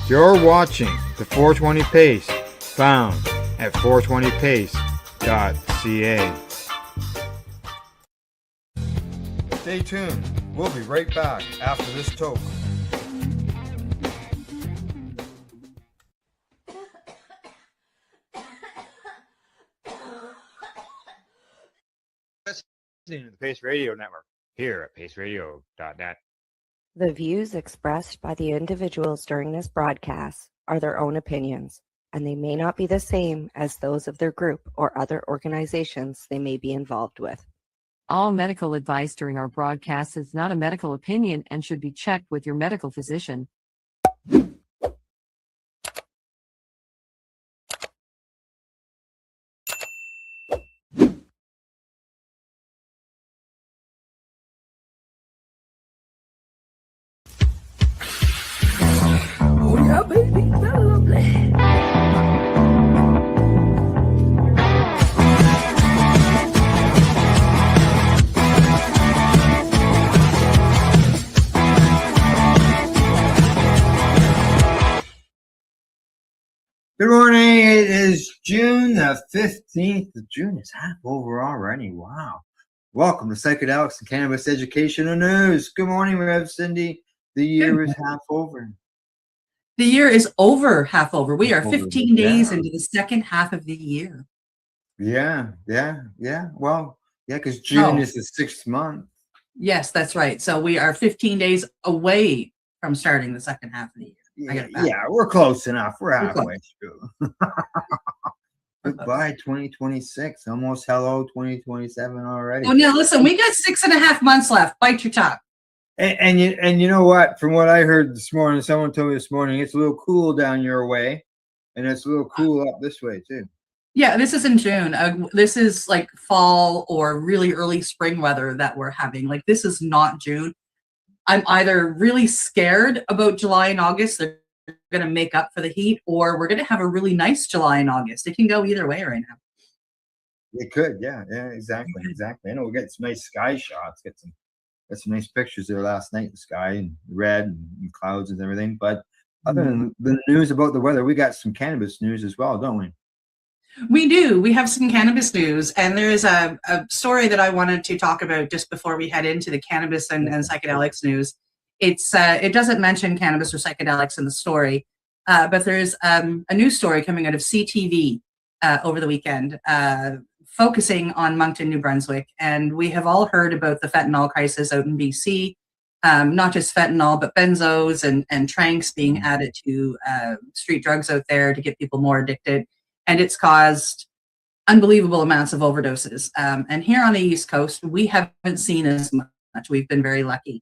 You're watching the 420 Pace, found at 420pace.ca. Stay tuned. We'll be right back after this toke. Listening to the Pace Radio Network here at paceradio.net. The views expressed by the individuals during this broadcast are their own opinions, and they may not be the same as those of their group or other organizations they may be involved with. All medical advice during our broadcast is not a medical opinion and should be checked with your medical physician. Oh yeah, baby, that's lovely. Good morning. It is June the 15th. June is half over already. Wow. Welcome to Psychedelics and Cannabis Educational News. Good morning, Rev Cindy. The year is half over. The year is over, half over. We are 15 days into the second half of the year. Yeah. Well, yeah, because June is the 6th month. Yes, that's right. So we are 15 days away from starting the second half of the year. Yeah, we're close enough. We're halfway through. Goodbye, 2026. Almost hello, 2027 already. Oh, now listen, we got 6.5 months left. Bite your top. And you know what? From what I heard this morning, someone told me this morning, it's a little cool down your way, and it's a little cool up this way too. Yeah, this is in June. This is like fall or really early spring weather that we're having. Like, this is not June. I'm either really scared about July and August, they're going to make up for the heat, or we're going to have a really nice July and August. It can go either way right now. It could, yeah, exactly. I know we got some nice sky shots, got some nice pictures there last night, the sky and red and clouds and everything. But other than the news about the weather, we got some cannabis news as well, don't we? We do. We have some cannabis news, and there is a story that I wanted to talk about just before we head into the cannabis and psychedelics news. It doesn't mention cannabis or psychedelics in the story, but there's a news story coming out of CTV over the weekend, focusing on Moncton, New Brunswick, and we have all heard about the fentanyl crisis out in BC. Not just fentanyl, but benzos and tranks being added to street drugs out there to get people more addicted. And it's caused unbelievable amounts of overdoses. And here on the East Coast, we haven't seen as much. We've been very lucky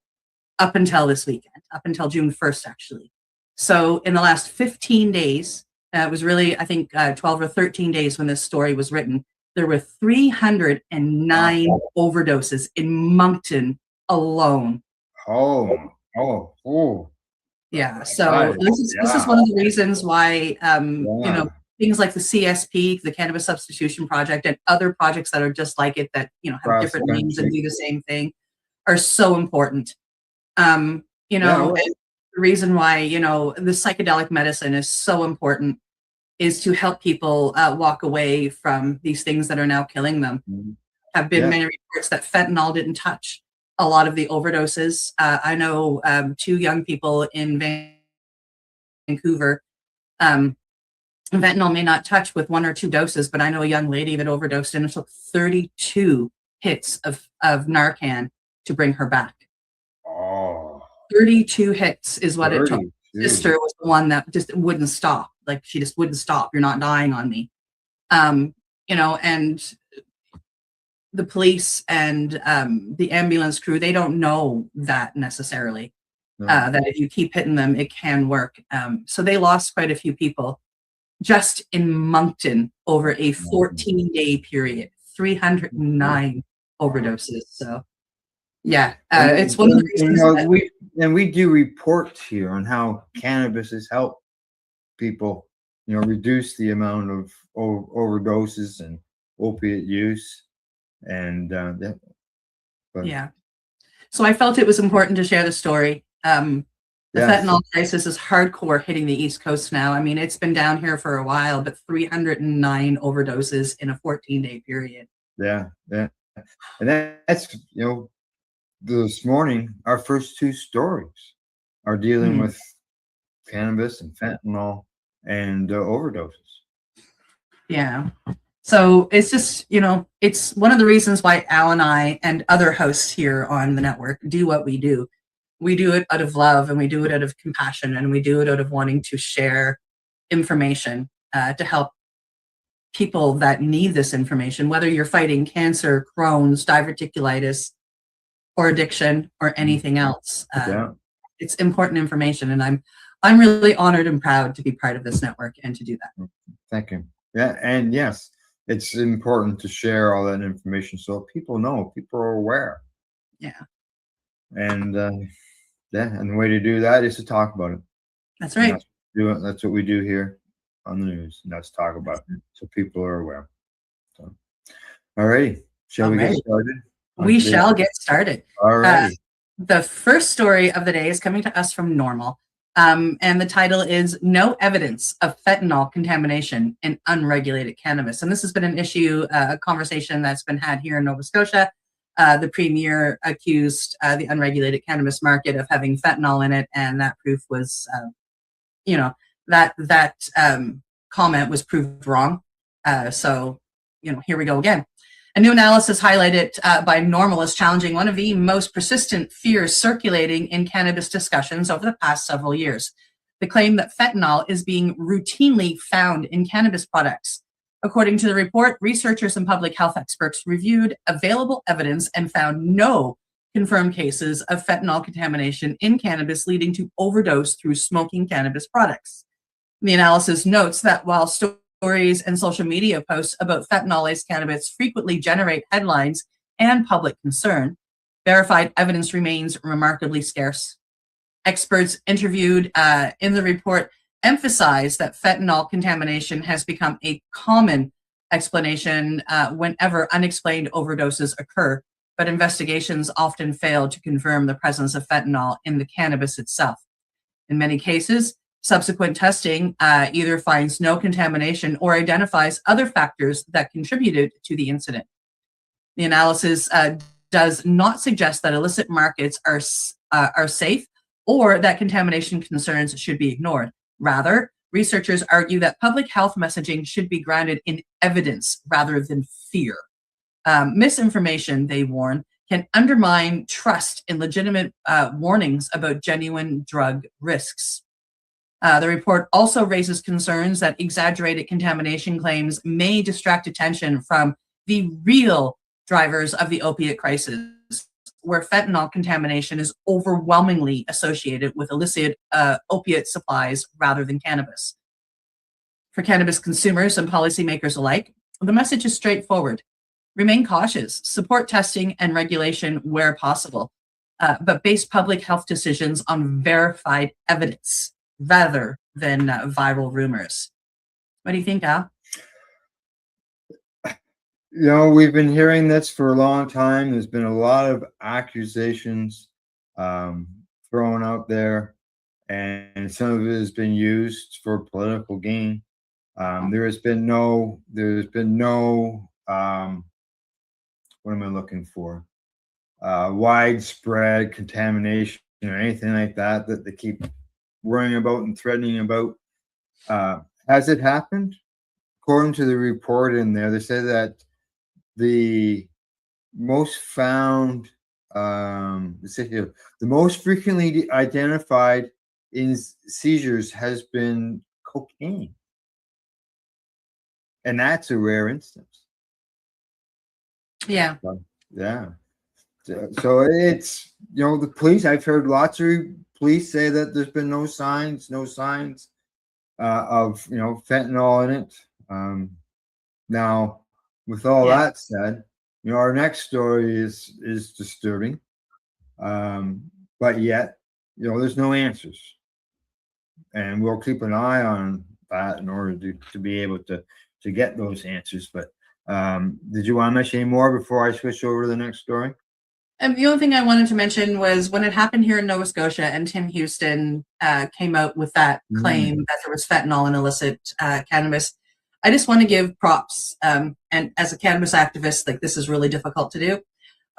up until this weekend, up until June 1st, actually. So in the last 15 days, it was really, I think, 12 or 13 days when this story was written, there were 309 overdoses in Moncton alone. Yeah, so this is one of the reasons why, things like the CSP, the Cannabis Substitution Project, and other projects that are just like it that, have different names and do the same thing are so important. The reason why, the psychedelic medicine is so important is to help people walk away from these things that are now killing them. Have been many reports that fentanyl didn't touch a lot of the overdoses. I know 2 young people in Vancouver, fentanyl may not touch with 1 or 2 doses, but I know a young lady that overdosed and it took 32 hits of Narcan to bring her back. 32 hits is what it took. Sister was the one that just wouldn't stop. Like, she just wouldn't stop. You're not dying on me. And the police and the ambulance crew, they don't know that necessarily, that if you keep hitting them, it can work. So they lost quite a few people just in Moncton over a 14-day period, 309 overdoses. So, it's one of the reasons. We do reports here on how cannabis has helped people, reduce the amount of overdoses and opiate use. And so I felt it was important to share the story. The Yeah, so fentanyl crisis is hardcore hitting the East Coast now. I mean, it's been down here for a while, but 309 overdoses in a 14-day period. yeah, yeah. And that's, this morning, our first two stories are dealing Mhm. with cannabis and fentanyl and overdoses. Yeah. So it's just, it's one of the reasons why Al and I and other hosts here on the network do what we do. We do it out of love, and we do it out of compassion, and we do it out of wanting to share information to help people that need this information, whether you're fighting cancer, Crohn's, diverticulitis, or addiction, or anything else. Yeah. It's important information, and I'm really honored and proud to be part of this network and to do that. Thank you. Yeah, and yes, it's important to share all that information so people know, people are aware. Yeah, And and the way to do that is to talk about it. that's And right. that's what we do here on the news, and that's talk about it so people are aware. So, all righty, shall we get Alright. started? We shall get started. All righty. The first story of the day is coming to us from Normal, and the title is "No Evidence of Fentanyl Contamination in Unregulated Cannabis." And this has been an issue, a conversation that's been had here in Nova Scotia. The premier accused the unregulated cannabis market of having fentanyl in it, and that proof was, that comment was proved wrong. So, here we go again. A new analysis highlighted by Normal is challenging one of the most persistent fears circulating in cannabis discussions over the past several years: the claim that fentanyl is being routinely found in cannabis products. According to the report, researchers and public health experts reviewed available evidence and found no confirmed cases of fentanyl contamination in cannabis leading to overdose through smoking cannabis products. The analysis notes that while stories and social media posts about fentanyl-laced cannabis frequently generate headlines and public concern, verified evidence remains remarkably scarce. Experts interviewed in the report emphasize that fentanyl contamination has become a common explanation whenever unexplained overdoses occur, but investigations often fail to confirm the presence of fentanyl in the cannabis itself. In many cases, subsequent testing either finds no contamination or identifies other factors that contributed to the incident. The analysis does not suggest that illicit markets are safe or that contamination concerns should be ignored. Rather, researchers argue that public health messaging should be grounded in evidence rather than fear. Misinformation, they warn, can undermine trust in legitimate warnings about genuine drug risks. The report also raises concerns that exaggerated contamination claims may distract attention from the real drivers of the opiate crisis, where fentanyl contamination is overwhelmingly associated with illicit opiate supplies rather than cannabis. For cannabis consumers and policymakers alike, the message is straightforward: remain cautious, support testing and regulation where possible, but base public health decisions on verified evidence rather than viral rumors. What do you think, Al? We've been hearing this for a long time. There's been a lot of accusations thrown out there, and some of it has been used for political gain. There has been no what am I looking for? Widespread contamination or anything like that they keep worrying about and threatening about. Has it happened? According to the report in there, they say that the most found, the most frequently identified in seizures has been cocaine, and that's a rare instance. Yeah. Yeah. So it's the police. I've heard lots of police say that there's been no signs of fentanyl in it. Now, with all that said, our next story is disturbing, but yet there's no answers, and we'll keep an eye on that in order to be able to get those answers. But did you want to mention any more before I switch over to the next story? And the only thing I wanted to mention was when it happened here in Nova Scotia and Tim Houston came out with that claim that there was fentanyl in illicit cannabis. I just want to give props. And as a cannabis activist, like this is really difficult to do.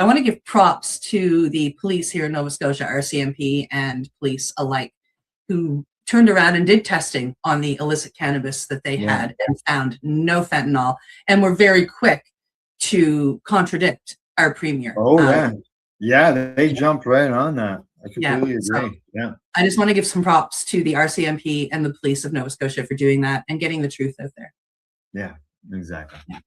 I want to give props to the police here in Nova Scotia, RCMP and police alike, who turned around and did testing on the illicit cannabis that they had and found no fentanyl and were very quick to contradict our premier. Oh, yeah, they jumped right on that. I completely agree. So yeah. I just want to give some props to the RCMP and the police of Nova Scotia for doing that and getting the truth out there. Yeah, exactly. Yeah.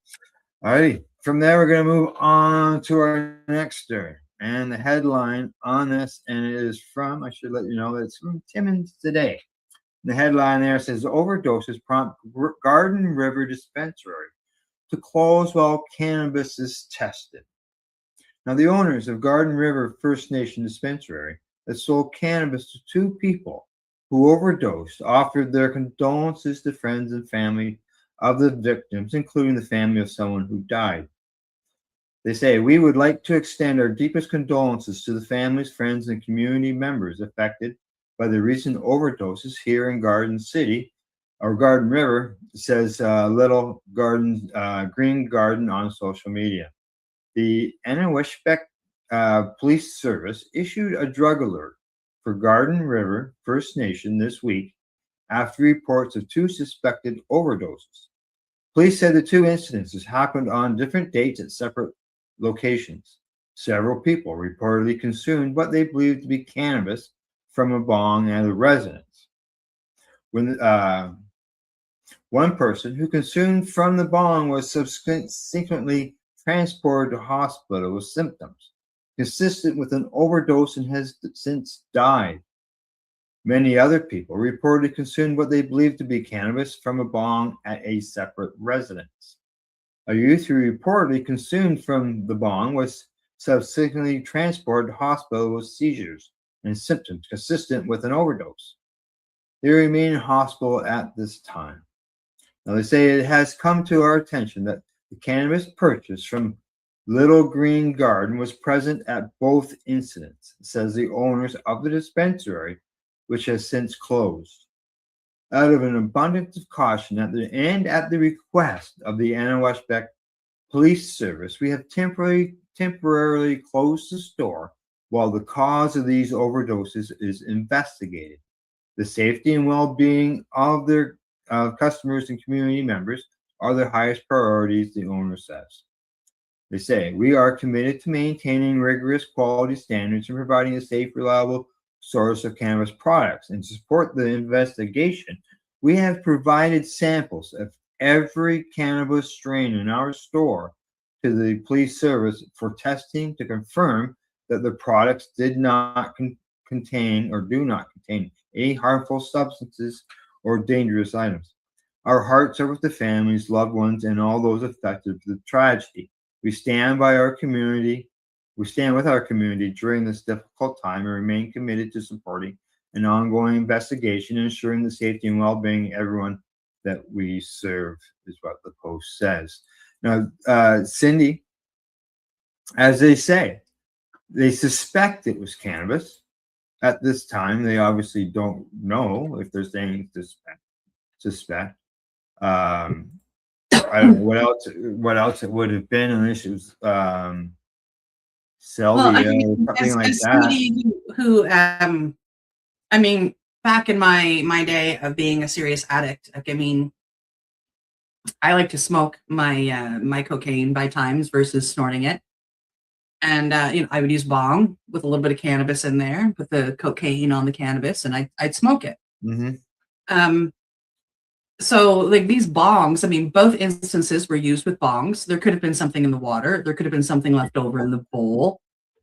All righty. From there, we're going to move on to our next story. And the headline on this, and it is from, I should let you know that it's from Timmins Today. The headline there says, overdoses prompt Garden River Dispensary to close while cannabis is tested. Now, the owners of Garden River First Nation Dispensary that sold cannabis to 2 people who overdosed offered their condolences to friends and family of the victims, including the family of someone who died. They say, we would like to extend our deepest condolences to the families, friends, and community members affected by the recent overdoses here in Garden City, or Garden River, says Little Garden, Green Garden on social media. The Anawashpek Police Service issued a drug alert for Garden River First Nation this week after reports of 2 suspected overdoses. Police said the 2 incidences happened on different dates at separate locations. Several people reportedly consumed what they believed to be cannabis from a bong at a residence. When one person who consumed from the bong was subsequently transported to hospital with symptoms consistent with an overdose and has since died. Many other people reportedly consumed what they believed to be cannabis from a bong at a separate residence. A youth who reportedly consumed from the bong was subsequently transported to hospital with seizures and symptoms consistent with an overdose. They remain in hospital at this time. Now, they say it has come to our attention that the cannabis purchased from Little Green Garden was present at both incidents, says the owners of the dispensary, which has since closed. Out of an abundance of caution at the request of the Anawashpek Police Service, we have temporarily closed the store while the cause of these overdoses is investigated. The safety and well-being of their customers and community members are their highest priorities, the owner says. They say, we are committed to maintaining rigorous quality standards and providing a safe, reliable source of cannabis products. And to support the investigation, we have provided samples of every cannabis strain in our store to the police service for testing to confirm that the products did not contain or do not contain any harmful substances or dangerous items. Our hearts are with the families, loved ones, and all those affected with the tragedy. We stand by our community. We stand with our community during this difficult time and remain committed to supporting an ongoing investigation and ensuring the safety and well-being of everyone that we serve, is what the post says. Now, Cindy, as they say, they suspect it was cannabis. At this time, they obviously don't know if they're saying suspect. I don't know what else it would have been unless it was Selvia or something like that. Somebody who I mean, back in my day of being a serious addict, like, I mean, I like to smoke my my cocaine by times versus snorting it. And you know, I would use bong with a little bit of cannabis in there, put the cocaine on the cannabis, and I'd smoke it. Mm-hmm. So like these bongs, I mean, both instances were used with bongs. There could have been something in the water. There could have been something left over in the bowl.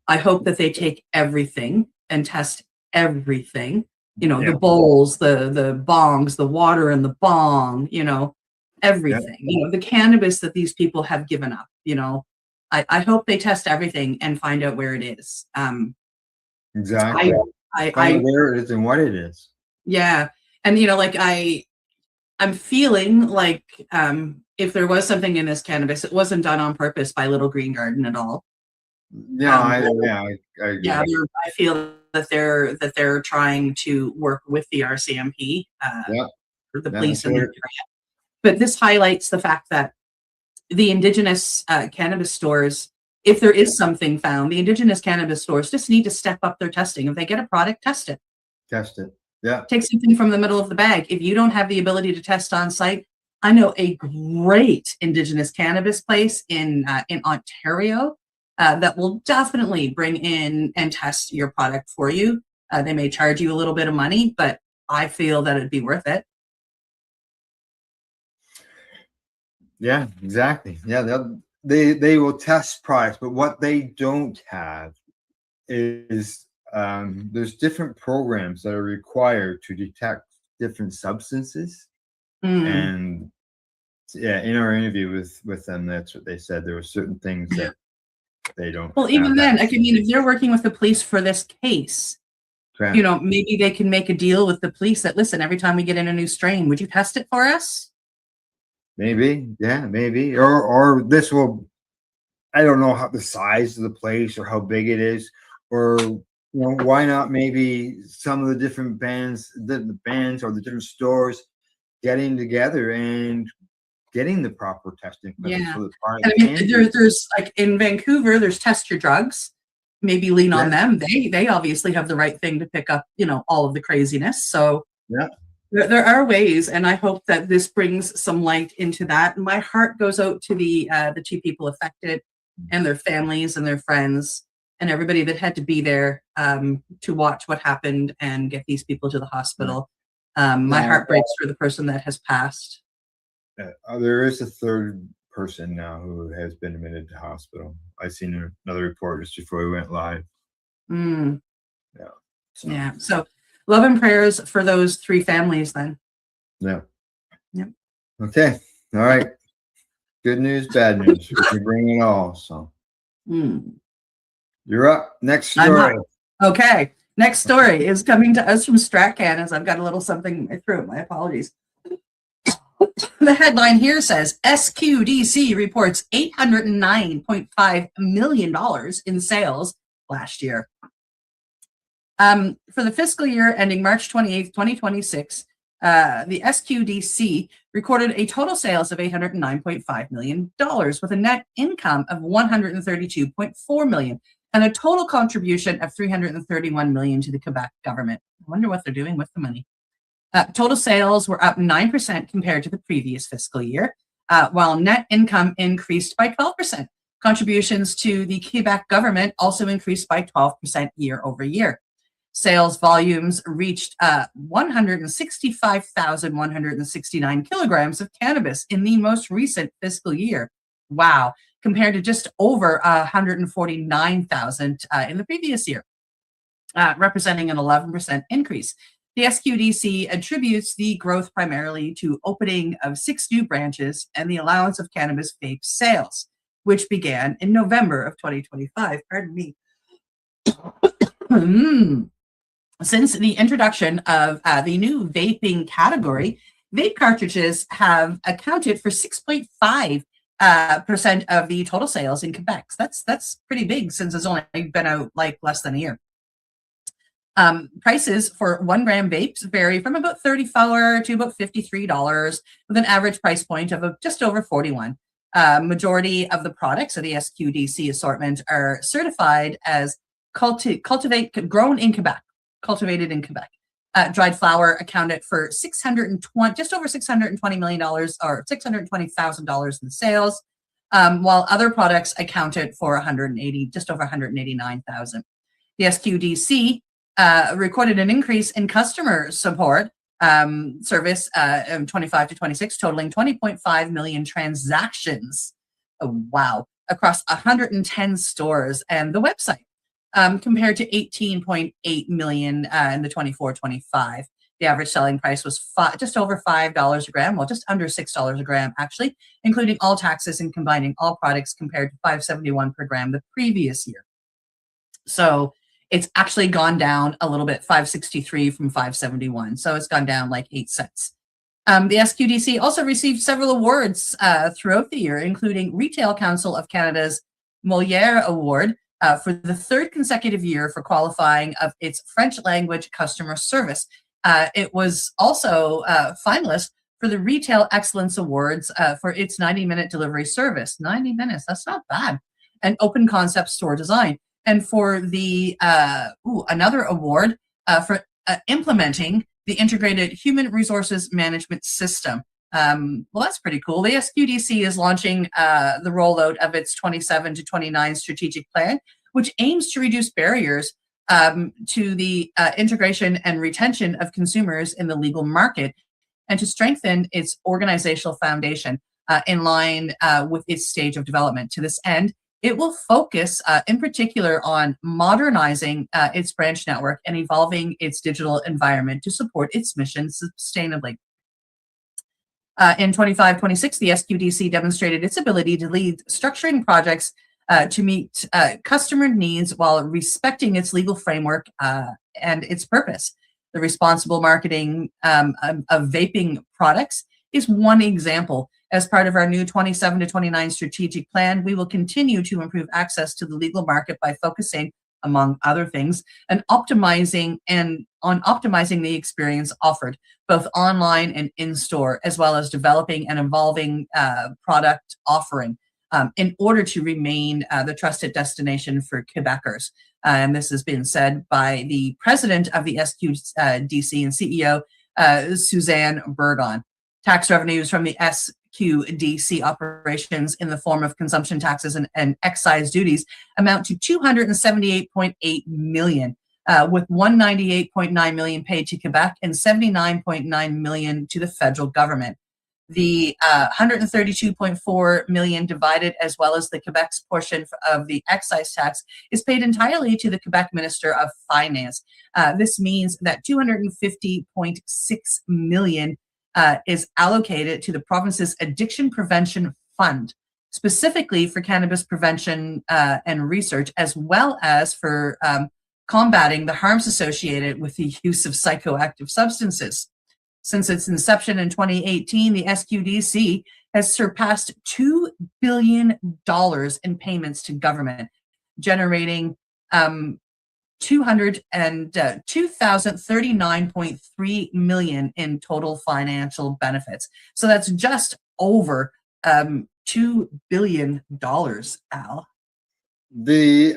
I hope that they take everything and test everything. You know, the bowls, the bongs, the water in the bong, you know, everything. You know, the cannabis that these people have given up, you know. I hope they test everything and find out where it is. Exactly. Where it is and what it is. Yeah. And, you know, like I'm feeling like if there was something in this cannabis, it wasn't done on purpose by Little Green Garden at all. Yeah, I agree. Yeah, I feel that they're trying to work with the RCMP, Yeah, or the yeah, police that's in the what area. But this highlights the fact that the Indigenous cannabis stores, if there is something found, the Indigenous cannabis stores just need to step up their testing. If they get a product, test it. test it. Yeah, Take something from the middle of the bag. If you don't have the ability to test on site, I know a great Indigenous cannabis place in Ontario that will definitely bring in and test your product for you. They may charge you a little bit of money, but I feel that it'd be worth it. yeah, exactly. Yeah, they will test products, but what they don't have is there's different programs that are required to detect different substances. Mm. And yeah, in our interview with them, that's what they said. There were certain things that they don't. Well, even have then, I access mean, to. if they're working with the police for this case, Correct. you know, maybe they can make a deal with the police that, listen, every time we get in a new strain, would you test it for us? Maybe, yeah, maybe, or this will. I don't know how the size of the place or how big it is, or why not maybe some of the different bands, the bands or the different stores getting together and getting the proper testing equipment Yeah. so the product And I mean, can be. there's like in Vancouver, there's Test Your Drugs. Maybe lean on Yeah. them. They obviously have the right thing to pick up, you know, all of the craziness. So Yeah. there are ways, and I hope that this brings some light into that. My heart goes out to the two people affected and their families and their friends and everybody that had to be there to watch what happened and get these people to the hospital. My heart breaks for the person that has passed. There is a third person now who has been admitted to hospital. I seen another report just before we went live. Mm. Yeah. Yeah. So love and prayers for those three families then. Yeah. Yep. Okay. All right. Good news, bad news. We can bring it all. So you're up. Next story. Okay. Next story is coming to us from Stratcan, as I've got a little something in my throat. My apologies. The headline here says SQDC reports $809.5 million in sales last year. For the fiscal year ending March 28th, 2026, the SQDC recorded a total sales of $809.5 million with a net income of $132.4 million and a total contribution of $331 million to the Quebec government. I wonder what they're doing with the money. Total sales were up 9% compared to the previous fiscal year, while net income increased by 12%. Contributions to the Quebec government also increased by 12% year over year. Sales volumes reached 165,169 kilograms of cannabis in the most recent fiscal year. Wow, compared to just over 149,000 in the previous year, representing an 11% increase. The SQDC attributes the growth primarily to opening of 6 new branches and the allowance of cannabis vape sales, which began in November of 2025. Pardon me. Since the introduction of the new vaping category, vape cartridges have accounted for 6.5% of the total sales in Quebec. That's pretty big since it's only been out like less than a year. Prices for 1 gram vapes vary from about $34 to about $53, with an average price point of just over $41. Majority of the products of the SQDC assortment are certified as grown in Quebec. Cultivated in Quebec. Dried flower accounted for just over $620 million or $620,000 in sales, while other products accounted for just over $189,000. The SQDC recorded an increase in customer support service in 25 to 26, totaling 20.5 million transactions. Oh, wow, across 110 stores and the website. Compared to 18.8 million in the 24-25. The average selling price was just over $5 a gram, well, just under $6 a gram, actually, including all taxes and combining all products compared to $5.71 per gram the previous year. So it's actually gone down a little bit, $5.63 from $5.71. So it's gone down like 8 cents. The SQDC also received several awards throughout the year, including Retail Council of Canada's Moliere Award, for the third consecutive year for qualifying of its French language customer service. It was also finalist for the Retail Excellence Awards for its 90-minute delivery service. 90 minutes, that's not bad. And open concept store design. And for the another award for implementing the integrated human resources management system. Well, that's pretty cool. The SQDC is launching the rollout of its 27 to 29 strategic plan, which aims to reduce barriers to the integration and retention of consumers in the legal market, and to strengthen its organizational foundation in line with its stage of development. To this end, it will focus in particular on modernizing its branch network and evolving its digital environment to support its mission sustainably. In 25-26, the SQDC demonstrated its ability to lead structuring projects to meet customer needs while respecting its legal framework and its purpose. The responsible marketing of vaping products is one example. As part of our new 27 to 29 strategic plan, we will continue to improve access to the legal market by focusing, among other things, on optimizing the experience offered, both online and in-store, as well as developing and evolving product offering in order to remain the trusted destination for Quebecers. And this has been said by the president of the SQDC and CEO, Suzanne Burgon. Tax revenues from the SQDC operations in the form of consumption taxes and excise duties amount to $278.8 million, with $198.9 million paid to Quebec and $79.9 million to the federal government. The $132.4 million divided, as well as the Quebec's portion of the excise tax, is paid entirely to the Quebec Minister of Finance. This means that $250.6 million is allocated to the province's Addiction Prevention Fund, specifically for cannabis prevention and research, as well as for combating the harms associated with the use of psychoactive substances. Since its inception in 2018, the SQDC has surpassed $2 billion in payments to government, generating $239.3 million in total financial benefits. So that's just over $2 billion, Al. The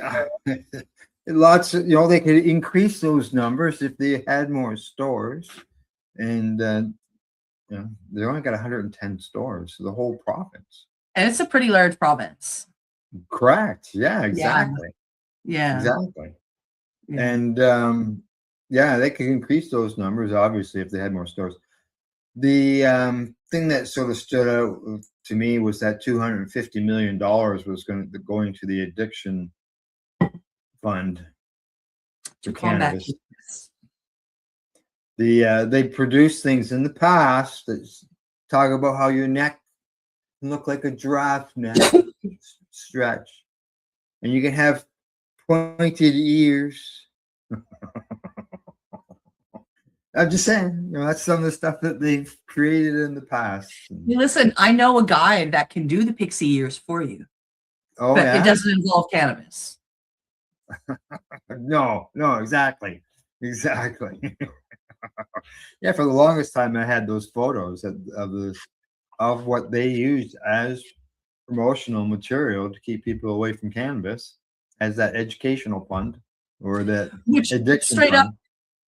lots of, they could increase those numbers if they had more stores. And they only got 110 stores, so the whole province. And it's a pretty large province. Correct. Yeah, exactly. Yeah. Exactly. Yeah. And they could increase those numbers, obviously, if they had more stores. The thing that sort of stood out to me was that $250 million was going to the addiction fund to cannabis. They produce things in the past that talk about how your neck can look like a giraffe neck stretch, and you can have pointed ears. I'm just saying, that's some of the stuff that they've created in the past. Listen, I know a guy that can do the pixie ears for you. Oh, but yeah? It doesn't involve cannabis. No, exactly. Yeah, for the longest time, I had those photos of what they used as promotional material to keep people away from cannabis, as that educational fund or that addiction straight fund. Up,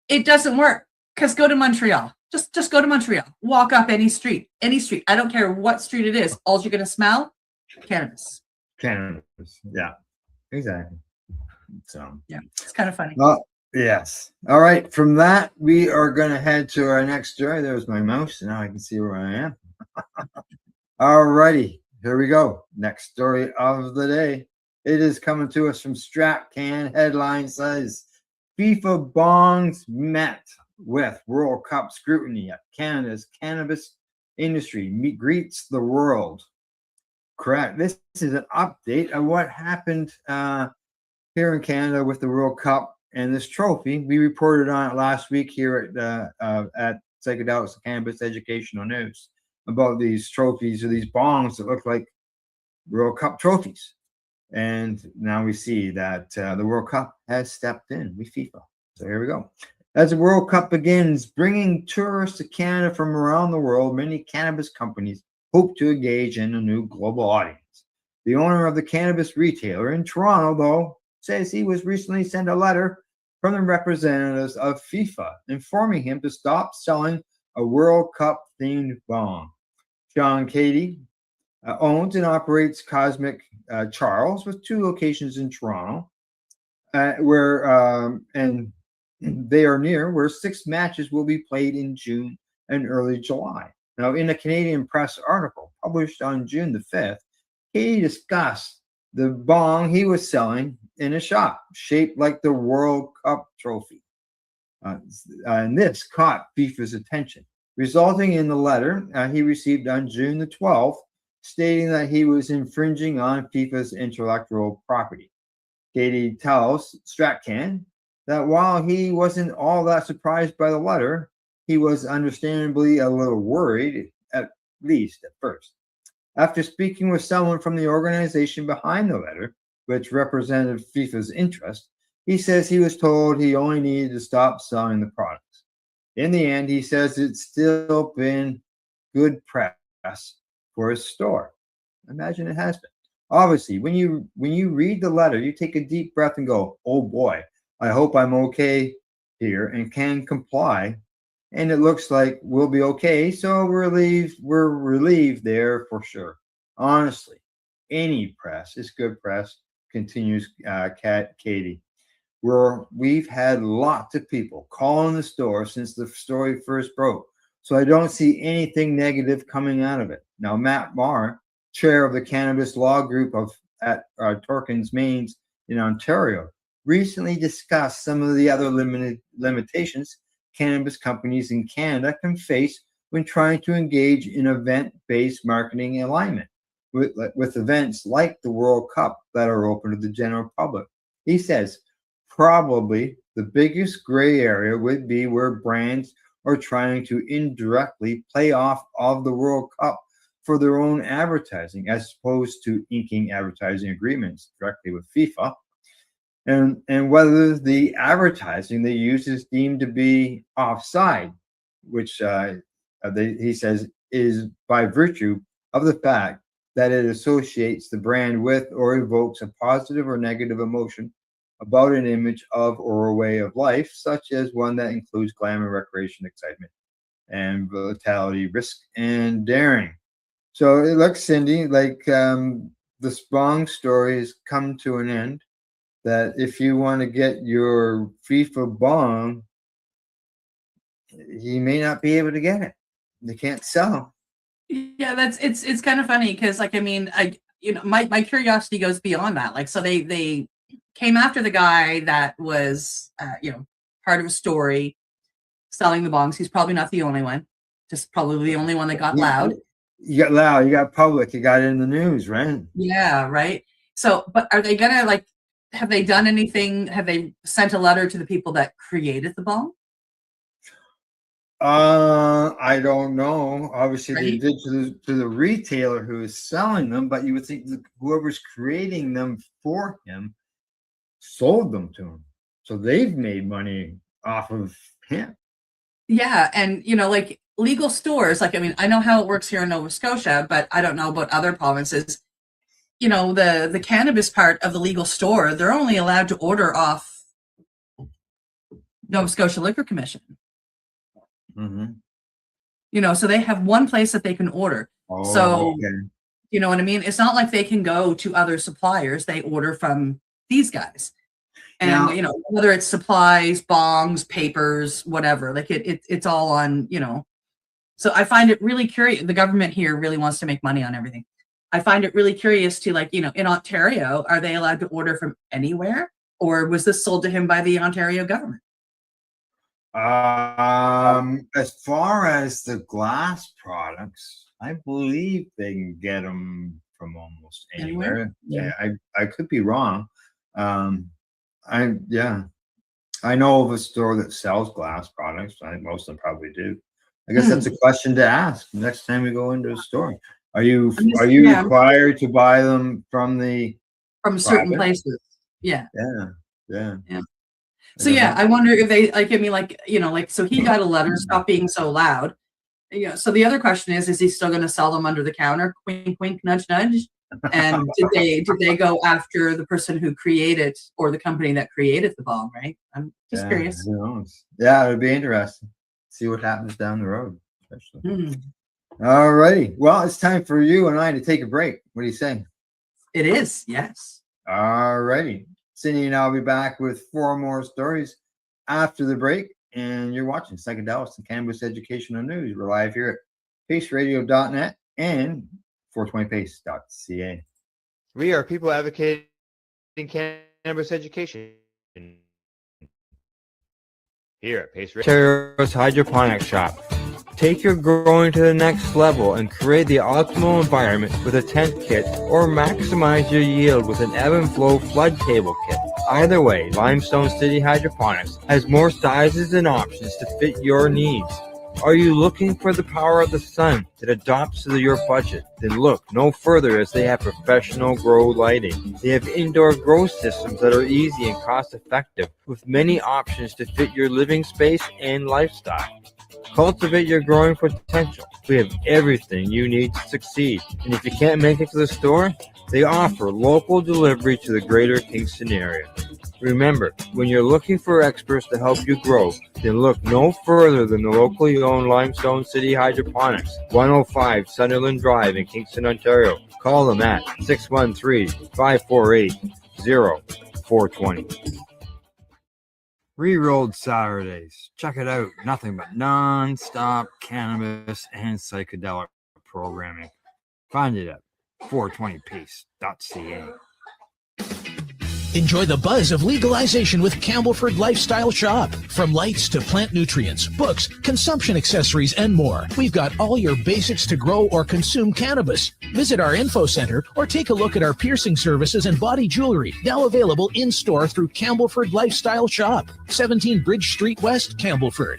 it doesn't work. Because go to Montreal. Just go to Montreal. Walk up any street. I don't care what street it is. All you're going to smell, cannabis. Cannabis. Yeah, exactly. So yeah, it's kind of funny. Well, yes. All right. From that, we are going to head to our next story. There's my mouse. Now I can see where I am. All righty. Here we go. Next story of the day. It is coming to us from StrapCan. Headline says, FIFA bongs met with World Cup scrutiny at Canada's cannabis industry greets the world. Correct. This is an update of what happened here in Canada with the World Cup and this trophy. We reported on it last week here at Psychedelics and Cannabis Educational News about these trophies or these bongs that look like World Cup trophies. And now we see that the World Cup has stepped in with FIFA. So here we go. As the World Cup begins, bringing tourists to Canada from around the world, many cannabis companies hope to engage in a new global audience. The owner of the cannabis retailer in Toronto, though, says he was recently sent a letter from the representatives of FIFA informing him to stop selling a World Cup themed bong. Sean Cady owns and operates Cosmic Charles with 2 locations in Toronto, and they are near where 6 matches will be played in June and early July. Now, in a Canadian Press article published on June the 5th, he discussed the bong he was selling in a shop shaped like the World Cup trophy. And this caught FIFA's attention, resulting in the letter he received on June the 12th, stating that he was infringing on FIFA's intellectual property. Katie tells Stratcan that while he wasn't all that surprised by the letter, he was understandably a little worried, at least at first. After speaking with someone from the organization behind the letter, which represented FIFA's interest, he says he was told he only needed to stop selling the products. In the end, he says it's still been good press for his store. Imagine it has been. Obviously, when you read the letter, you take a deep breath and go, "Oh boy, I hope I'm okay here and can comply." And it looks like we'll be okay. So we're relieved there for sure. Honestly, any press is good press, continues Katie. We've had lots of people calling the store since the story first broke. So I don't see anything negative coming out of it. Now, Matt Marr, chair of the cannabis law group at Torkins Mains in Ontario, recently discussed some of the other limitations cannabis companies in Canada can face when trying to engage in event-based marketing alignment with events like the World Cup that are open to the general public. He says, probably the biggest gray area would be where brands are trying to indirectly play off of the World Cup for their own advertising, as opposed to inking advertising agreements directly with FIFA. And whether the advertising they use is deemed to be offside, which he says is by virtue of the fact that it associates the brand with or evokes a positive or negative emotion about an image of or a way of life, such as one that includes glamour, recreation, excitement, and vitality, risk, and daring. So it looks, Cindy, like the Spong story has come to an end. That if you want to get your FIFA bong, you may not be able to get it. They can't sell. Yeah, it's kind of funny because, like, I mean, my curiosity goes beyond that. Like, so they came after the guy that was part of a story selling the bongs. He's probably not the only one, just probably the only one that got loud. You got loud, you got public, you got it in the news, right? Yeah, right. So, but are they gonna, like, have they done anything? Have they sent a letter to the people that created the bong? I don't know. Obviously, Right. they did to the retailer who is selling them, but you would think that whoever's creating them for him sold them to him, so they've made money off of him. Yeah, and like legal stores, like, I mean, I know how it works here in Nova Scotia, but I don't know about other provinces. The cannabis part of the legal store, they're only allowed to order off Nova Scotia Liquor Commission. Mm-hmm. So they have one place that they can order. Oh, so okay. You know what I mean? It's not like they can go to other suppliers. They order from these guys. And Now, whether it's supplies, bongs, papers, whatever, like it's all on, So I find it really curious. The government here really wants to make money on everything. I find it really curious to, like, in Ontario, are they allowed to order from anywhere? Or was this sold to him by the Ontario government? as far as the glass products, I believe they can get them from almost anywhere. Yeah. I could be wrong. I know of a store that sells glass products. I think most of them probably do. I guess that's a question to ask next time we go into a store. Are you required to buy them from the from certain Private. places. Yeah. Yeah. So yeah, I wonder if they like, I mean, like, you know, like, so he got a letter, stop being so loud. Yeah. So the other question is he still going to sell them under the counter? Wink, wink, nudge, nudge. And did they go after the person who created or the company that created the bomb? Right. I'm just curious. Who knows? Yeah, it'd be interesting. See what happens down the road, especially. Mhm. All righty. Well, it's time for you and I to take a break. What do you say? It is. Yes. All righty. Cindy and I'll be back with 4 more stories after the break. And you're watching Psychedelics and Cannabis Educational News. We're live here at paceradio.net and 420pace.ca. We are people advocating cannabis education here at Pace Radio. Ontario's Hydroponics Shop. Take your growing to the next level and create the optimal environment with a tent kit, or maximize your yield with an ebb and flow flood table kit. Either way, Limestone City Hydroponics has more sizes and options to fit your needs. Are you looking for the power of the sun that adapts to your budget? Then look no further, as they have professional grow lighting. They have indoor grow systems that are easy and cost effective, with many options to fit your living space and lifestyle. Cultivate your growing potential. We have everything you need to succeed. And if you can't make it to the store, they offer local delivery to the greater Kingston area. Remember, when you're looking for experts to help you grow, then look no further than the locally owned Limestone City Hydroponics, 105 Sunderland Drive in Kingston, Ontario. Call them at 613-548-0420. Rerolled Saturdays. Check it out. Nothing but non-stop cannabis and psychedelic programming. Find it at 420pace.ca. Enjoy the buzz of legalization with Campbellford Lifestyle Shop. From lights to plant nutrients, books, consumption accessories, and more, we've got all your basics to grow or consume cannabis. Visit our info center or take a look at our piercing services and body jewelry, now available in-store through Campbellford Lifestyle Shop, 17 Bridge Street West, Campbellford.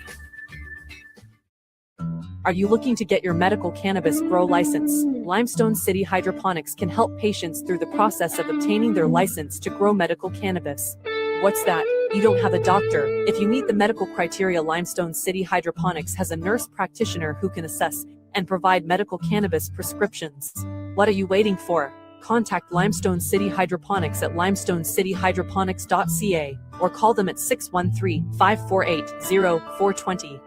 Are you looking to get your medical cannabis grow license? Limestone City Hydroponics can help patients through the process of obtaining their license to grow medical cannabis. What's that? You don't have a doctor. If you meet the medical criteria, Limestone City Hydroponics has a nurse practitioner who can assess and provide medical cannabis prescriptions. What are you waiting for? Contact Limestone City Hydroponics at limestonecityhydroponics.ca or call them at 613-548-0420.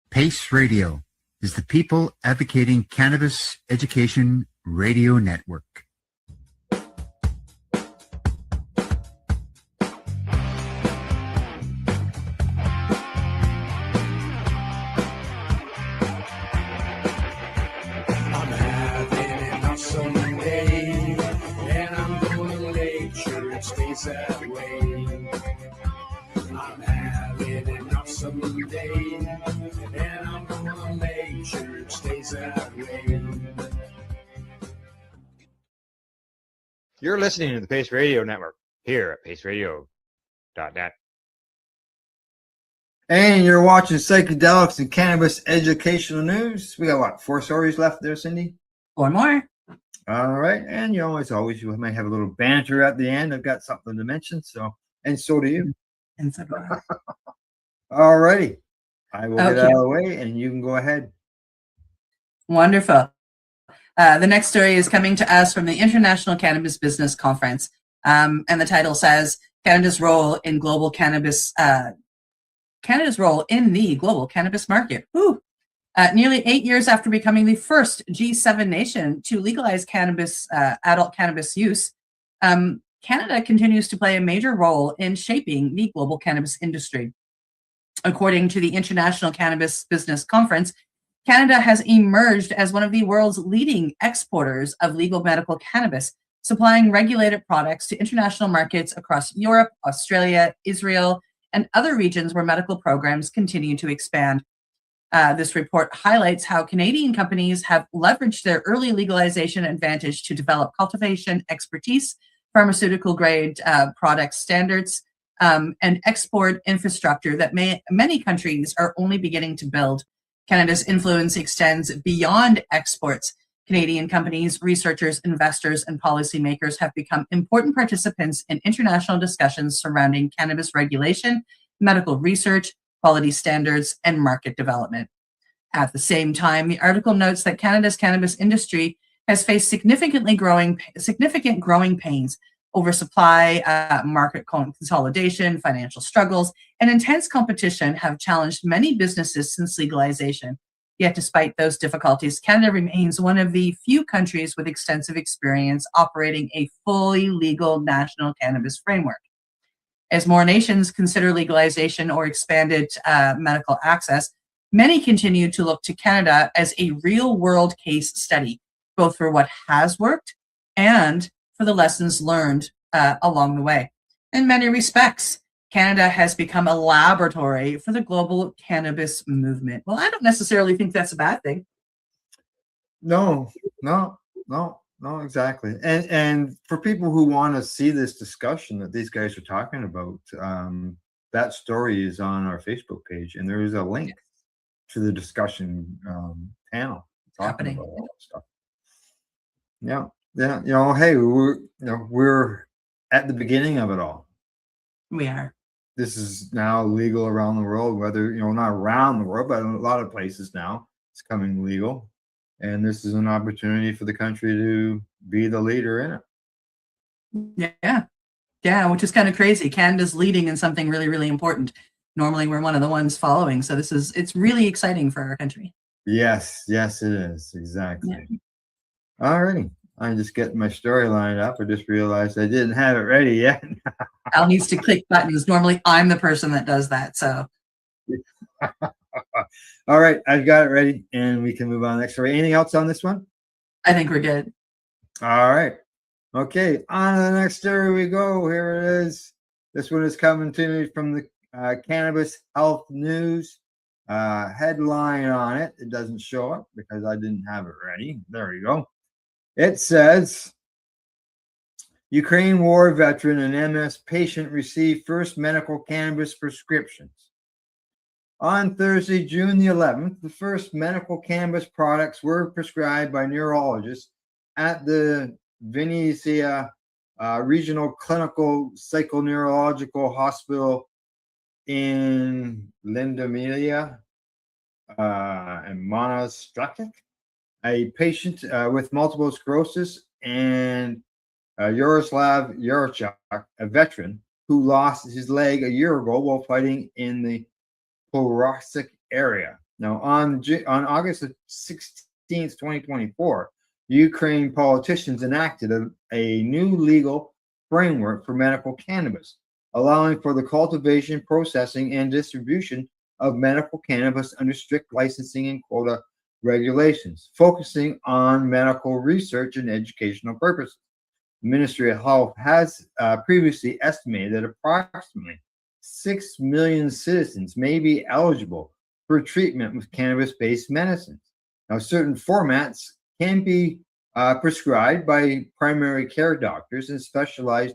Pace Radio is the people advocating cannabis education radio network. I'm having an awesome day, and I'm gonna make sure it stays that way. I'm having an awesome day, and I'm gonna make sure it stays that way. You're listening to the Pace Radio Network here at paceradio.net. And you're watching Psychedelics and Cannabis Educational News. We got what, 4 stories left there, Cindy? 4 more. All right. And you always you might have a little banter at the end. I've got something to mention. And so do you. And so do I. All righty. I will get Okay. out of the way and you can go ahead. Wonderful. The next story is coming to us from the International Cannabis Business Conference. And the title says, Canada's role in global cannabis, Canada's role in the global cannabis market. Woo. Nearly 8 years after becoming the first G7 nation to legalize cannabis, adult cannabis use, Canada continues to play a major role in shaping the global cannabis industry. According to the International Cannabis Business Conference, Canada has emerged as one of the world's leading exporters of legal medical cannabis, supplying regulated products to international markets across Europe, Australia, Israel, and other regions where medical programs continue to expand. This report highlights how Canadian companies have leveraged their early legalization advantage to develop cultivation expertise, pharmaceutical grade product standards, and export infrastructure that many countries are only beginning to build. Canada's influence extends beyond exports. Canadian companies, researchers, investors, and policymakers have become important participants in international discussions surrounding cannabis regulation, medical research, quality standards, and market development. At the same time, the article notes that Canada's cannabis industry has faced significant growing pains. Oversupply, market consolidation, financial struggles, and intense competition have challenged many businesses since legalization. Yet, despite those difficulties, Canada remains one of the few countries with extensive experience operating a fully legal national cannabis framework. As more nations consider legalization or expanded medical access, many continue to look to Canada as a real-world case study, both for what has worked and for the lessons learned along the way. In many respects, Canada has become a laboratory for the global cannabis movement. Well, I don't necessarily think that's a bad thing. No, exactly. And for people who want to see this discussion that these guys are talking about, that story is on our Facebook page, and there is a link to the discussion panel talking about all that stuff. Yeah. Hey, we're at the beginning of it all. We are. This is now legal around the world, whether, not around the world, but in a lot of places now it's coming legal. And this is an opportunity for the country to be the leader in it. Yeah, which is kind of crazy. Canada's leading in something really, really important. Normally we're one of the ones following. So it's really exciting for our country. Yes, it is. Exactly. Yeah. All righty. I'm just getting my story lined up. I just realized I didn't have it ready yet. Al needs to click buttons. Normally I'm the person that does that. So. All right. I've got it ready and we can move on next story. Anything else on this one? I think we're good. All right. Okay. On to the next story we go. Here it is. This one is coming to me from the Cannabis Health News. Headline on it. It doesn't show up because I didn't have it ready. There we go. It says, Ukraine war veteran and MS patient received first medical cannabis prescriptions. On Thursday, June the 11th, the first medical cannabis products were prescribed by neurologists at the Vinnytsia Regional Clinical Psychoneurological Hospital in Lindomelia and Monastrakic. A patient with multiple sclerosis, and Yaroslav Yarchuk, a veteran who lost his leg a year ago while fighting in the Porosik area. Now, on August 16th, 2024, Ukraine politicians enacted a new legal framework for medical cannabis, allowing for the cultivation, processing, and distribution of medical cannabis under strict licensing and quota regulations, focusing on medical research and educational purposes. The Ministry of Health has previously estimated that approximately 6 million citizens may be eligible for treatment with cannabis-based medicines. Now, certain formats can be prescribed by primary care doctors and specialized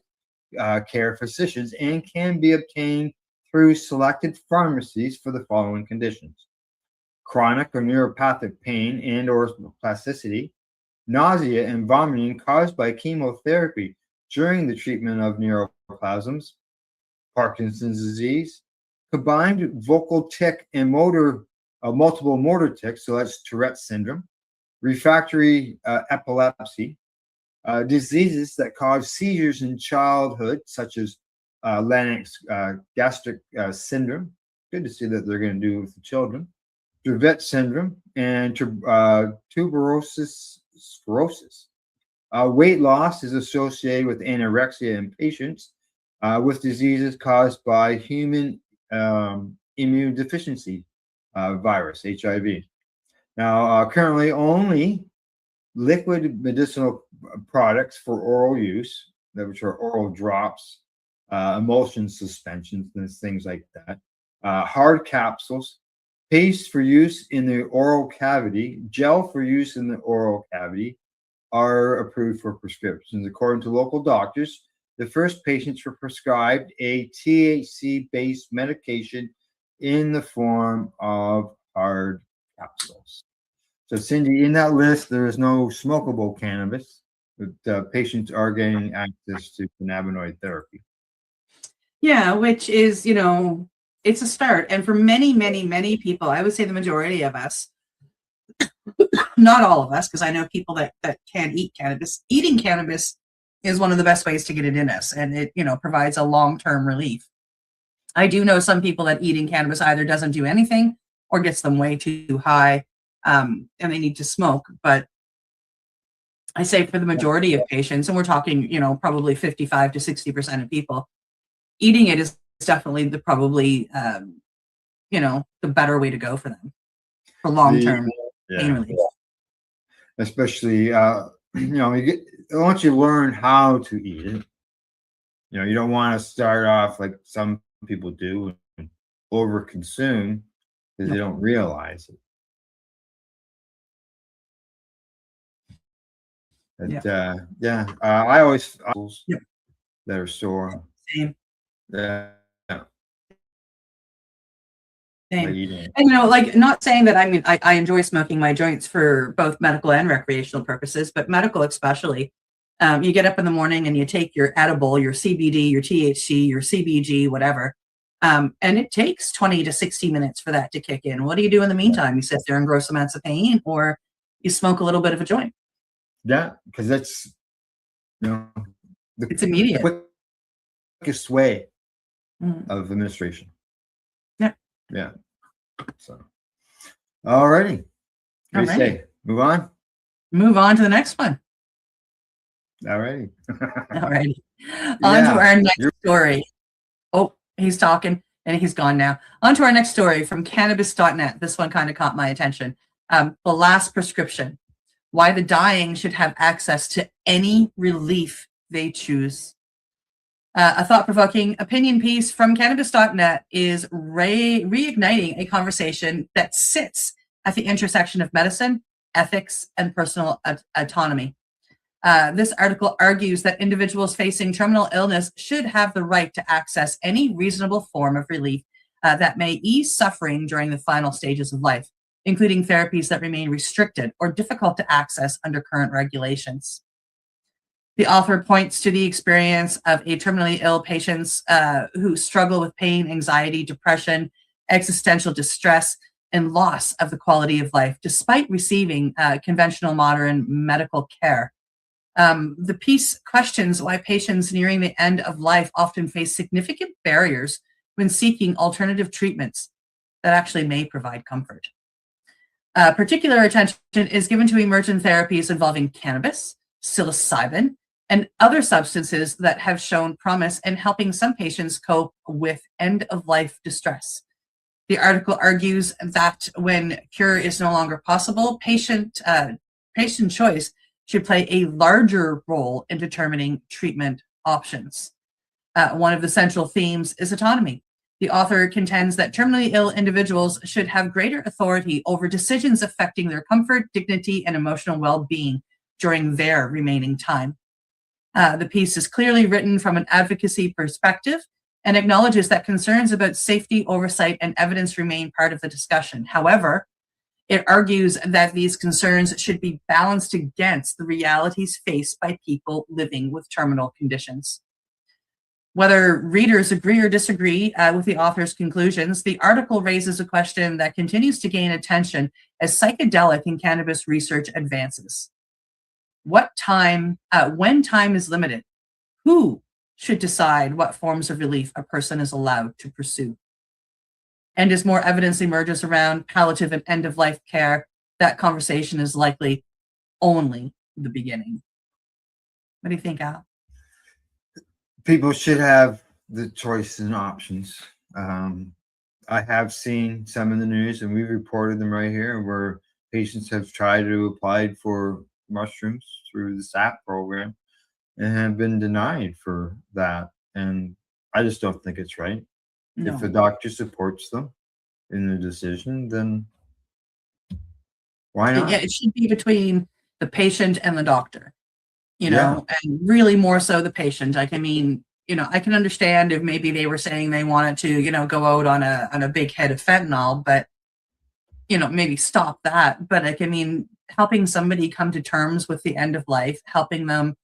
care physicians and can be obtained through selected pharmacies for the following conditions: chronic or neuropathic pain and or plasticity, nausea and vomiting caused by chemotherapy during the treatment of neuroplasms, Parkinson's disease, combined vocal tic and multiple motor tics, so that's Tourette's syndrome, refractory epilepsy, diseases that cause seizures in childhood, such as Lennox gastric syndrome. Good to see that they're going to do with the children. Dravet syndrome, and tuberous sclerosis. Weight loss is associated with anorexia in patients with diseases caused by human immune deficiency virus, HIV. Now, currently only liquid medicinal products for oral use, which are oral drops, emulsion suspensions, and things like that, hard capsules, paste for use in the oral cavity, gel for use in the oral cavity are approved for prescriptions. According to local doctors, the first patients were prescribed a THC-based medication in the form of hard capsules. So, Cindy, in that list, there is no smokable cannabis, but patients are getting access to cannabinoid therapy. Yeah, which is, it's a start. And for many, many, many people, I would say the majority of us, not all of us, because I know people that can't eat cannabis. Eating cannabis is one of the best ways to get it in us, and it, provides a long-term relief. I do know some people that eating cannabis either doesn't do anything or gets them way too high, and they need to smoke. But I say for the majority of patients, and we're talking, probably 55 to 60% of people, eating it is definitely the better way to go for them for long-term pain relief. Especially, once you learn how to eat it, you don't want to start off like some people do and overconsume because they don't realize it. But, I always that are sore. Same. Yeah. Same. And not saying that I enjoy smoking my joints for both medical and recreational purposes, but medical especially. You get up in the morning and you take your edible, your CBD, your THC, your CBG, whatever, and it takes 20 to 60 minutes for that to kick in. What do you do in the meantime? You sit there in gross amounts of pain, or you smoke a little bit of a joint. Yeah, because that's it's immediate, quickest way of administration. Yeah. So, all righty. What do you say? Move on? Move on to the next one. All righty. All righty. On to our next story. Oh, he's talking and he's gone now. On to our next story from cannabis.net. This one kind of caught my attention. The last prescription. Why the dying should have access to any relief they choose. A thought-provoking opinion piece from cannabis.net is reigniting a conversation that sits at the intersection of medicine, ethics, and personal autonomy. This article argues that individuals facing terminal illness should have the right to access any reasonable form of relief that may ease suffering during the final stages of life, including therapies that remain restricted or difficult to access under current regulations. The author points to the experience of a terminally ill patients who struggle with pain, anxiety, depression, existential distress, and loss of the quality of life, despite receiving conventional modern medical care. The piece questions why patients nearing the end of life often face significant barriers when seeking alternative treatments that actually may provide comfort. Particular attention is given to emergent therapies involving cannabis, psilocybin, and other substances that have shown promise in helping some patients cope with end-of-life distress. The article argues that when cure is no longer possible, patient choice should play a larger role in determining treatment options. One of the central themes is autonomy. The author contends that terminally ill individuals should have greater authority over decisions affecting their comfort, dignity, and emotional well-being during their remaining time. The piece is clearly written from an advocacy perspective and acknowledges that concerns about safety, oversight, and evidence remain part of the discussion. However, it argues that these concerns should be balanced against the realities faced by people living with terminal conditions. Whether readers agree or disagree with the author's conclusions, the article raises a question that continues to gain attention as psychedelic and cannabis research advances. When time is limited, who should decide what forms of relief a person is allowed to pursue? And as more evidence emerges around palliative and end-of-life care, that conversation is likely only the beginning. What do you think, Al? People should have the choice and options. I have seen some in the news, and we've reported them right here, where patients have tried to apply for mushrooms through the SAP program and have been denied for that. And I just don't think it's right. No. If a doctor supports them in the decision, then why not? Yeah, it should be between the patient and the doctor, and really more so the patient. Like, I mean, I can understand if maybe they were saying they wanted to, go out on a big head of fentanyl, but maybe stop that. But like, I mean, helping somebody come to terms with the end of life, helping them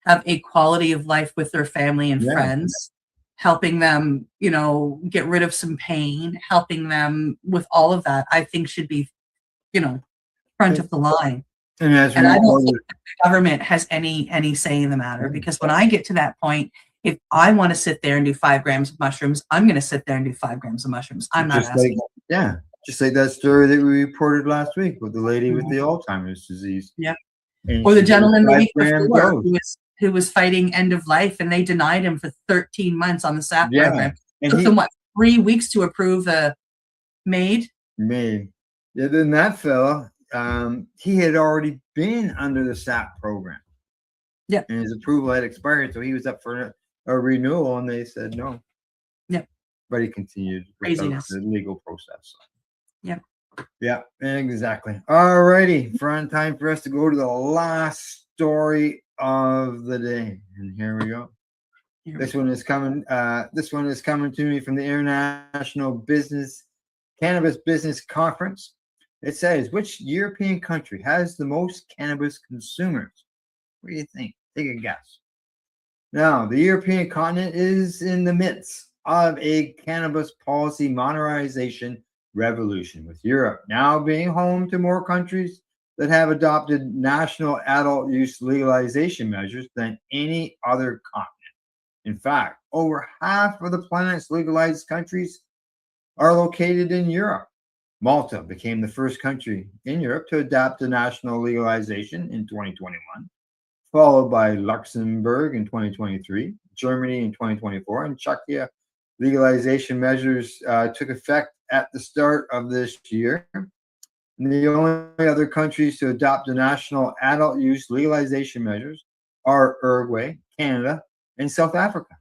have a quality of life with their family and Yeah. friends, helping them, get rid of some pain, helping them with all of that, I think should be, front of the line. And as And I don't reported, think that the government has any say in the matter, because when I get to that point, if I want to sit there and do 5 grams of mushrooms, I'm going to sit there and do 5 grams of mushrooms. I'm not just asking. just like that story that we reported last week with the lady with the Alzheimer's disease. Yeah. And Or the she did gentleman the 5 week gram before dose. who was fighting end of life, and they denied him for 13 months on the SAP Yeah. program. And Took them 3 weeks to approve a MAID. Yeah, then that fella, he had already been under the SAP program. Yeah. And his approval had expired, so he was up for a renewal, and they said no. Yeah. But he continued Craziness. the legal process. Yeah. Yeah, exactly. All righty, front time for us to go to the last story of the day, and here we go. This one is coming to me from the International Cannabis Business Conference. It says, which European country has the most cannabis consumers? What do you think? Take a guess. Now, the European continent is in the midst of a cannabis policy modernization revolution, with Europe now being home to more countries that have adopted national adult use legalization measures than any other continent. In fact, over half of the planet's legalized countries are located in Europe. Malta became the first country in Europe to adopt the national legalization in 2021, followed by Luxembourg in 2023, Germany in 2024, and Czechia. Legalization measures took effect at the start of this year. And the only other countries to adopt the national adult use legalization measures are Uruguay, Canada, and South Africa.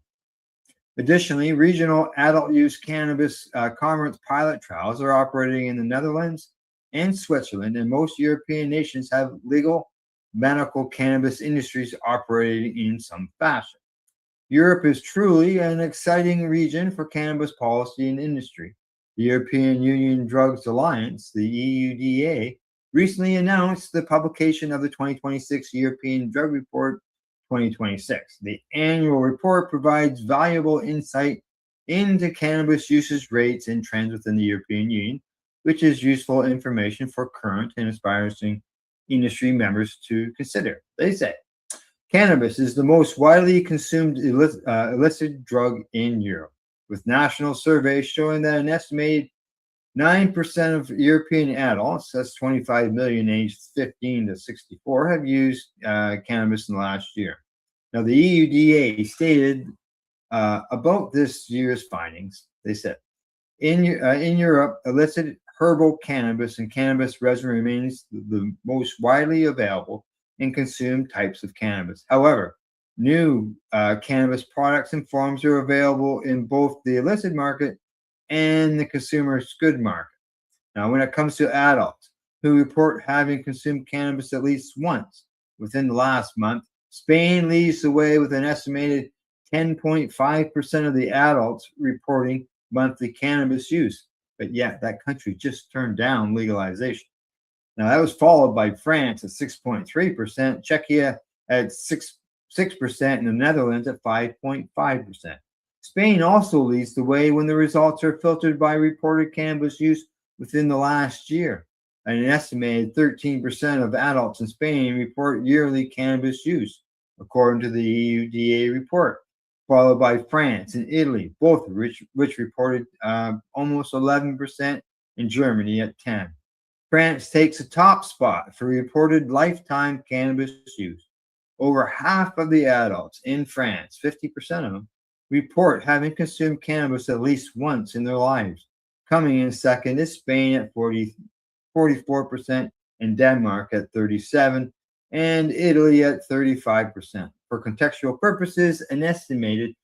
Additionally, regional adult use cannabis commerce pilot trials are operating in the Netherlands and Switzerland, and most European nations have legal medical cannabis industries operating in some fashion. Europe is truly an exciting region for cannabis policy and industry. The European Union Drugs Alliance, the EUDA, recently announced the publication of the 2026 European Drug Report 2026. The annual report provides valuable insight into cannabis usage rates and trends within the European Union, which is useful information for current and aspiring industry members to consider. They say cannabis is the most widely consumed illicit drug in Europe, with national surveys showing that an estimated 9% of European adults, that's 25 million aged 15 to 64, have used cannabis in the last year. Now, the EUDA stated about this year's findings, they said, in Europe, illicit herbal cannabis and cannabis resin remains the most widely available and consumed types of cannabis. However, new cannabis products and forms are available in both the illicit market and the consumer's good market. Now, when it comes to adults who report having consumed cannabis at least once within the last month, Spain leads the way with an estimated 10.5% of the adults reporting monthly cannabis use. But yet, that country just turned down legalization. Now, that was followed by France at 6.3%, Czechia at 6%, and the Netherlands at 5.5%. Spain also leads the way when the results are filtered by reported cannabis use within the last year. And an estimated 13% of adults in Spain report yearly cannabis use, according to the EUDA report, followed by France and Italy, both which reported almost 11%, and Germany at 10%. France takes the top spot for reported lifetime cannabis use. Over half of the adults in France, 50% of them, report having consumed cannabis at least once in their lives. Coming in second is Spain at 44%, and Denmark at 37%, and Italy at 35%. For contextual purposes, an estimated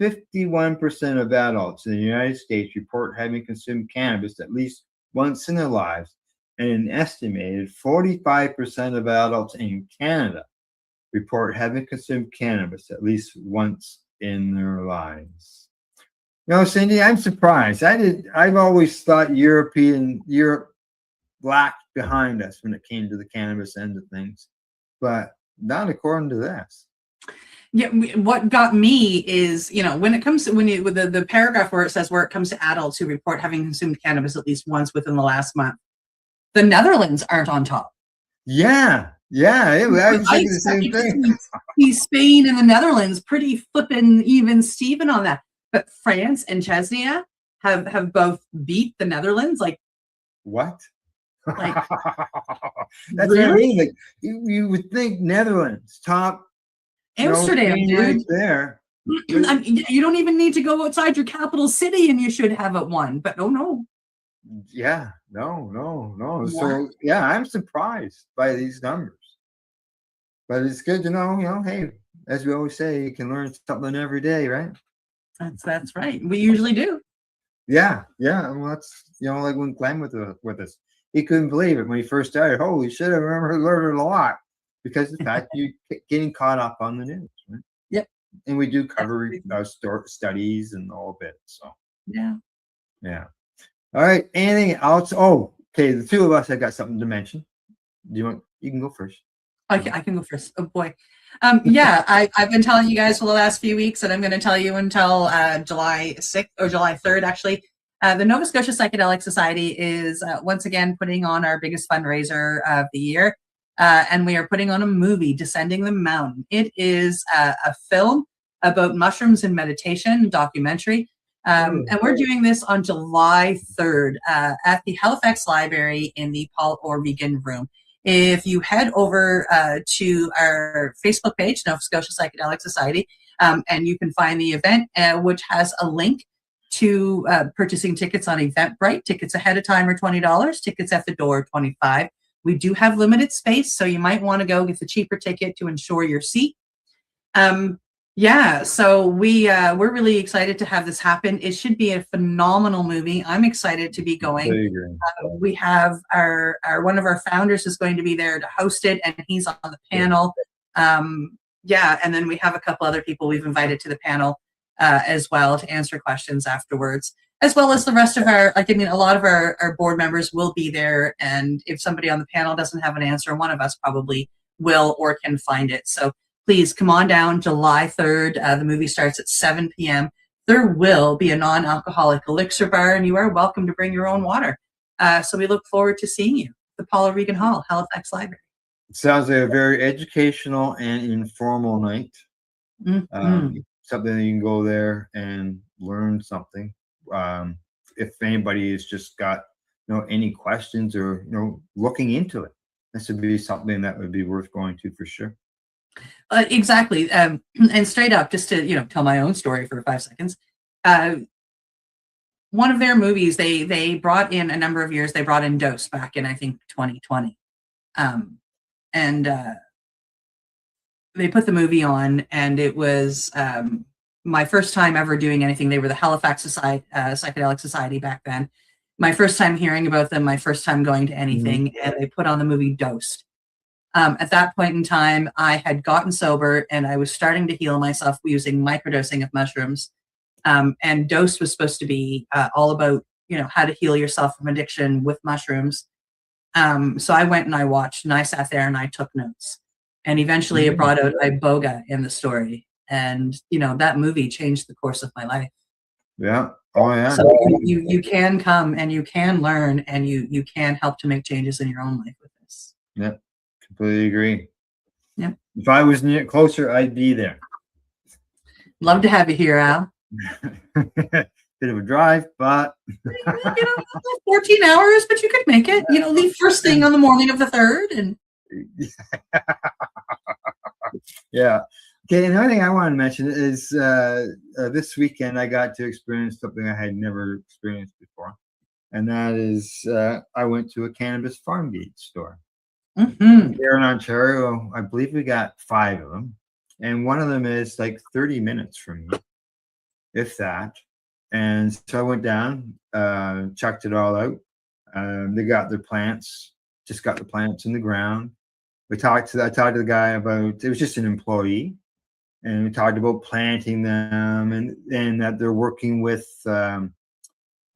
51% of adults in the United States report having consumed cannabis at least once in their lives, and an estimated 45% of adults in Canada report having consumed cannabis at least once in their lives. You know, Cindy, I'm surprised. I've always thought Europe lacked behind us when it came to the cannabis end of things, but not according to this. Yeah, what got me is, when it comes to with the paragraph where it says where it comes to adults who report having consumed cannabis at least once within the last month, the Netherlands aren't on top. Yeah, I was thinking the same thing. See Spain and the Netherlands pretty flippin' even Steven on that, but France and Chechnya have both beat the Netherlands. Like what? Like that's really? what I mean. Like you would think Netherlands top. Amsterdam, dude. Right there. I mean, you don't even need to go outside your capital city and you should have it won. But no. Yeah, no. What? So yeah, I'm surprised by these numbers. But it's good to know, hey, as we always say, you can learn something every day, right? That's right. We usually do. Yeah. Well, that's like when Glenn was with us, he couldn't believe it when he first started. Holy shit! I remember learning a lot because of the fact you getting caught up on the news, right? Yep. And we do cover studies and all of it. So yeah. All right. Anything else? Oh, okay. The two of us have got something to mention. You can go first. I can go first. Oh boy. Yeah, I've been telling you guys for the last few weeks, and I'm going to tell you until July 6th or July 3rd, actually. The Nova Scotia Psychedelic Society is once again putting on our biggest fundraiser of the year, and we are putting on a movie, Descending the Mountain. It is a film about mushrooms and meditation, documentary, and we're doing this on July 3rd at the Halifax Library in the Paul Orvegan Room. If you head over to our Facebook page, Nova Scotia Psychedelic Society, and you can find the event, which has a link to purchasing tickets on Eventbrite. Tickets ahead of time are $20. Tickets at the door are $25. We do have limited space, so you might want to go get the cheaper ticket to ensure your seat. So we're really excited to have this happen. It should be a phenomenal movie. I'm excited to be going. We have our one of our founders is going to be there to host it, and he's on the panel. And then we have a couple other people we've invited to the panel as well to answer questions afterwards, as well as the rest of a lot of our board members will be there, and if somebody on the panel doesn't have an answer, one of us probably will or can find it. So please come on down July 3rd. The movie starts at 7 p.m. There will be a non-alcoholic elixir bar, and you are welcome to bring your own water. So we look forward to seeing you at the Paul Regan Hall, Halifax Library. It sounds like a very educational and informal night. Mm-hmm. Something that you can go there and learn something. If anybody has just got any questions or looking into it, this would be something that would be worth going to for sure. Exactly. And straight up, just to tell my own story for 5 seconds. One of their movies, they brought in a number of years. They brought in Dose back in I think 2020, and they put the movie on, and it was my first time ever doing anything. They were the Halifax Psychedelic Society back then. My first time hearing about them, my first time going to anything, and they put on the movie Dosed. At that point in time, I had gotten sober, and I was starting to heal myself using microdosing of mushrooms. And Dosed was supposed to be all about, how to heal yourself from addiction with mushrooms. So I went and I watched, and I sat there and I took notes. And eventually it brought out Iboga in the story. And, that movie changed the course of my life. Yeah. Oh, yeah. So you can come and you can learn, and you can help to make changes in your own life with this. Yeah, completely agree. Yeah. If I was closer, I'd be there. Love to have you here, Al. Bit of a drive, but 14 hours, but you could make it. Leave first thing on the morning of the 3rd, and yeah. Okay, another thing I want to mention is this weekend I got to experience something I had never experienced before, and that is I went to a cannabis farm gate store. Here in Ontario. I believe we got 5 of them, and one of them is like 30 minutes from me, if that. And so I went down, checked it all out. They got their plants, just got the plants in the ground. I talked to the guy about, it was just an employee, and we talked about planting them, and that they're working with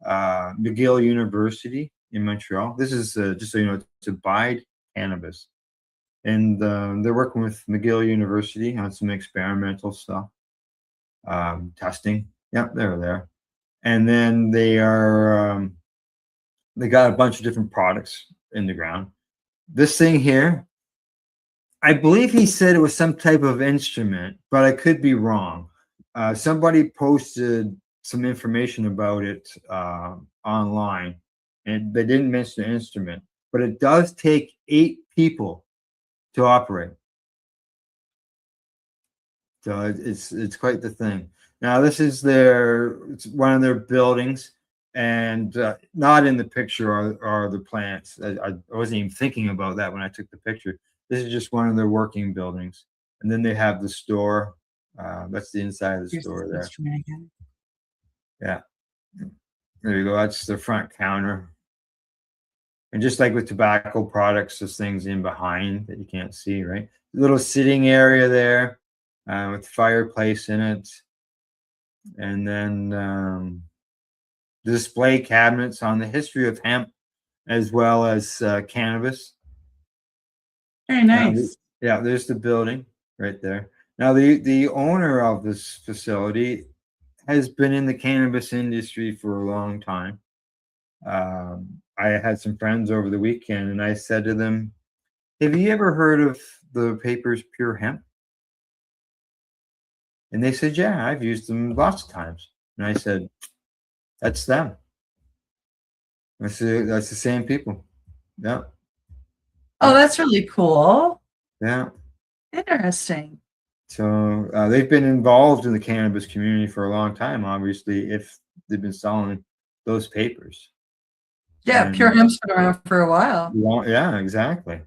McGill University in Montreal. This is just so you know, it's Abide Cannabis, and they're working with McGill University on some experimental stuff, testing. Yep, they're there, and then they got a bunch of different products in the ground. This thing here, I believe he said it was some type of instrument, but I could be wrong. Somebody posted some information about it online, and they didn't mention the instrument, but it does take 8 people to operate. So it's quite the thing. Now this is it's one of their buildings, and not in the picture are the plants. I wasn't even thinking about that when I took the picture. This is just one of their working buildings, and then they have the store. That's the inside of the store there. Yeah, there you go. That's the front counter. And just like with tobacco products, there's things in behind that you can't see, right? Little sitting area there with fireplace in it. And then display cabinets on the history of hemp as well as cannabis. Very nice. Yeah, there's the building right there. Now, the owner of this facility has been in the cannabis industry for a long time. I had some friends over the weekend, and I said to them, "Have you ever heard of the papers Pure Hemp?" And they said, "Yeah, I've used them lots of times." And I said, "That's them. That's the same people." Yeah. Oh, that's really cool. Yeah. Interesting. So they've been involved in the cannabis community for a long time, obviously, if they've been selling those papers. Yeah, And, Pure Hemp's been around for a while. yeah, exactly.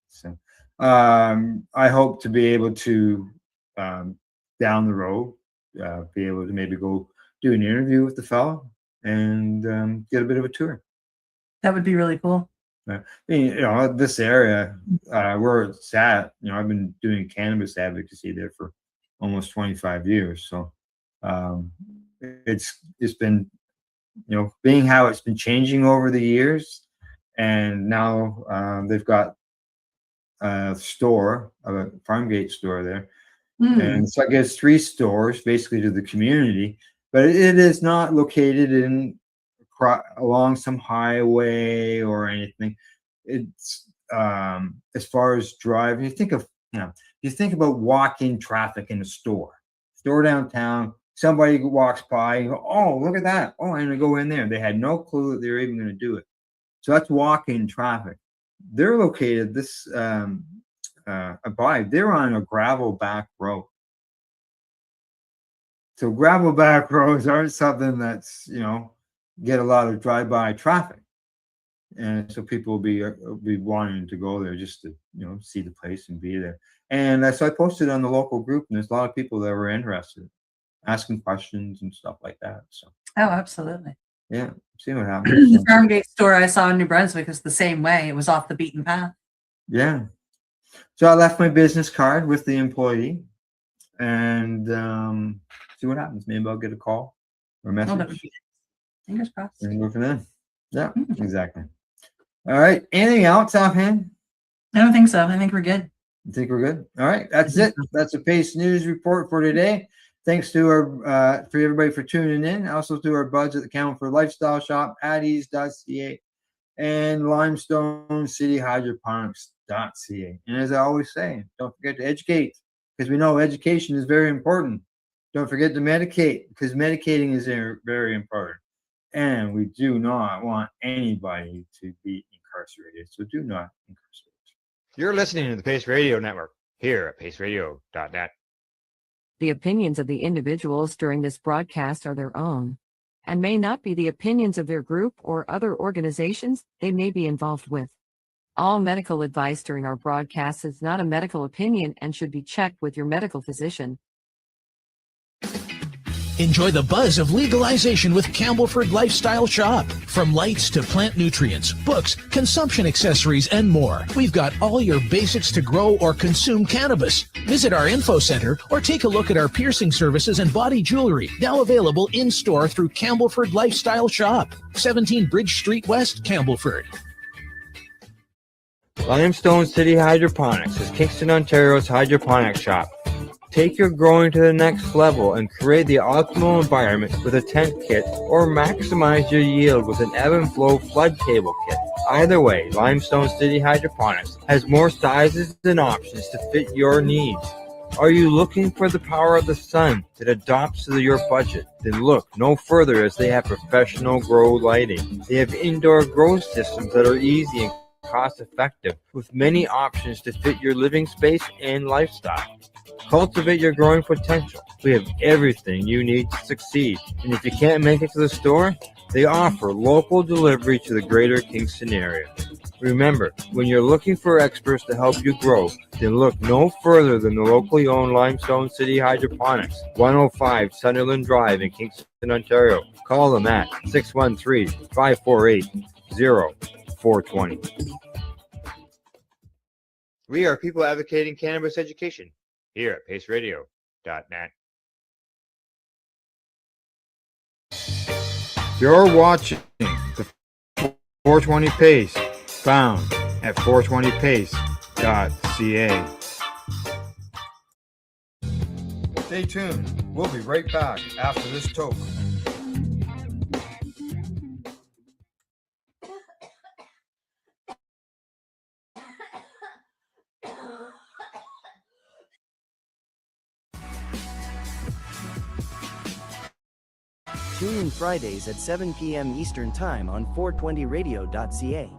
So I hope to be able to down the road be able to maybe go do an interview with the fellow and get a bit of a tour. That would be really cool. I mean, you know, this area where it's at, you know, I've been doing cannabis advocacy there for almost 25 years. So it's been, you know, being how it's been changing over the years, and now they've got a store, a farm gate store there, and so I guess 3 stores basically to the community, but it is not located along some highway or anything. It's as far as driving, you think about walk-in traffic in a store downtown. Somebody walks by, you go, "Oh, look at that. Oh, I'm gonna go in there." They had no clue that they were even gonna do it. So that's walk-in traffic. They're located Abide, they're on a gravel back road. So gravel back roads aren't something that's, you know, get a lot of drive-by traffic, and so people will be wanting to go there just to, you know, see the place and be there. And so I posted on the local group, and there's a lot of people that were interested, asking questions and stuff like that. So Oh, absolutely. yeah, see what happens. The farm gate store I saw in New Brunswick is the same way. It was off the beaten path. Yeah. So I left my business card with the employee, and see what happens. Maybe I'll get a call or a Oh, that would message. be fingers crossed. And go from there. Yeah, exactly. All right. Anything else offhand? I don't think so. I think we're good. You think we're good? All right. That's it. That's the Pace News Report for today. Thanks to for everybody for tuning in. Also to our buds at the Campbell Lifestyle Shop, addies.ca, and Limestone City Hydroponics.ca. And as I always say, don't forget to educate, because we know education is very important. Don't forget to medicate, because medicating is very important. And we do not want anybody to be incarcerated. So do not incarcerate. You're listening to the Pace Radio Network here at paceradio.net. The opinions of the individuals during this broadcast are their own and may not be the opinions of their group or other organizations they may be involved with. All medical advice during our broadcast is not a medical opinion and should be checked with your medical physician. Enjoy the buzz of legalization with Campbellford Lifestyle Shop. From lights to plant nutrients, books, consumption accessories, and more, we've got all your basics to grow or consume cannabis. Visit our info center or take a look at our piercing services and body jewelry, now available in-store through Campbellford Lifestyle Shop, 17 Bridge Street West, Campbellford. Limestone City Hydroponics is Kingston, Ontario's hydroponics shop. Take your growing to the next level and create the optimal environment with a tent kit or maximize your yield with an ebb and flow flood table kit. Either way, Limestone City Hydroponics has more sizes and options to fit your needs. Are you looking for the power of the sun that adapts to your budget? Then look no further, as they have professional grow lighting. They have indoor grow systems that are easy and cost effective, with many options to fit your living space and lifestyle. Cultivate your growing potential. We have everything you need to succeed. And if you can't make it to the store, they offer local delivery to the greater Kingston area. Remember, when you're looking for experts to help you grow, then look no further than the locally owned Limestone City Hydroponics, 105 Sunderland Drive in Kingston, Ontario. Call them at 613-548-0420. We are people advocating cannabis education here at paceradio.net. You're watching the 420 Pace, found at 420pace.ca. Stay tuned. We'll be right back after this toke. Tune in Fridays at 7 p.m. Eastern Time on 420radio.ca.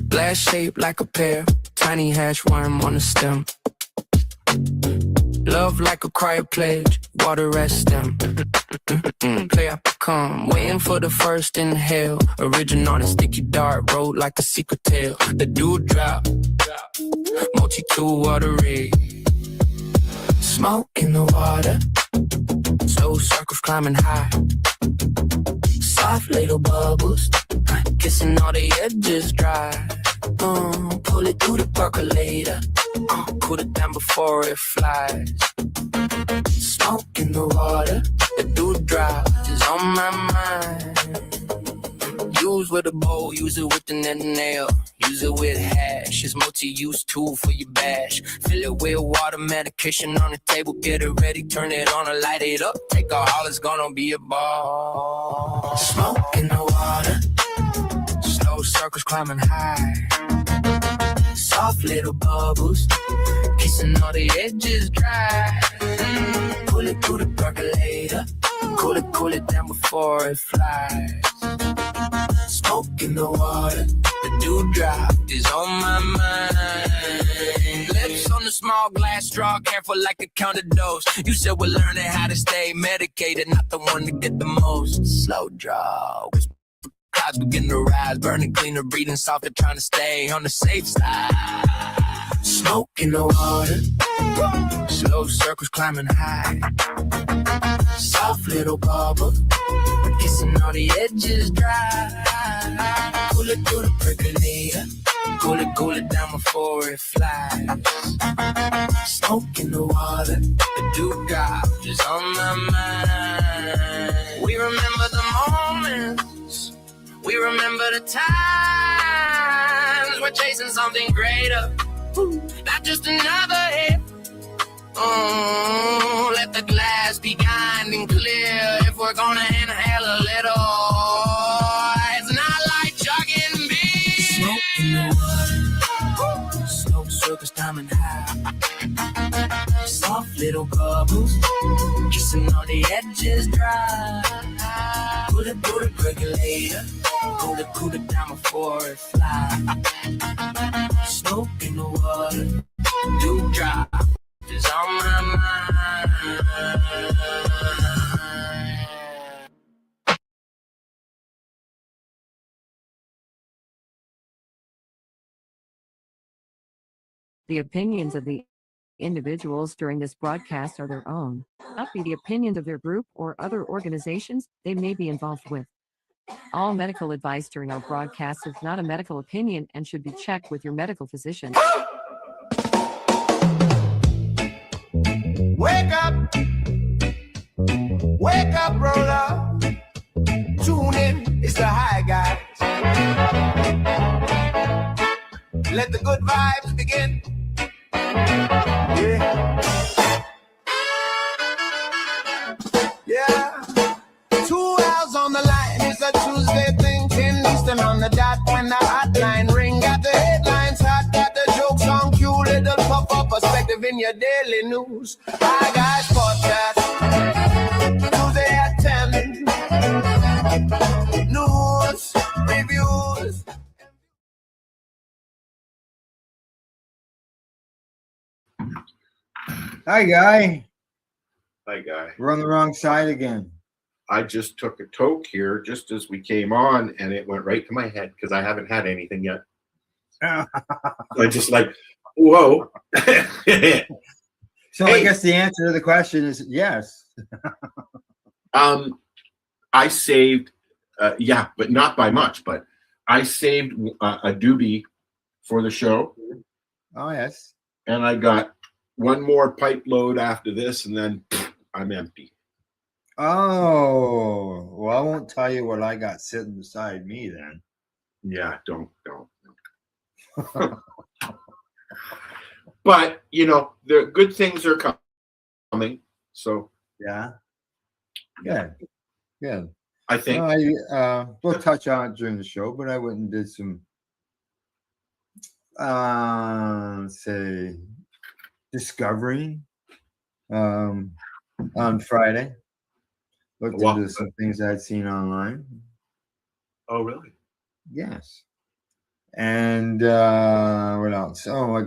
Glass shaped like a pear, tiny hash worm on the stem. Love like a cryo pledge, water at stem. Play up, come, waiting for the first inhale. Original on a sticky dart, road like a secret tale. The dude drop, multi-tool watery. Smoke in the water, slow circles climbing high. Soft little bubbles, kissing all the edges dry. Pull it through the percolator, cool it down before it flies. Smoke in the water, the dewdrop is on my mind. Use with a bowl, use it with the net and nail. Use it with hash, it's multi-use tool for your bash. Fill it with water, medication on the table. Get it ready, turn it on and light it up. Take a haul, it's gonna be a ball. Smoke in the water, slow circles climbing high. Soft little bubbles, kissing all the edges dry. Pull it through the percolator, cool it down before it flies. Smoke in the water, the dewdrop is on my mind. Lips on the small glass straw, careful like a counter dose. You said we're learning how to stay medicated, not the one to get the most. Slow draw, clouds begin to rise, burning cleaner, breathing softer, trying to stay on the safe side. Smoke in the water, slow circles climbing high. Soft little bubble, kissing all the edges dry. Pull it through the percolator, cool it down before it flies. Smoke in the water, the dewdrop is on my mind. We remember the moments, we remember the times. We're chasing something greater, not just another hit. Let the glass be kind and clear. If we're gonna inhale a little, it's not like chugging beer. Smoke in the water, slow circles climbing high. Soft little bubbles, kissing all the edges dry. Pull it through the percolator, cool it down before it flies. Smoke in the water, dewdrop is on my mind. The opinions of the individuals during this broadcast are their own, not be the opinions of their group or other organizations they may be involved with. All medical advice during our broadcast is not a medical opinion and should be checked with your medical physician. Wake up, brother. Tune in, it's the high guys. Let the good vibes begin. Yeah. Yeah. 2 hours on the line. It's a Tuesday thing. 10 Eastern on the dot when the hotline ring. Got the headlines hot, got the jokes on cue. Little puff up perspective in your daily news. High guys podcast. Tuesday at 10. News, reviews. Hi, Guy. Hi, Guy. We're on the wrong side again. I just took a toke here just as we came on, and it went right to my head because I haven't had anything yet. I just like, whoa. So I guess the answer to the question is yes. I saved, yeah, but not by much, but I saved a doobie for the show. Oh, yes. And I got one more pipe load after this, and then I'm empty. Oh, well, I won't tell you what I got sitting beside me then. Yeah, don't. But, you know, the good things are coming. So, yeah. Good. Good. I think. We'll touch on it during the show, but I went and did some, say, discovering on Friday. Looked into some things I'd seen online. Oh, really? Yes. And what else? Oh, I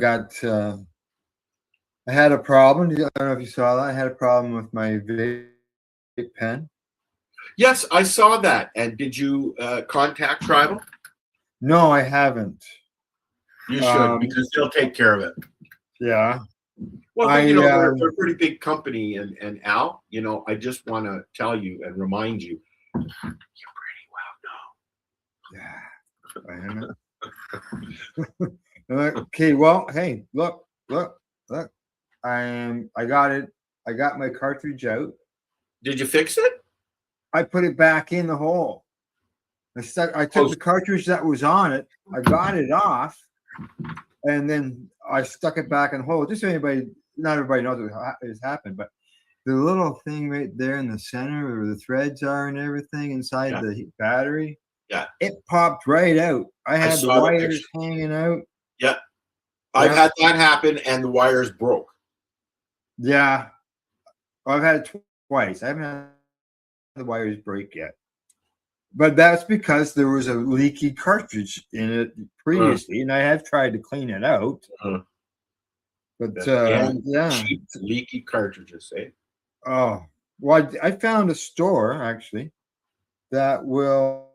had a problem. I don't know if you saw that. I had a problem with my vape pen. Yes, I saw that. And did you contact Tribal? No, I haven't. You should, because they'll take care of it. Yeah. Well, they're a pretty big company, and Al, you know, I just want to tell you and remind you, you're pretty well known. Yeah. Okay. Well, hey, look. I got it. I got my cartridge out. Did you fix it? I put it back in the hole. I took the cartridge that was on it. I got it off, and then I stuck it back in the hole. Just so not everybody knows what has happened, but the little thing right there in the center where the threads are and everything inside the battery, it popped right out. I had the wires hanging out. Yeah. I've had that happen, and the wires broke. Yeah. I've had it twice. I haven't had the wires break yet. But that's because there was a leaky cartridge in it previously, and I have tried to clean it out. But cheap leaky cartridges, eh? Oh, well, I found a store actually that will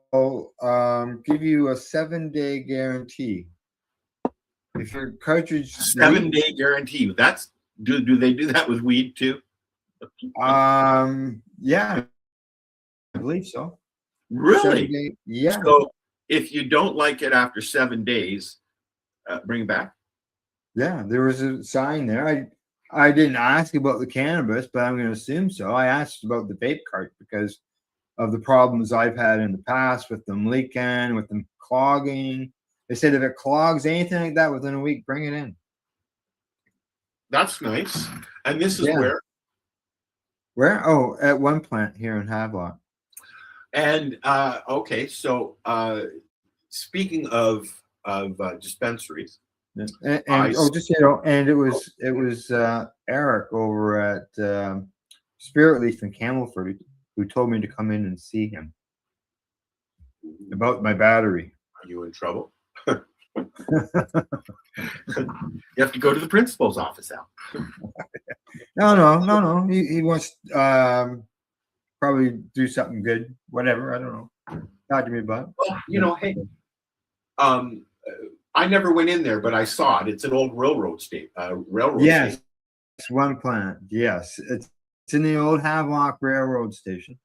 give you a 7-day guarantee. If your cartridge 7-day guarantee. That's do they do that with weed too? Yeah, I believe so. Really? Yeah. So if you don't like it after 7 days, bring it back. Yeah, there was a sign there. I didn't ask about the cannabis, but I'm going to assume so. I asked about the vape cart because of the problems I've had in the past with them leaking, with them clogging. They said if it clogs, anything like that, within a week, bring it in. That's nice. And this is where? Where? Oh, at one plant here in Havelock. And okay, so speaking of dispensaries, and it was Eric over at Spirit Leaf in Camelford who told me to come in and see him about my battery. Are you in trouble? You have to go to the principal's office, Al. No. He wants probably do something good. Whatever. I don't know. Talk to me about it. Well, hey, I never went in there, but I saw it. It's an old railroad Yes, station. it's one plant. Yes, it's in the old Havelock Railroad Station.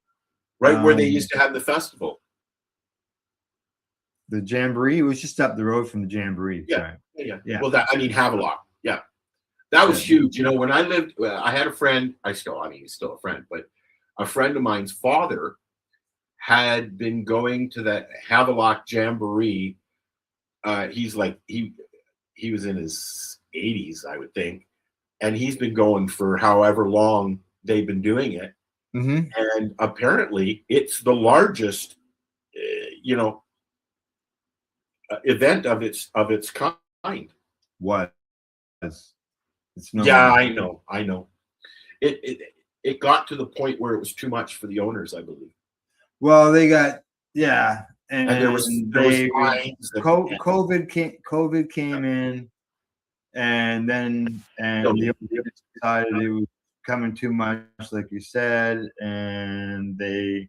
Right where they used to have the festival. The Jamboree was just up the road from the Jamboree. Yeah, Right. yeah. Well, Havelock. Yeah, that was huge. You know, when I lived, I had a friend. He's still a friend, but a friend of mine's father had been going to that Havelock Jamboree. He's like he was in his 80s, I would think, and he's been going for however long they've been doing it. Mm-hmm. And apparently, it's the largest, event of its kind. What? It's no Yeah, longer. I know. It got to the point where it was too much for the owners, I believe. Well, they got and there was fines COVID came in, and then the owners decided it was coming too much, like you said, and they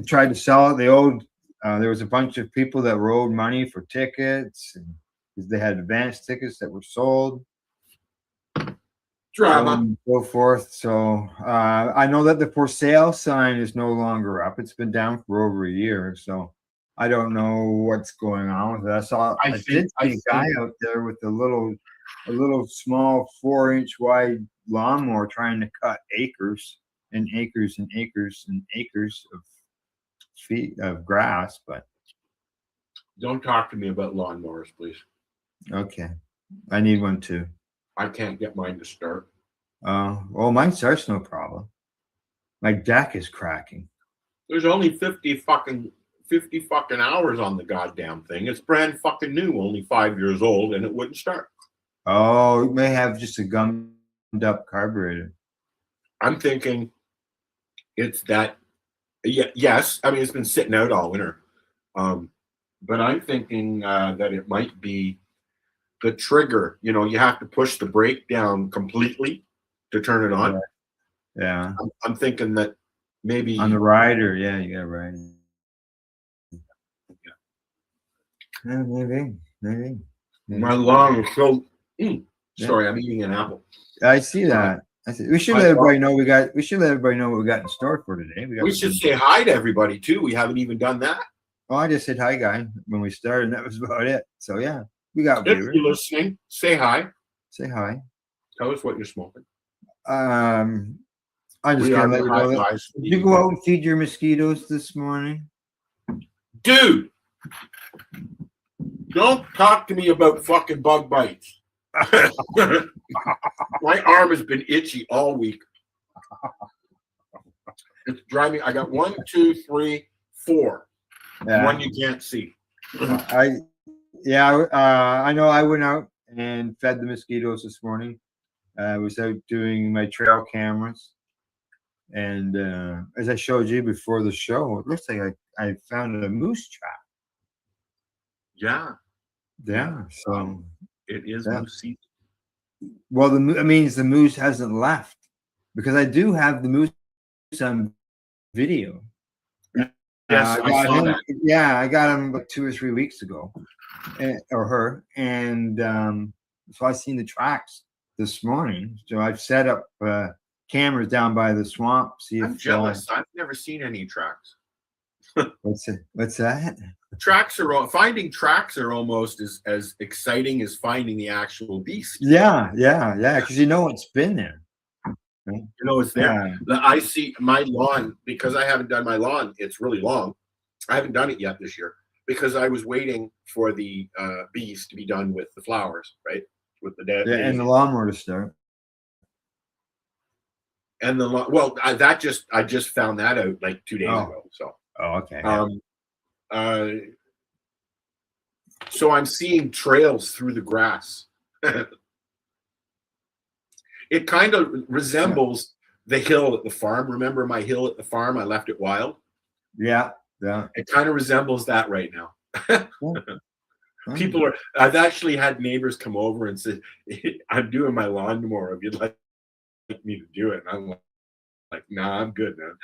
tried to sell it. They owed. There was a bunch of people that were owed money for tickets, because they had advance tickets that were sold. Drama. And so forth. So I know that the for sale sign is no longer up. It's been down for over a year. So I don't know what's going on with it. I did see a guy out there with a little small 4-inch wide lawnmower trying to cut acres and acres and acres and acres of feet of grass. But don't talk to me about lawnmowers, please. Okay, I need one too. I can't get mine to start. Well, mine starts no problem. My deck is cracking. There's only 50 fucking hours on the goddamn thing. It's brand fucking new, only 5 years old, and it wouldn't start. Oh, it may have just a gummed up carburetor. I'm thinking it's that. Yes, I mean it's been sitting out all winter, but I'm thinking that it might be the trigger. You know, you have to push the brake down completely to turn it on. Yeah. I'm thinking that maybe on the rider. Yeah, you got a rider. Yeah, maybe. My lawn is so. Sorry, I'm eating an apple. I see that. We should let everybody know we got. We should let everybody know what we got in store for today. We should say hi to everybody too. We haven't even done that. Oh, I just said hi, guy, when we started, and that was about it. So yeah, we got. If you're listening, say hi. Say hi. Tell us what you're smoking. I'm just gonna let you know that. Did you go out and feed your mosquitoes this morning, dude? Don't talk to me about fucking bug bites. My arm has been itchy all week. It's driving. I got 1, 2, 3, 4. Yeah. One you can't see. I know I went out and fed the mosquitoes this morning. I was out doing my trail cameras, and as I showed you before the show, it looks like I found a moose trap. Yeah. So it is moose season. Well, that means the moose hasn't left, because I do have the moose on video. Yes, I saw that. Yeah, I got him about 2 or 3 weeks ago, or her, and so I seen the tracks this morning. So I've set up cameras down by the swamp. I'm jealous. I've never seen any tracks. What's that? Finding tracks are almost as exciting as finding the actual beast. Yeah, because you know it's been there. You know it's there. Yeah. I see my lawn, because I haven't done my lawn. It's really long. I haven't done it yet this year because I was waiting for the bees to be done with the flowers, right? With the dead. Yeah, and the lawnmower to start. And I just found that out like 2 days ago. So. Oh, okay. So I'm seeing trails through the grass. It kind of resembles the hill at the farm. Remember my hill at the farm? I left it wild. Yeah. It kind of resembles that right now. I've actually had neighbors come over and said, I'm doing my lawnmower. If you'd like me to do it. And I'm like, nah, I'm good, man.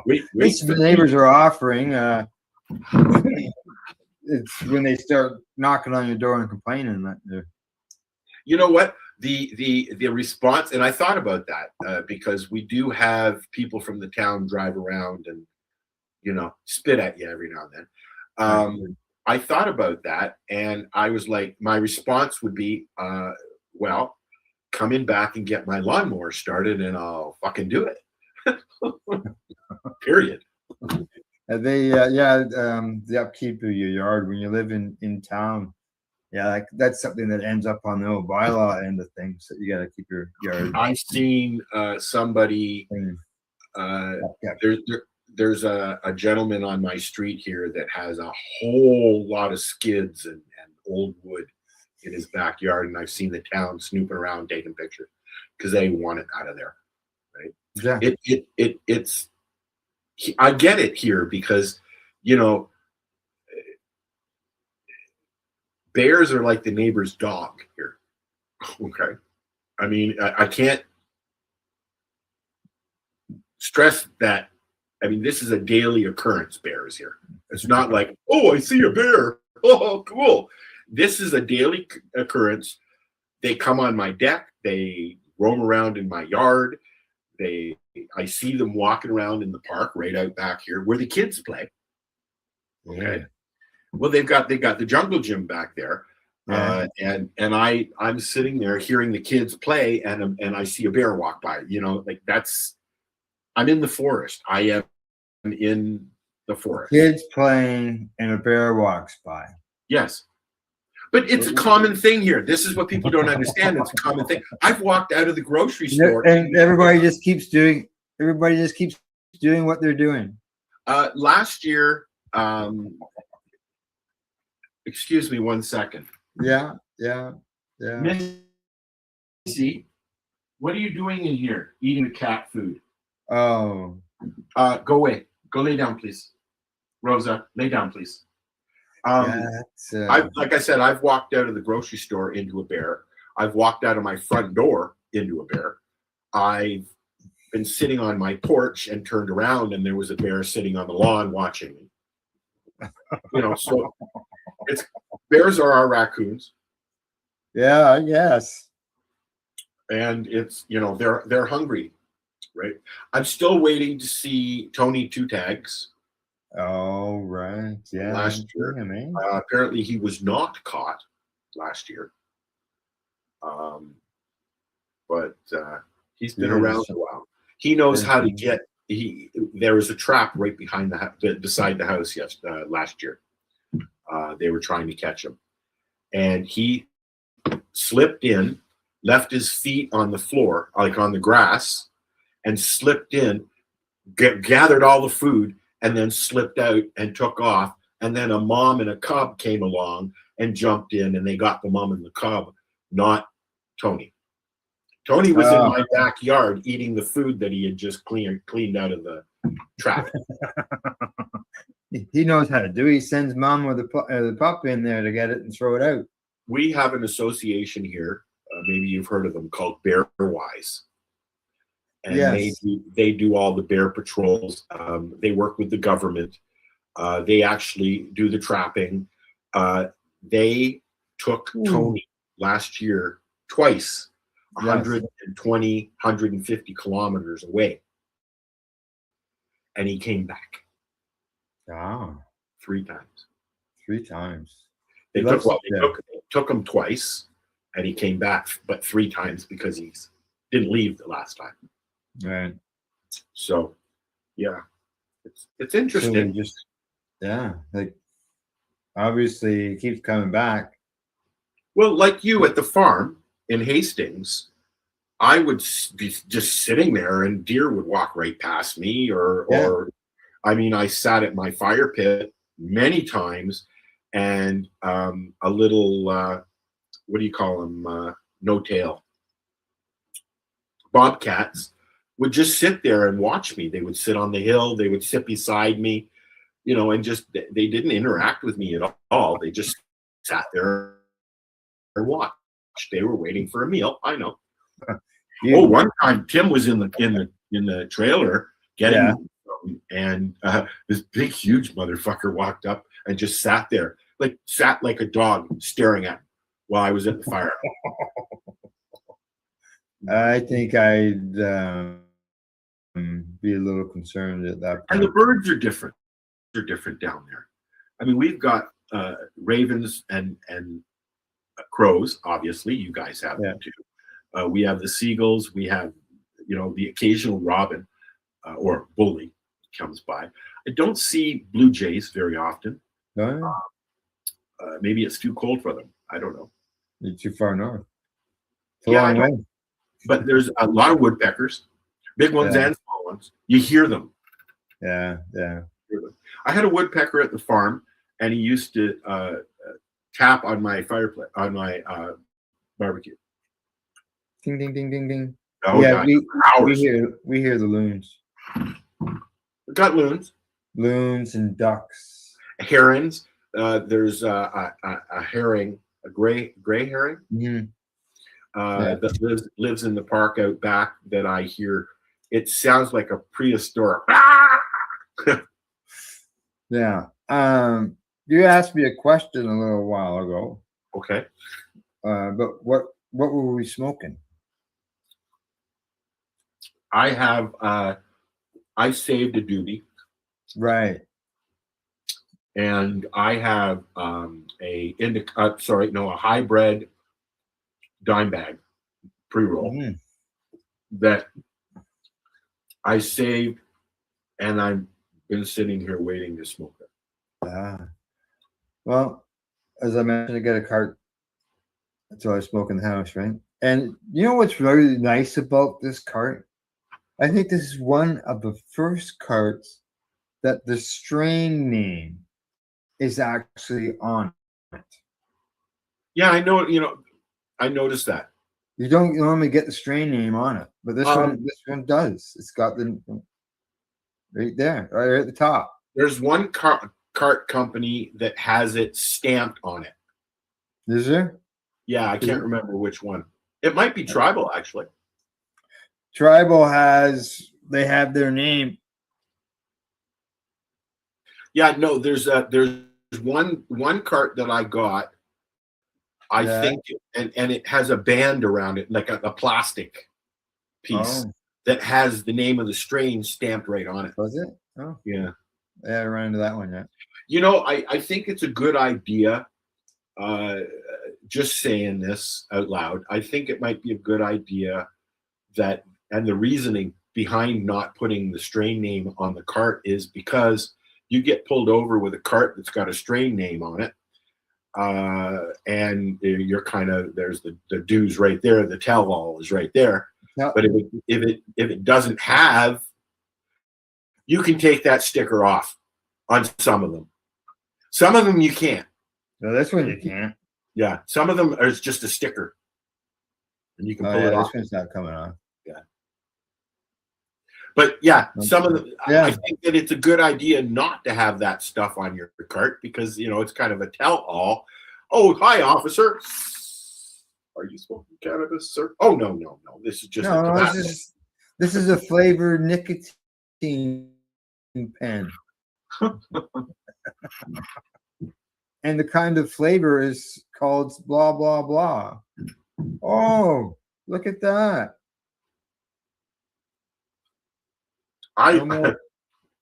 Wait, the neighbors are offering. it's when they start knocking on your door and complaining that they're. You know what? The response, and I thought about that because we do have people from the town drive around and, you know, spit at you every now and then. I thought about that, and I was like, my response would be, well, come in back and get my lawnmower started, and I'll fucking do it. Period. The upkeep of your yard when you live in town. Yeah, like that's something that ends up on the old bylaw end of things. That you got to keep your yard. I've seen somebody. There's a gentleman on my street here that has a whole lot of skids and old wood in his backyard, and I've seen the town snooping around taking pictures because they want it out of there. Right? Yeah. It's. I get it here because, you know, bears are like the neighbor's dog here. Okay. I mean, I can't stress that. I mean, this is a daily occurrence, bears here. It's not like, oh, I see a bear. Oh, cool. This is a daily occurrence. They come on my deck. They roam around in my yard. I see them walking around in the park right out back here where the kids play. Okay. Well, they've got the jungle gym back there. And I'm sitting there hearing the kids play, and I see a bear walk by. You know, like I'm in the forest. I am in the forest. Kids playing and a bear walks by. Yes. But it's a common thing here. This is what people don't understand. It's a common thing. I've walked out of the grocery store. And everybody just keeps doing what they're doing. Last year, excuse me 1 second. Yeah. Missy, what are you doing in here? Eating the cat food. Oh. Go away. Go lay down, please. Rosa, lay down, please. Like I said, I've walked out of the grocery store into a bear. I've walked out of my front door into a bear. I've been sitting on my porch and turned around, and there was a bear sitting on the lawn watching me. You know, so bears are our raccoons. Yeah, I guess. And it's, you know, they're hungry, right? I'm still waiting to see Tony Two Tags. Oh, right. Yeah. Last year. Yeah, man. Apparently he was not caught last year. But he's been around a while. He knows how to get. There was a trap right behind beside the house last year. They were trying to catch him, and he slipped in, left his feet on the floor, like on the grass, and slipped in, gathered all the food, and then slipped out and took off. And then a mom and a cub came along and jumped in, and they got the mom and the cub, not Tony. Tony was in my backyard eating the food that he had just cleaned out of the trap. He knows how to do. He sends mom or the pup in there to get it and throw it out. We have an association here. Maybe you've heard of them, called Bear Wise. And yes. they do all the bear patrols. They work with the government. They actually do the trapping. They took Tony last year twice, 120, 150 kilometers away. And he came back. Oh. 3 times. 3 times. They took him twice, and he came back, but 3 times because he didn't leave the last time. Right. So, yeah, it's interesting. So like obviously it keeps coming back. Well, like you at the farm in Hastings, I would be just sitting there, and deer would walk right past me, or I mean, I sat at my fire pit many times, and a little what do you call them? No tail bobcats would just sit there and watch me. They would sit on the hill. They would sit beside me, you know, and just, they didn't interact with me at all. They just sat there and watched. They were waiting for a meal. I know. One time Tim was in the trailer getting, and this big, huge motherfucker walked up. and just sat there, sat like a dog staring at me while I was at the fire. I think I'd be a little concerned at that point. And the birds are different. They're different down there. I mean, we've got ravens and crows. Obviously, you guys have them too. We have the seagulls. We have, the occasional robin or bully comes by. I don't see blue jays very often. Maybe it's too cold for them. I don't know. You're too far north. It's a Yeah, long way. But there's a lot of woodpeckers, big ones and small ones. You hear them. Yeah. I had a woodpecker at the farm, and he used to tap on my fireplace, on my barbecue. Ding, ding, ding, ding, ding. Oh, yeah, God. we hear the loons. We got loons. Loons and ducks. Herons. There's a herring, a gray herring. Mm-hmm. That lives in the park out back that I hear. It sounds like a prehistoric. Yeah. You asked me a question a little while ago. Okay. But what were we smoking? I have I saved a doobie. Right. And I have a hybrid dime bag pre-roll that I saved, and I've been sitting here waiting to smoke it. Well, as I mentioned, I got a cart. That's all I smoke in the house, right? And you know what's really nice about this cart? I think this is one of the first carts that the strain name is actually on it. Yeah, I know. I noticed that. You don't normally get the strain name on it, but this one does. It's got the right there, right at the top. There's one cart company that has it stamped on it. Is there? Yeah, I can't remember which one. It might be Tribal, actually. Tribal they have their name. Yeah, no, there's one cart that I got. I think, and it has a band around it, like a plastic piece that has the name of the strain stamped right on it. Was it? Oh, yeah. Yeah, I ran into that one yet. I think it's a good idea. Just saying this out loud, I think it might be a good idea and the reasoning behind not putting the strain name on the cart is because you get pulled over with a cart that's got a strain name on it. And you're there's the dues right there, the tell-all is right there. Yep. But if it doesn't have, you can take that sticker off on some of them. Some of them you can't. No, this one you can't. Yeah, some of them are just a sticker, and you can pull it off. This one's not coming off. Yeah. But yeah, some of them. Yeah. I think that it's a good idea not to have that stuff on your cart because it's kind of a tell-all. Oh, hi, officer. Are you smoking cannabis, sir? Oh no. This is just this is a flavored nicotine pen. And the kind of flavor is called blah blah blah. Oh, look at that.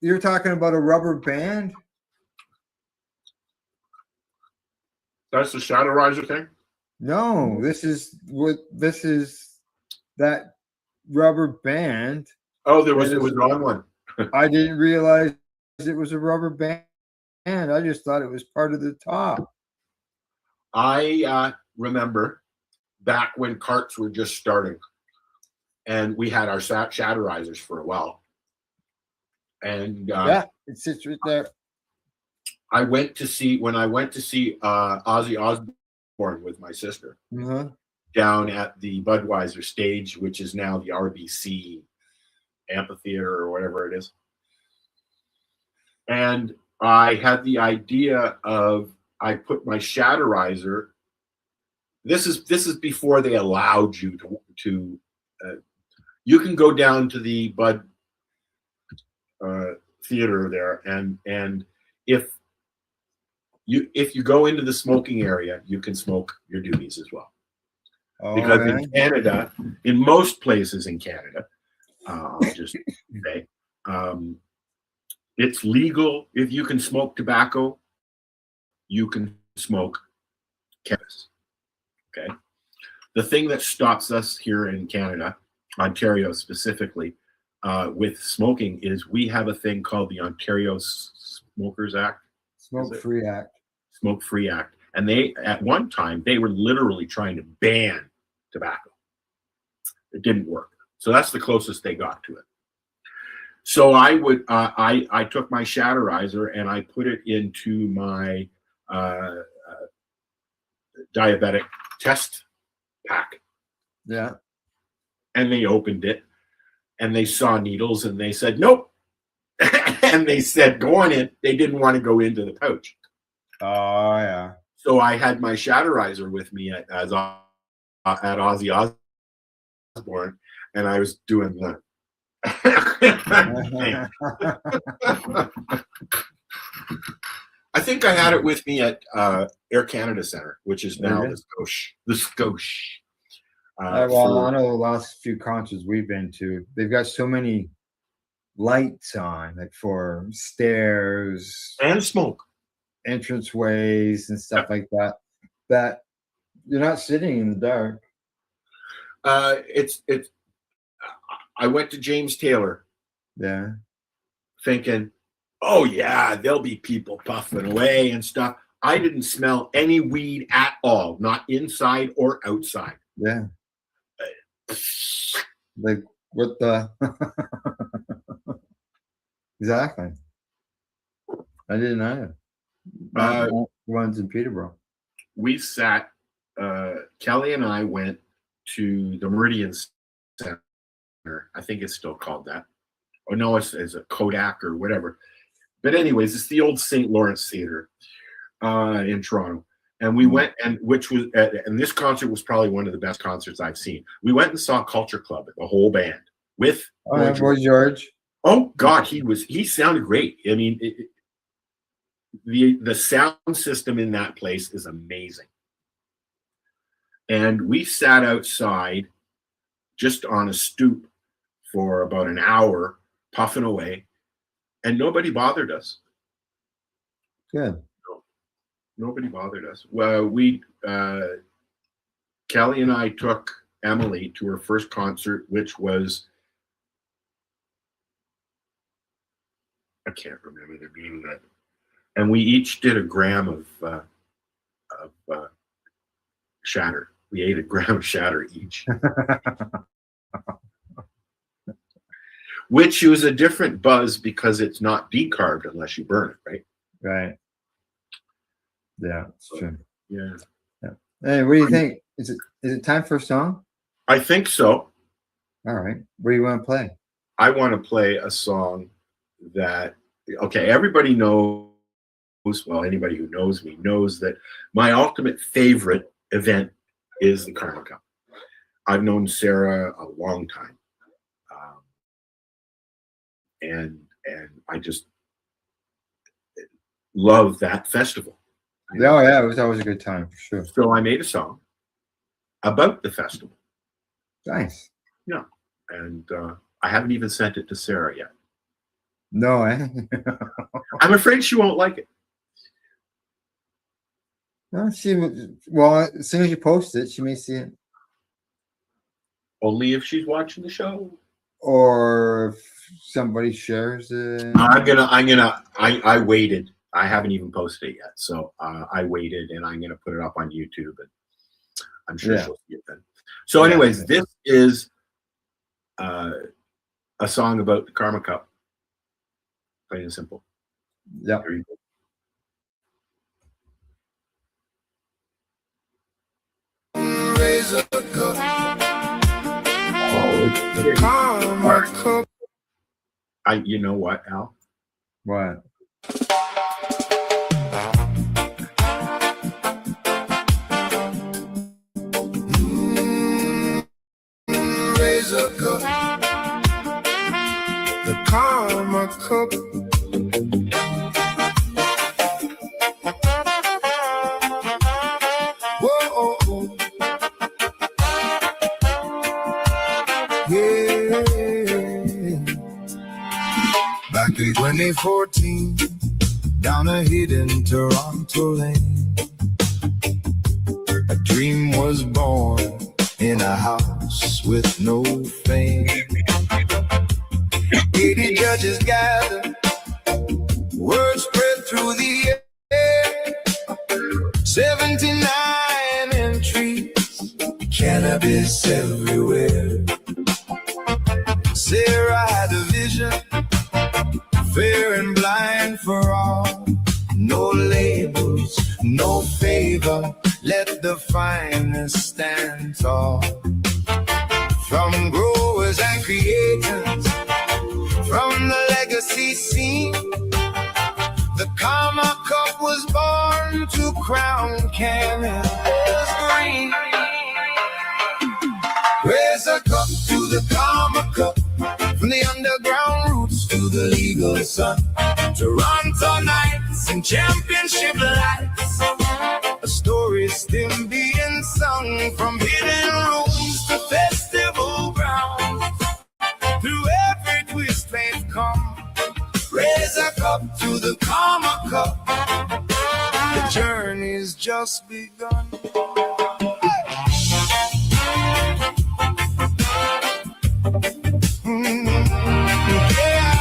You're talking about a rubber band? That's the shadow riser thing? No, this is that rubber band. Oh, it was on one. I didn't realize it was a rubber band. I just thought it was part of the top. I remember back when carts were just starting, and we had our shatterizers for a while. And it sits right there. when I went to see Ozzy Osbourne with my sister down at the Budweiser stage, which is now the RBC amphitheater or whatever it is. And I had the idea I put my shatterizer. This is before they allowed you to you can go down to the Bud theater there, and if if you go into the smoking area, you can smoke your doobies as well. Oh, Because yeah. in Canada, in most places in Canada, I'll just say, it's legal. If you can smoke tobacco, you can smoke cannabis. Okay. The thing that stops us here in Canada, Ontario specifically, with smoking is we have a thing called the Ontario Smokers Act. Smoke Free Act. Smoke Free Act. And they, at one time, they were literally trying to ban tobacco. It didn't work. So that's the closest they got to it. So I took my Shatterizer and I put it into my diabetic test pack. Yeah. And they opened it and they saw needles and they said, nope. And they said, go on in. They didn't want to go into the pouch. Oh, yeah. So I had my Shatterizer with me at Ozzy Osbourne, and I was doing that. I think I had it with me at Air Canada Centre, which is now the Scotia. Well, I know the last few concerts we've been to, they've got so many lights on, like for stairs and smoke, entranceways and stuff like that, that you're not sitting in the dark. I went to James Taylor. Yeah. Thinking, oh yeah, there'll be people puffing away and stuff. I didn't smell any weed at all, not inside or outside. Yeah. Like what the exactly. I didn't either. Ones in Peterborough. We sat, Kelly and I went to the Meridian Center. I think it's still called that. Oh no, it's a Kodak or whatever. But anyways, it's the old St. Lawrence Theater in Toronto. And we went, and this concert was probably one of the best concerts I've seen. We went and saw Culture Club, the whole band, with Boy George. Oh God, he sounded great. I mean, the sound system in that place is amazing. And we sat outside just on a stoop for about an hour, puffing away, and nobody bothered us. Good. Nobody bothered us. Well, Kelly and I took Emily to her first concert, which was, I can't remember the name of it. And we each did a gram of shatter. We ate a gram of shatter each. Which was a different buzz because it's not decarbed unless you burn it, right? Right. Yeah, it's true. Yeah. Hey, what do you think? Is it time for a song? I think so. All right. What do you want to play? I want to play a song that, okay, everybody knows, well, anybody who knows me knows that my ultimate favorite event is the Karma Cup. I've known Sarah a long time. And I just love that festival. Oh yeah, it was always a good time for sure. So I made a song about the festival. Nice. Yeah. And I haven't even sent it to Sarah yet. No, I'm afraid she won't like it. No, well, as soon as you post it, she may see it. Only if she's watching the show. Or if somebody shares it. I waited. I haven't even posted it yet. So I waited and I'm going to put it up on YouTube and I'm sure she'll see it then. So anyways, this is a song about the Karma Cup. Plain and simple. Yeah. There you go. Raise a cup. The Karma Cup. You know what, Al? What? Raise a cup. The Karma Cup. 2014, down a hidden Toronto lane, a dream was born in a house with no fame. 80 judges gathered, word spread through the air. 79 entries, cannabis everywhere. Sarah had a vision, fair and blind for all. No labels, no favor, let the finest stand tall. From growers and creators, from the legacy scene, the Karma Cup was born to crown cannabis green. Raise a cup to the Karma Cup, from the underground roots to the legal sun. Toronto nights and championship lights, a story still being sung. From hidden rooms to festival grounds, through every twist they've come. Raise a cup to the Karma Cup, the journey's just begun. Yeah.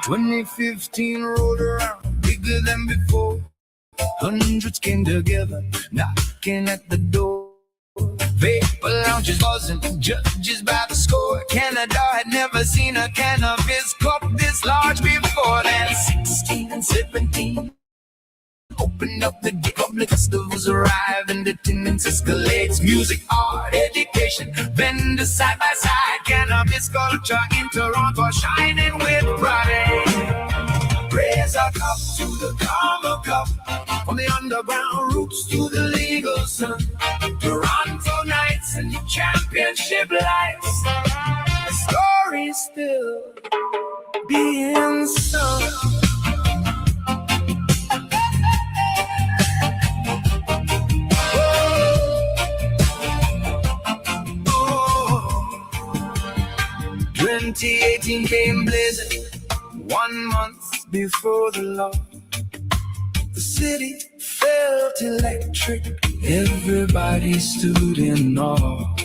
2015 rolled around, bigger than before. Hundreds came together, knocking at the door. Vapor lounges buzzing, judges by the score. Canada had never seen a cannabis cup this large before. Then 16 and 17 opened up the gate. Public festivals arrive and attendance escalates. Music, art, education, vendors side by side. Cannabis culture in Toronto shining with pride. Raise a cup to the Karma Cup, from the underground roots to the legal sun. Toronto nights and championship lights, the story's still being sung. Oh, 2018 came blazing, 1 month before the law. The city felt electric, everybody stood in awe.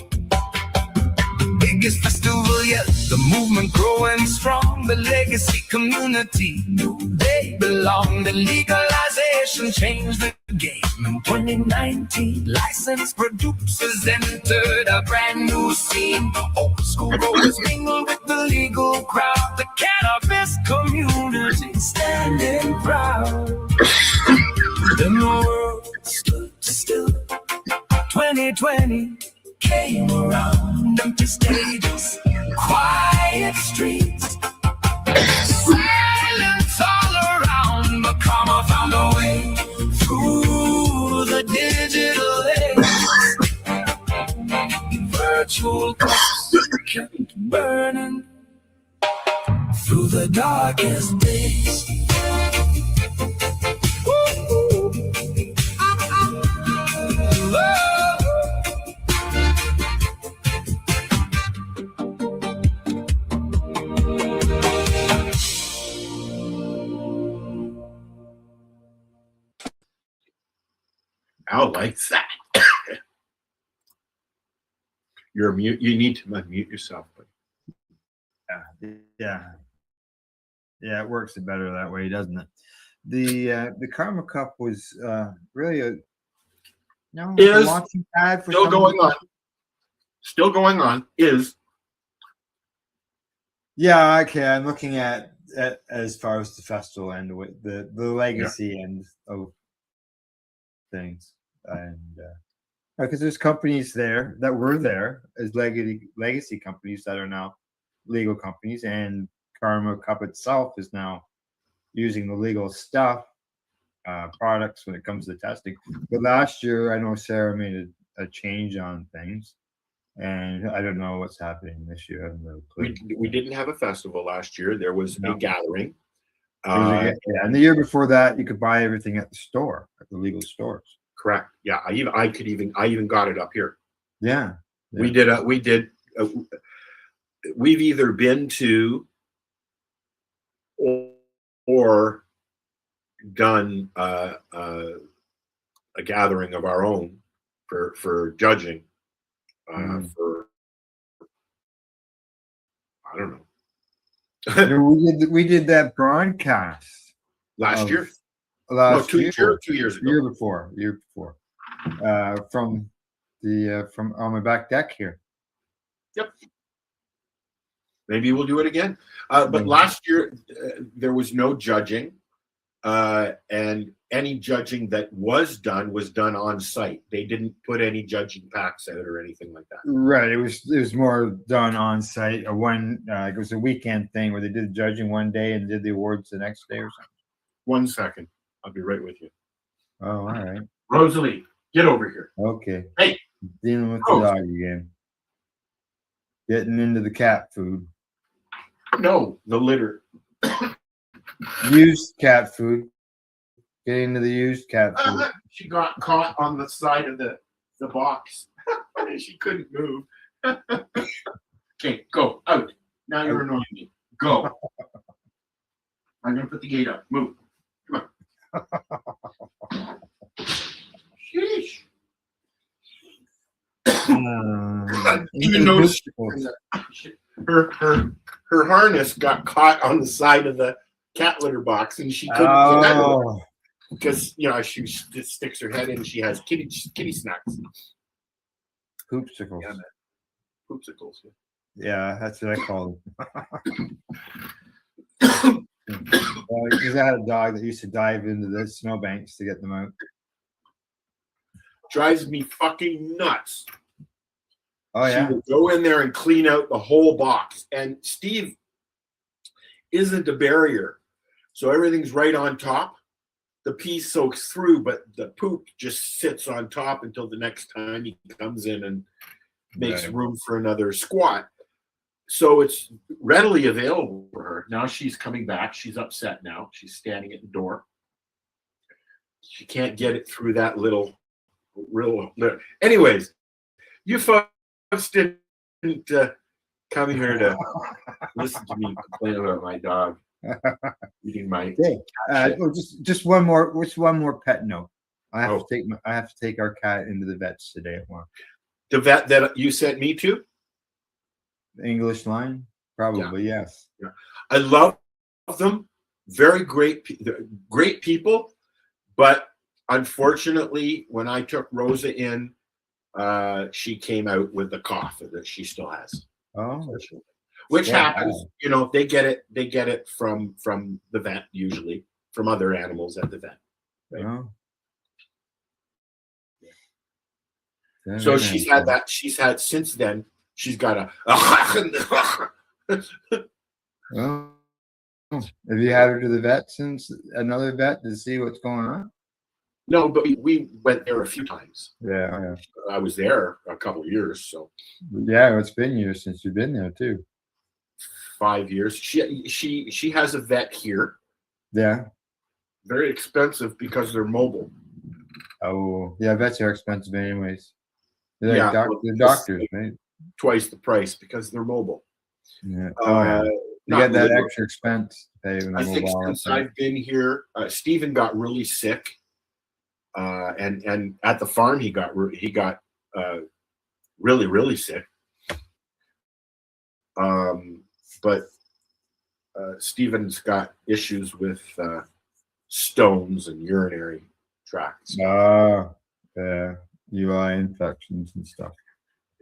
Biggest festival yet, the movement growing strong. The legacy community knew they belonged. The legalization changed the game. In 2019, licensed producers entered a brand new scene. Old school growers mingled with the legal crowd. The cannabis community standing proud. Then the world stood still. 2020 came around, empty stages, quiet streets, silence all around. But Karma found a way through the digital age. Virtual cups kept burning through the darkest days. Al likes that. You're mute. You need to unmute yourself. Yeah. It works better that way, doesn't it? The Karma Cup was really a launching pad for still going on. Still going on. Yeah, okay. I'm looking at as far as the festival and the legacy end of things, and because there's companies there that were there as legacy companies that are now legal companies, and Karma Cup itself is now using the legal stuff products when it comes to testing. But last year, I know Sarah made a change on things, and I don't know what's happening this year. I have no clue. We didn't have a festival last year. There was a gathering. And the year before that, you could buy everything at the store, at the legal stores. Correct. Yeah, I even got it up here. Yeah. We did we've either been to or done a gathering of our own for judging for I don't know. we did that broadcast Last year. Last two year, years ago. year before, from on my back deck here. Yep. Maybe we'll do it again. But last year there was no judging, and any judging that was done on site. They didn't put any judging packs out or anything like that. Right. It was more done on site. It was a weekend thing where they did the judging one day and did the awards the next day or something. 1 second. I'll be right with you. Oh, all right. Rosalie, get over here. Okay. Hey. Dealing with the dog again. Getting into the cat food. No, the litter. Used cat food. Getting into the used cat food. She got caught on the side of the box. She couldn't move. Okay, go out. Now you're annoying me. Go. I'm gonna put the gate up. Move. Come on. Sheesh. Even noticed her harness got caught on the side of the cat litter box, and she couldn't get out of it because she just sticks her head in. She has kitty snacks. Poopsicles. Yeah, poopsicles. Yeah, that's what I call them. Because I had a dog that used to dive into the snowbanks to get them out. Drives me fucking nuts. Oh yeah. She would go in there and clean out the whole box. And Steve isn't a barrier, so everything's right on top. The pee soaks through, but the poop just sits on top until the next time he comes in and makes room for another squat. So it's readily available for her. Now she's coming back. She's upset now. She's standing at the door. She can't get it through that little. Anyways, you folks didn't come here to listen to me complain about my dog eating my. Just one more. What's one more pet note? I have to take our cat into the vets today at 1. The vet that you sent me to. The English line, probably yes. Yeah. I love them. Very great people, but unfortunately, when I took Rosa in, she came out with the cough that she still has. Oh, which happens. They get it from the vet, usually from other animals at the vet. Right? Oh. Yeah. So she's had that. She's had since then. She's got a. Well, have you had her to the vet since another vet to see what's going on? No, but we went there a few times. Yeah. I was there a couple of years, so. Yeah, it's been years since you've been there too. 5 years. She has a vet here. Yeah. Very expensive because they're mobile. Oh, yeah, vets are expensive anyways. They're they're doctors, right? Twice the price because they're mobile. Yeah. You get that extra expense to pay. I think since I've been here, Stephen got really sick, and at the farm he got really, really sick. But Stephen's got issues with stones and urinary tracts. Yeah, UI infections and stuff.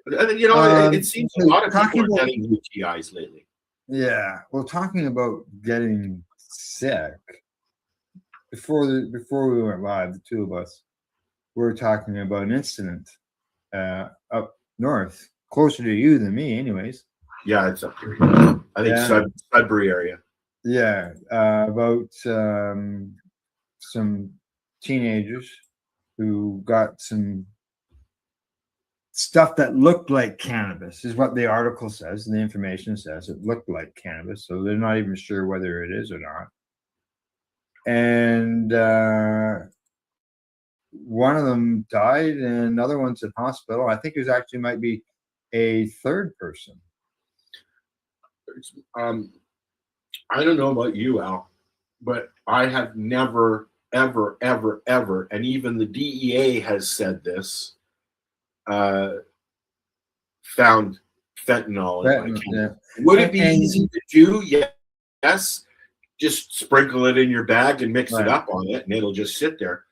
It seems a lot of people are getting UTIs lately. Yeah. Well, talking about getting sick, before we went live, the two of us, we were talking about an incident up north, closer to you than me, anyways. Yeah, it's up here. I think Sudbury area. Yeah, about some teenagers who got some stuff that looked like cannabis, is what the article says, and the information says it looked like cannabis, so they're not even sure whether it is or not. And one of them died, and another one's in hospital. I think it was actually might be a third person. I don't know about you, Al, but I have never, ever, ever, ever, and even the DEA has said this, found fentanyl in my can. Would it be easy to do? Yes. Just sprinkle it in your bag and mix it up on it, and it'll just sit there.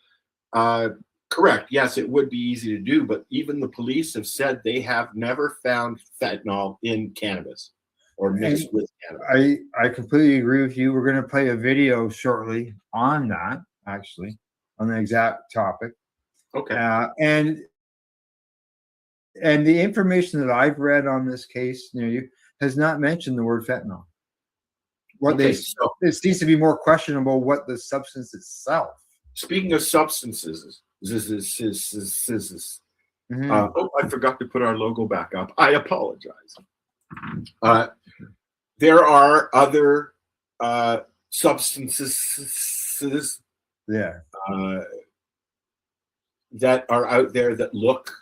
Correct. Yes, it would be easy to do, but even the police have said they have never found fentanyl in cannabis or mixed with cannabis. I completely agree with you. We're going to play a video shortly on that, actually, on the exact topic. Okay. And the information that I've read on this case near you has not mentioned the word fentanyl. It seems to be more questionable what the substance itself. Speaking of substances, I forgot to put our logo back up. I apologize. There are other substances that are out there that look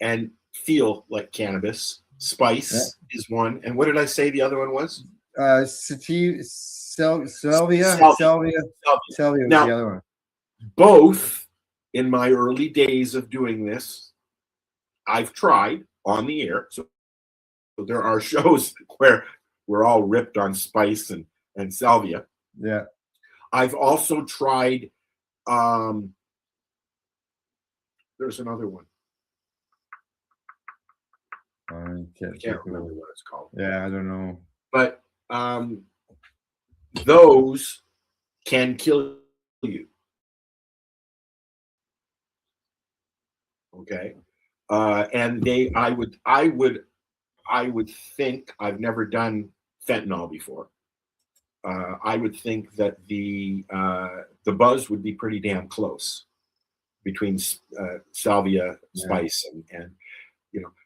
and feel like cannabis. Spice is one. And what did I say the other one was? Salvia was the other one. Both, in my early days of doing this, I've tried on the air. So there are shows where we're all ripped on spice and salvia. Yeah. I've also tried, there's another one. I can't remember what it's called. Yeah, I don't know. But those can kill you. Okay. And I would think, I've never done fentanyl before. I would think that the buzz would be pretty damn close between salvia, spice, and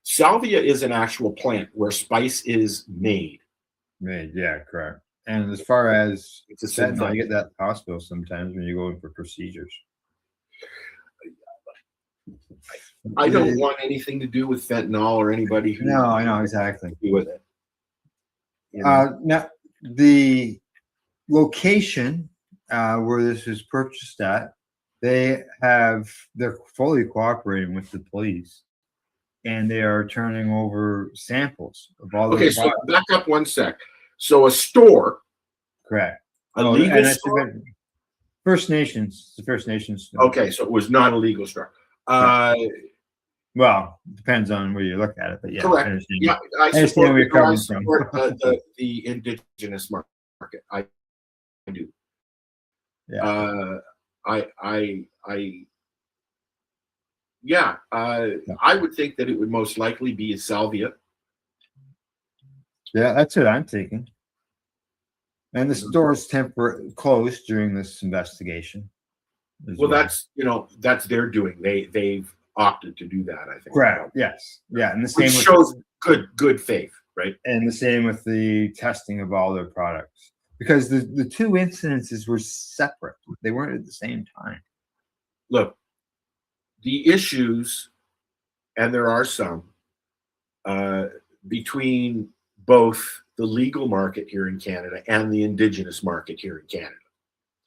salvia is an actual plant where spice is made. Yeah, correct. And as far as it's a fentanyl, you get that at the hospital sometimes when you go in for procedures. I don't want anything to do with fentanyl or anybody who. No, I know exactly. Do with it. Now, the location where this was purchased at, they're fully cooperating with the police, and they are turning over samples of all. Okay, so back up one sec. So a store, correct? A legal store. First Nations, the First Nations. Okay, so it was not a legal store. Well, depends on where you look at it, but yeah, correct. I understand where you're coming from. The indigenous market. I do. Yeah. I would think that it would most likely be a salvia. Yeah, that's what I'm thinking. And the store is temporarily closed during this investigation. Well, that's their doing. They've opted to do that, I think. Right. Yes. Yeah. And the same which shows good faith, right? And the same with the testing of all their products. Because the two incidences were separate. They weren't at the same time. Look, the issues, and there are some, between both the legal market here in Canada and the indigenous market here in Canada.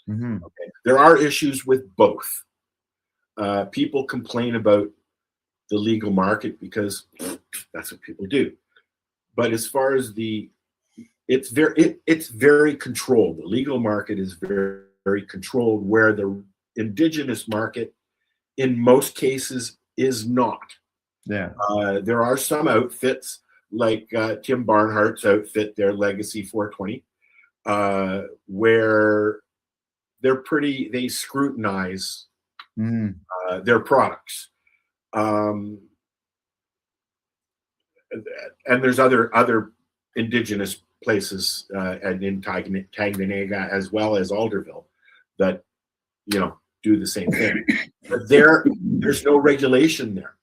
Mm-hmm. Okay. There are issues with both. People complain about the legal market because that's what people do. But as far as it's very controlled. The legal market is very, very controlled, where the indigenous market, in most cases, is not. Yeah. There are some outfits like Tim Barnhart's outfit, their Legacy 420, where they scrutinize their products. And there's other indigenous places and in Tanganyika as well as Alderville that do the same thing. But there's no regulation there.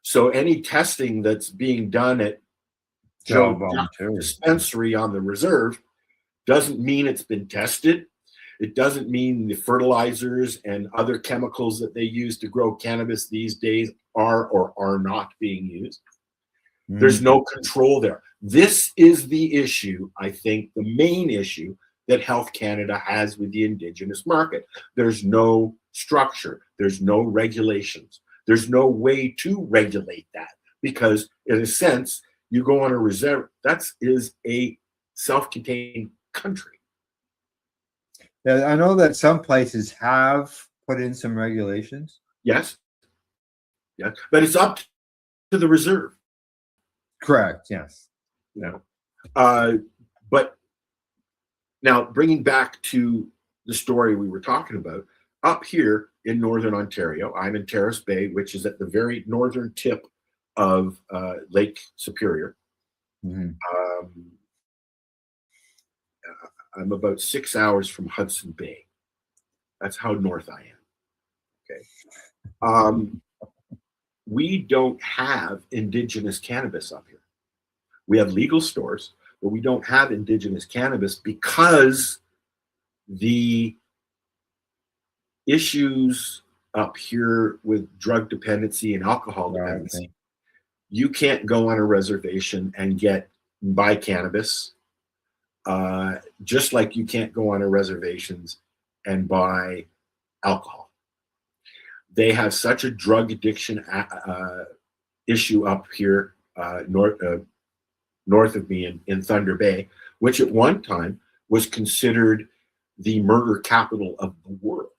So any testing that's being done at Joe dispensary on the reserve doesn't mean it's been tested. It doesn't mean the fertilizers and other chemicals that they use to grow cannabis these days are or are not being used. There's no control there. This is the issue, I think, the main issue that Health Canada has with the Indigenous market. There's no structure. There's no regulations. There's no way to regulate that because, in a sense, you go on a reserve. That is a self-contained country. Yeah, I know that some places have put in some regulations. Yes. Yeah, but it's up to the reserve. Correct. Yes. You know, but now bringing back to the story we were talking about, up here in Northern Ontario, I'm in Terrace Bay, which is at the very northern tip of Lake Superior. I'm about 6 hours from Hudson Bay. That's how north I am. Okay. We don't have Indigenous cannabis up here. We have legal stores, but we don't have Indigenous cannabis because the issues up here with drug dependency and alcohol dependency, you can't go on a reservation and buy cannabis, just like you can't go on a reservations and buy alcohol. They have such a drug addiction issue up here north of me in Thunder Bay, which at one time was considered the murder capital of the world.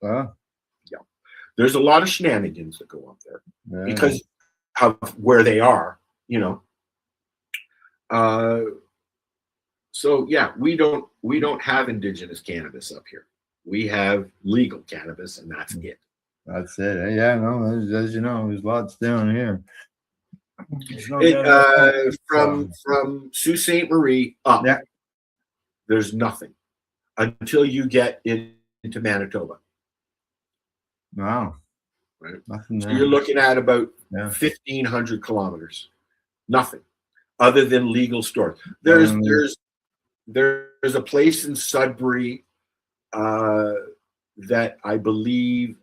Yeah. There's a lot of shenanigans that go up there because of where they are, you know. So yeah, we don't have Indigenous cannabis up here. We have legal cannabis, and that's it. That's it. Yeah, no, as you know, there's lots down here. From Sault Ste. Marie up, there's nothing until you get into Manitoba. Wow. Right. Nothing so there. you're looking at about 1,500 kilometers. Nothing other than legal stores. There's a place in Sudbury that I believe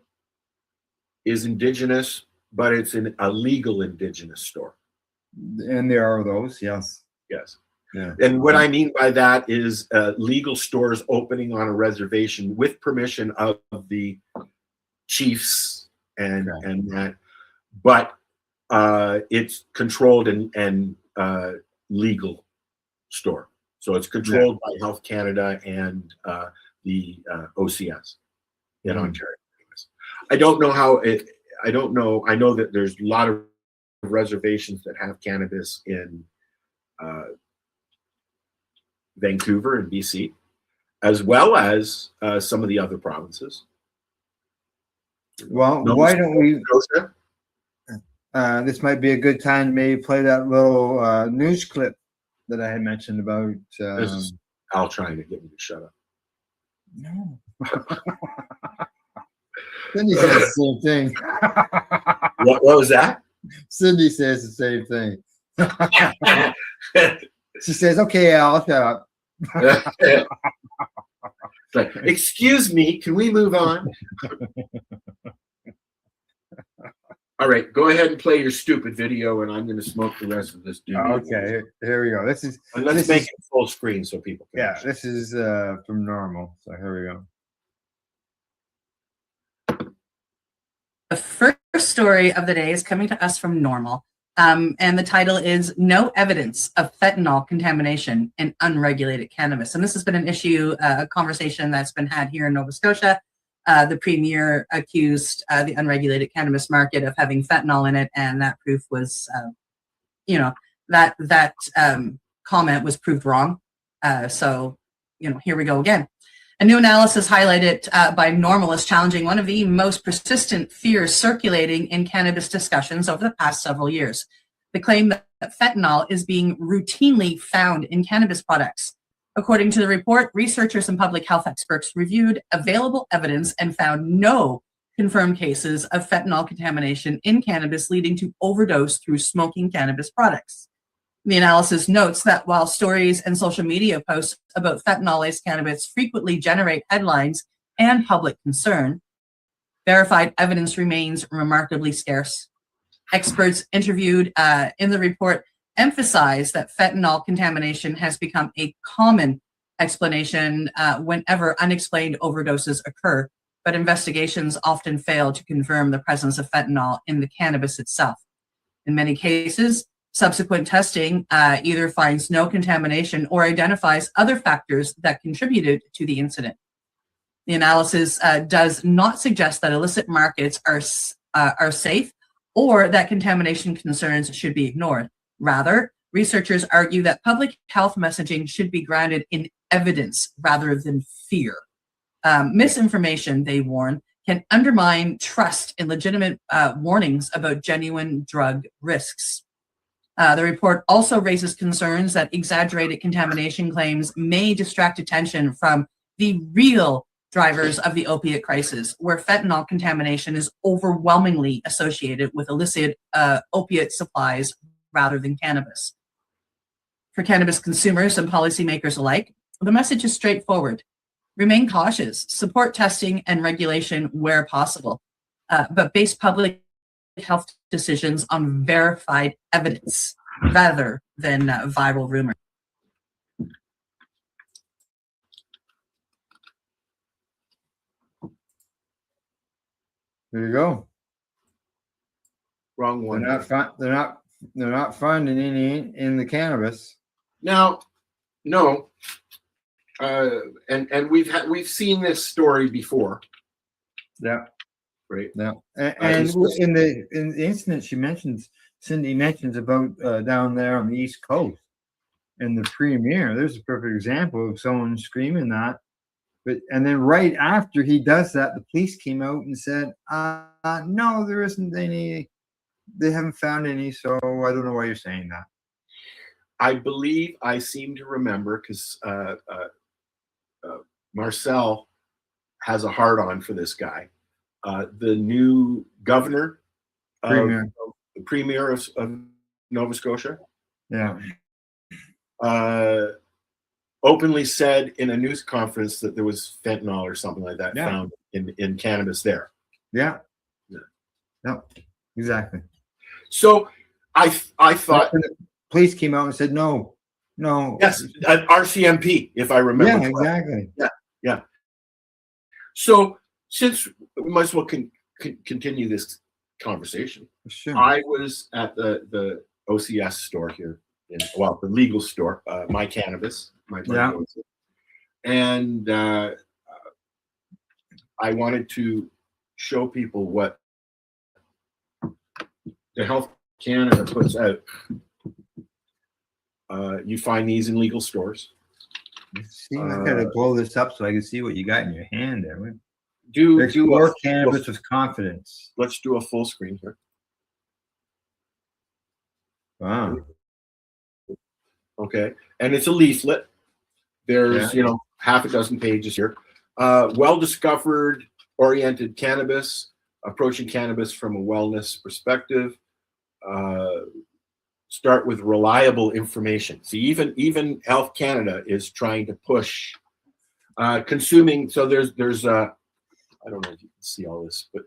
is Indigenous, but it's a legal Indigenous store. And there are those, yes. Yes. Yeah. And what I mean by that is legal stores opening on a reservation with permission of the chiefs and that, but it's controlled and legal store. So it's controlled by Health Canada and the OCS in Ontario. I don't know how it. I don't know. I know that there's a lot of reservations that have cannabis in Vancouver and BC, as well as some of the other provinces. Well, why don't we? This might be a good time to maybe play that little news clip that I had mentioned about. This is Al trying to get me to shut up. No. Cindy says the same thing. What was that? Cindy says the same thing. She says, "Okay, Al, shut up." Like, excuse me, can we move on? All right, go ahead and play your stupid video, and I'm going to smoke the rest of this. Okay, here we go. Let's make it full screen so people can. Yeah, this is from Normal. So here we go. The first story of the day is coming to us from Normal, and the title is "No Evidence of Fentanyl Contamination in Unregulated Cannabis." And this has been an issue, a conversation that's been had here in Nova Scotia. The premier accused the unregulated cannabis market of having fentanyl in it, and that proof was, that comment was proved wrong. So, here we go again. A new analysis highlighted by Normal is challenging one of the most persistent fears circulating in cannabis discussions over the past several years. The claim that fentanyl is being routinely found in cannabis products. According to the report, researchers and public health experts reviewed available evidence and found no confirmed cases of fentanyl contamination in cannabis leading to overdose through smoking cannabis products. The analysis notes that while stories and social media posts about fentanyl-laced cannabis frequently generate headlines and public concern, verified evidence remains remarkably scarce. Experts interviewed in the report emphasize that fentanyl contamination has become a common explanation whenever unexplained overdoses occur, but investigations often fail to confirm the presence of fentanyl in the cannabis itself. In many cases, subsequent testing either finds no contamination or identifies other factors that contributed to the incident. The analysis does not suggest that illicit markets are safe or that contamination concerns should be ignored. Rather, researchers argue that public health messaging should be grounded in evidence rather than fear. Misinformation, they warn, can undermine trust in legitimate warnings about genuine drug risks. The report also raises concerns that exaggerated contamination claims may distract attention from the real drivers of the opiate crisis, where fentanyl contamination is overwhelmingly associated with illicit opiate supplies rather than cannabis. For cannabis consumers and policymakers alike, the message is straightforward. Remain cautious, support testing and regulation where possible, but base public health decisions on verified evidence rather than viral rumor. There you go. Wrong one. They're not finding any in the cannabis. Now, no. And we've seen this story before. Yeah. Right. Yeah. And in the incident Cindy mentions about down there on the East Coast in the premiere, there's a perfect example of someone screaming that. And then right after he does that, the police came out and said, no, there isn't any. They haven't found any, so I don't know why you're saying that. I believe I seem to remember because Marcel has a hard-on for this guy. The new governor, the premier of Nova Scotia, openly said in a news conference that there was fentanyl or something like that found in cannabis there. Yeah. No, exactly. So I thought the police came out and said no. Yes, RCMP, if I remember. Yeah, exactly. Yeah. So since we might as well continue this conversation, sure. I was at the OCS store here, the legal store, My Cannabis, my brand owns it. And I wanted to show people what the Health Canada puts out. You find these in legal stores. See, I gotta blow this up so I can see what you got in your hand there. Do cannabis with confidence. Let's do a full screen here. Wow. Okay, and it's a leaflet. There's half a dozen pages here. Well-discovered oriented cannabis, approaching cannabis from a wellness perspective. Start with reliable information. See, even Health Canada is trying to push consuming. So there's I don't know if you can see all this, but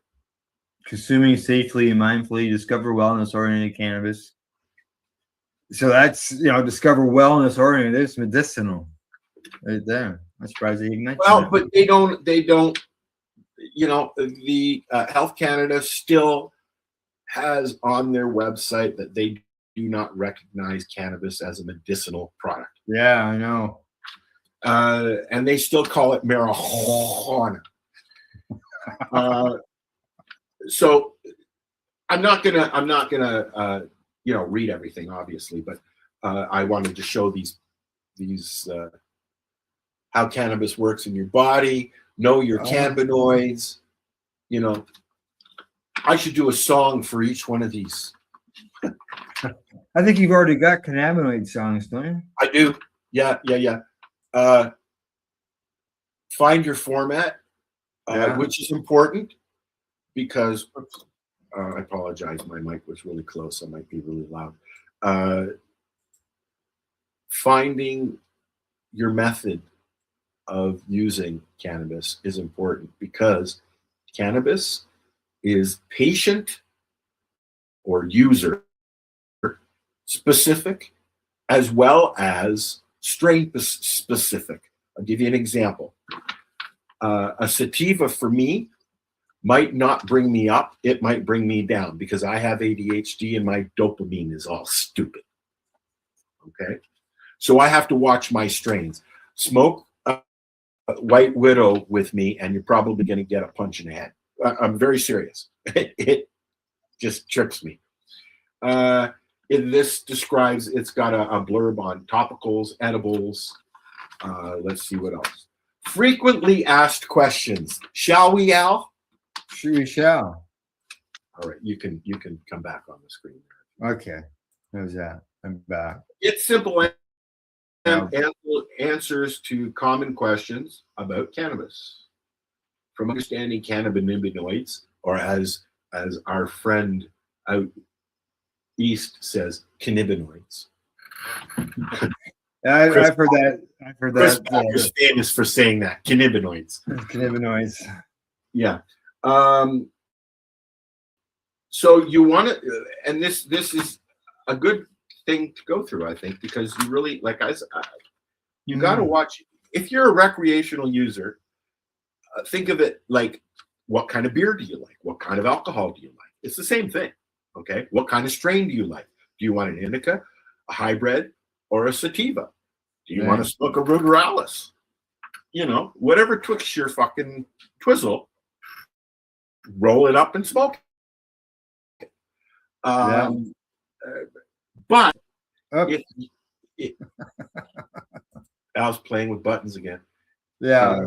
consuming safely and mindfully, discover wellness oriented cannabis. So that's discover wellness oriented. It's medicinal, right there. I'm surprised they even mentioned that. But they don't. The Health Canada still has on their website that they do not recognize cannabis as a medicinal product. Yeah, I know. And they still call it marijuana. So I'm not gonna read everything, obviously, but I wanted to show these how cannabis works in your body. Know your cannabinoids. I should do a song for each one of these. I think you've already got cannabinoid songs, don't you? I do. Yeah. Find your format, which is important because I apologize. My mic was really close. I might be really loud. Finding your method of using cannabis is important because cannabis is patient or user specific as well as strain specific. I'll give you an example. A sativa for me might not bring me up. It might bring me down because I have ADHD and my dopamine is all stupid. Okay. So I have to watch my strains. Smoke a White Widow with me and you're probably going to get a punch in the head. I'm very serious. It just trips me. This describes, it's got a blurb on topicals, edibles. Let's see what else. Frequently asked questions. Shall we, Al? Sure, we shall. All right, you can come back on the screen. Okay, how's that? I'm back. It's simple answers to common questions about cannabis. From understanding cannabinoids, or as our friend out east says, cannabinoids. I've heard that. I've heard Chris that. Packer's famous for saying that, cannabinoids. Cannabinoids. Yeah. So you want to, and this is a good thing to go through, I think, because you really, like I said, you got to watch. If you're a recreational user, think of it like, what kind of beer do you like? What kind of alcohol do you like? It's the same thing. Okay. What kind of strain do you like? Do you want an indica, a hybrid, or a sativa? Do you want to smoke a ruderalis? You know, whatever twixt your fucking twizzle, roll it up and smoke it. But if Al's playing with buttons again. Yeah.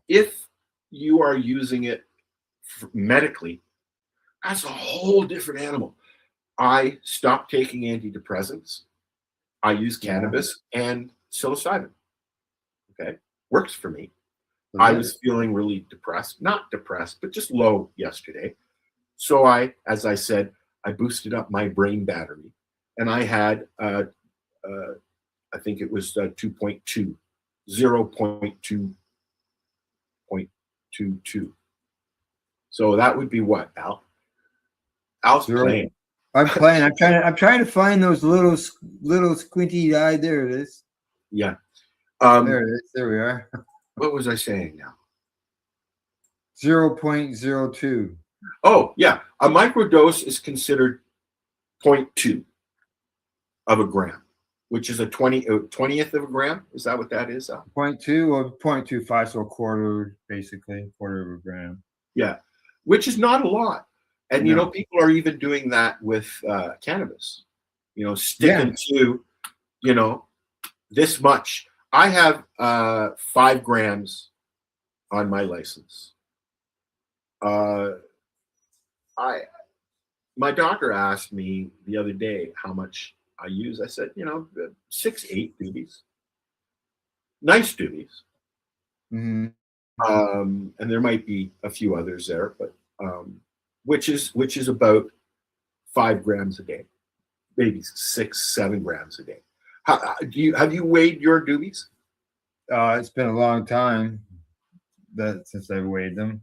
If you are using it medically, that's a whole different animal. I stopped taking antidepressants. I use cannabis and psilocybin. Okay, works for me. I was feeling really depressed, not depressed, but just low yesterday. So as I said, I boosted up my brain battery, and I had, I think it was 2.2, 0.2.22. So that would be what, Al? Al's playing. I'm playing. I'm trying to find those little squinty eye. There it is. Yeah. There it is. There we are. What was I saying now? 0.02. Oh, yeah. A microdose is considered 0.2 of a gram, which is a 20th of a gram. Is that what that is? 0.2 or 0.25, so a quarter, basically, quarter of a gram. Yeah, which is not a lot. And, you know, people are even doing that with cannabis, you know, sticking to, you know, this much. I have 5 grams on my license. My doctor asked me the other day how much I use. I said, you know, 6, 8 doobies. Nice doobies. Mm-hmm. And there might be a few others there, but which is about 5 grams a day, maybe 6, 7 grams a day. Have you weighed your doobies? It's been a long time since I've weighed them.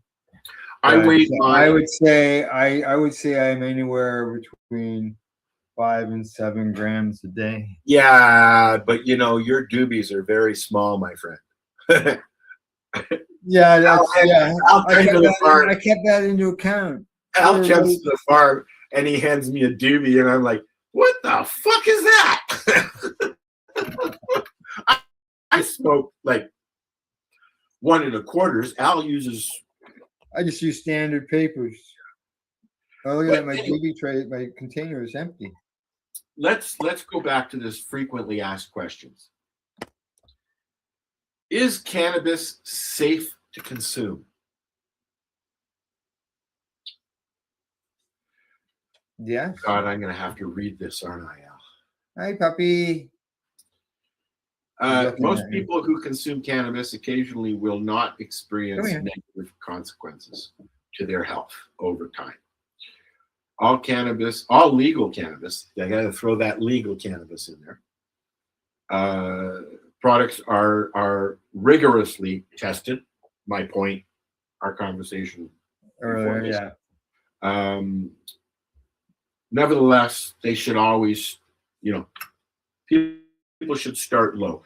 I weighed mine. I would say I'm anywhere between 5 and 7 grams a day. Yeah, but you know your doobies are very small, my friend. Yeah, that's, I kept that into account. Al comes to the farm and he hands me a doobie, and I'm like, "What the fuck is that?" I smoke like 1 1/4. Al uses. I just use standard papers. Oh, look at that! My doobie tray, my container is empty. Let's go back to this frequently asked questions. Is cannabis safe to consume? Yeah. God, I'm going to have to read this, aren't I, Al? Hi, puppy. Most people who consume cannabis occasionally will not experience negative consequences to their health over time. All legal cannabis, I got to throw that legal cannabis in there. Products are rigorously tested. My point, our conversation earlier, yeah. nevertheless, they should always, people should start low.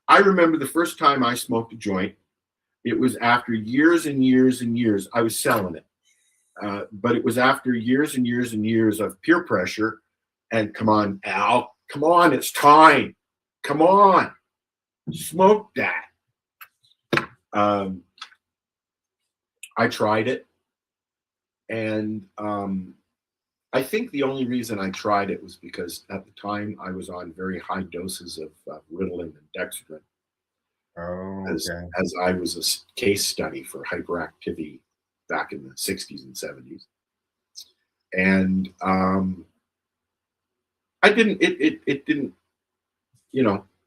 I remember the first time I smoked a joint, it was after years and years and years. I was selling it. But it was after years and years and years of peer pressure and come on, Al, come on, it's time. Come on, smoke that. I tried it. And I think the only reason I tried it was because at the time I was on very high doses of Ritalin and Dextrin. As I was a case study for hyperactivity back in the 60s and 70s. And it didn't,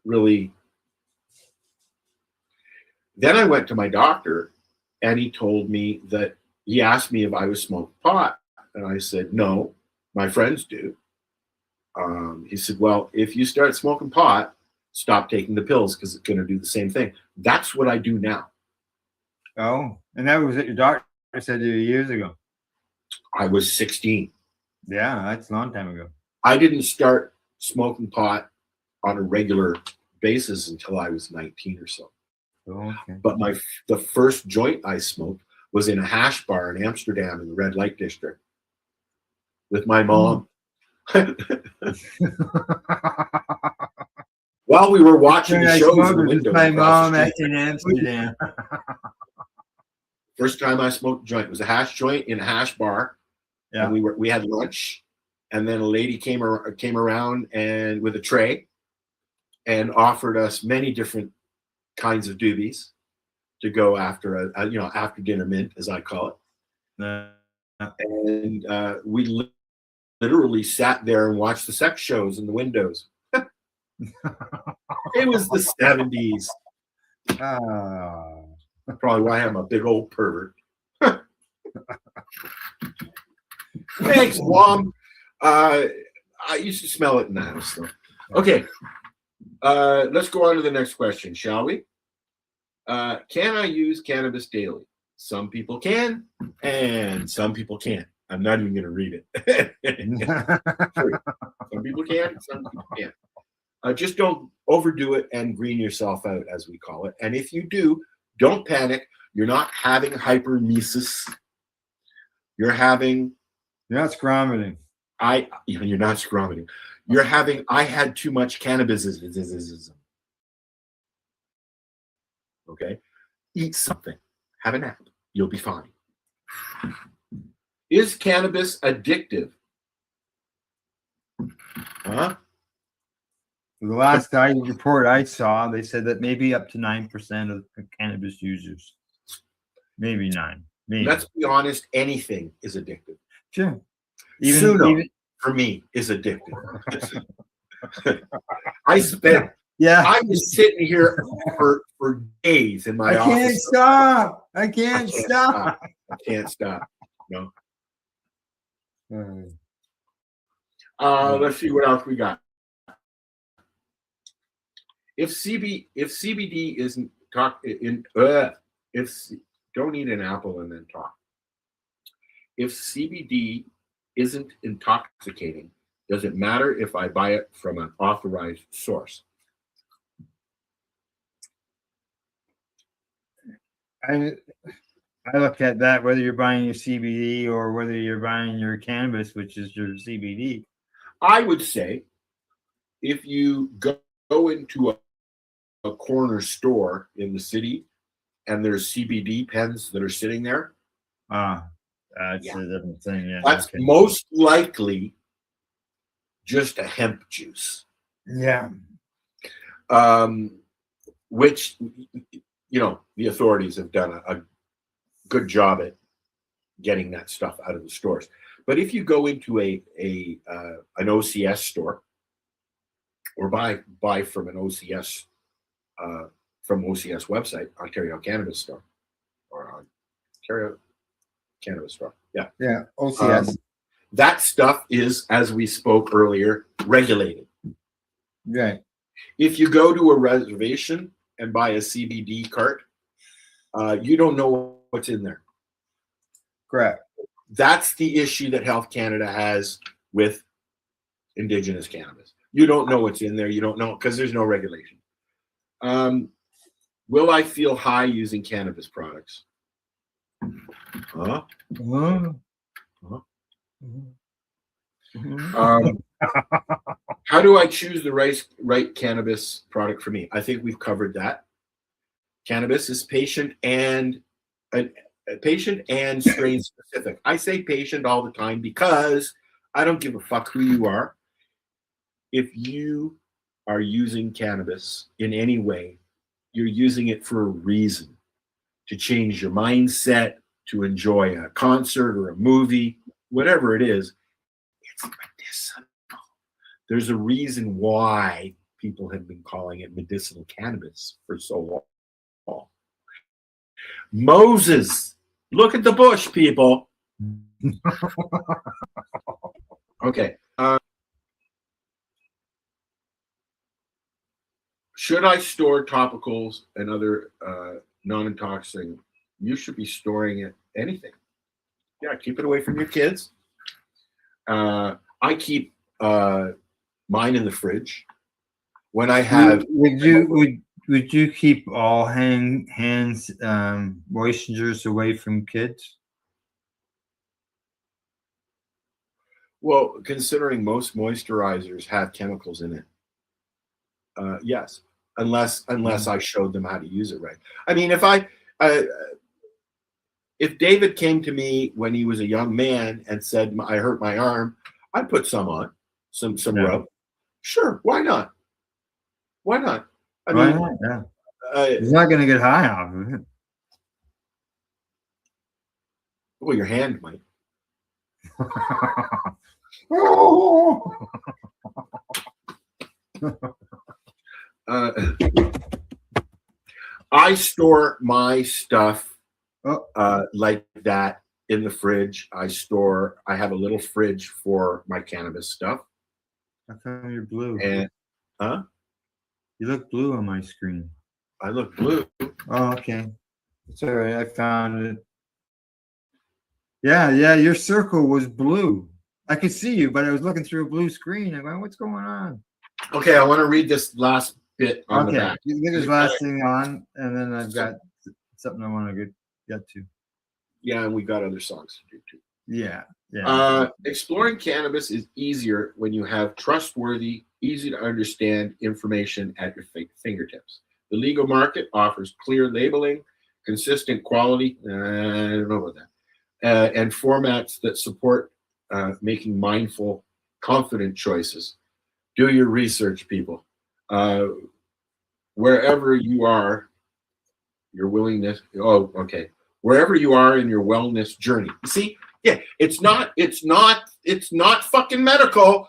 really. Then I went to my doctor and he told me that he asked me if I was smoking pot. And I said, no, my friends do. He said, well, if you start smoking pot, stop taking the pills because it's going to do the same thing. That's what I do now. Oh, and that was what your doctor said to you years ago. I was 16. Yeah, that's a long time ago. I didn't start smoking pot on a regular basis until I was 19 or so. Okay. But the first joint I smoked was in a hash bar in Amsterdam in the red light district with my mom. While we were watching the shows in the window. My mom that's in Amsterdam. First time I smoked a joint was a hash joint in a hash bar. Yeah. And we had lunch, and then a lady came around and with a tray and offered us many different kinds of doobies to go after after dinner mint, as I call it. And we literally sat there and watched the sex shows in the windows. It was the 70s. Probably why I'm a big old pervert. Thanks, Mom. I used to smell it in the house, though. Okay. Let's go on to the next question, shall we? Can I use cannabis daily? Some people can, and some people can't. I'm not even going to read it. Some people can, some people can't. Just don't overdo it and green yourself out, as we call it. And if you do, don't panic. You're not having hypermesis. You're not scromiting. You're not scromiting. You're having, I had too much cannabis. Okay? Eat something. Have a nap. You'll be fine. Is cannabis addictive? Huh? The last report I saw, they said that maybe up to 9% of cannabis users. Maybe 9. Maybe. Let's be honest, anything is addictive. Sure. Even for me, is addictive. I was sitting here for days in my office. I can't stop. I can't stop. No. Let's see what else we got. If CBD isn't don't eat an apple and then talk. If CBD isn't intoxicating, does it matter if I buy it from an authorized source? I look at that, whether you're buying your CBD or whether you're buying your cannabis, which is your CBD. I would say if you go into a corner store in the city and there's CBD pens that are sitting there. That's a different thing. Yeah, that's most likely just a hemp juice. Yeah. Which, the authorities have done a good job at getting that stuff out of the stores. But if you go into an OCS store or buy from an OCS from OCS website, Ontario Cannabis Store, or Ontario Cannabis Store. Yeah. Yeah, OCS. That stuff is, as we spoke earlier, regulated. Right. If you go to a reservation and buy a CBD cart, you don't know what's in there. Correct. That's the issue that Health Canada has with indigenous cannabis. You don't know what's in there. You don't know because there's no regulation. Will I feel high using cannabis products? Huh? How do I choose the right cannabis product for me? I think we've covered that. Cannabis is patient and strain specific. I say patient all the time because I don't give a fuck who you are. If you are using cannabis in any way, you're using it for a reason, to change your mindset, to enjoy a concert or a movie, whatever it is. It's medicinal. There's a reason why people have been calling it medicinal cannabis for so long. Moses, look at the bush, people. Okay. Should I store topicals and other non-intoxicating? You should be storing it. Anything. Yeah, keep it away from your kids. I keep mine in the fridge. When I have, would you keep all hands moisteners away from kids? Well, considering most moisturizers have chemicals in it, yes, unless I showed them how to use it right. I mean, if David came to me when he was a young man and said I hurt my arm, I'd put some on, some rub. Sure, why not? Why not? I mean, Yeah. He's not going to get high off of it. Well, your hand might. I store my stuff like that in the fridge. I have a little fridge for my cannabis stuff. How come you're blue? And you look blue on my screen. I look blue. Oh, okay. It's all right. I found it. Yeah, your circle was blue. I could see you, but I was looking through a blue screen. I'm going, what's going on? Okay, I want to read this last bit on the back. You can get this last thing on, and then I've got something I want to get to. Yeah, and we got other songs to do too. Yeah. Exploring cannabis is easier when you have trustworthy, easy to understand information at your fingertips. The legal market offers clear labeling, consistent quality, I don't know about that, and formats that support making mindful, confident choices. Do your research, people. Wherever you are, your willingness. Oh, okay. Wherever you are in your wellness journey. You see, yeah, it's not fucking medical,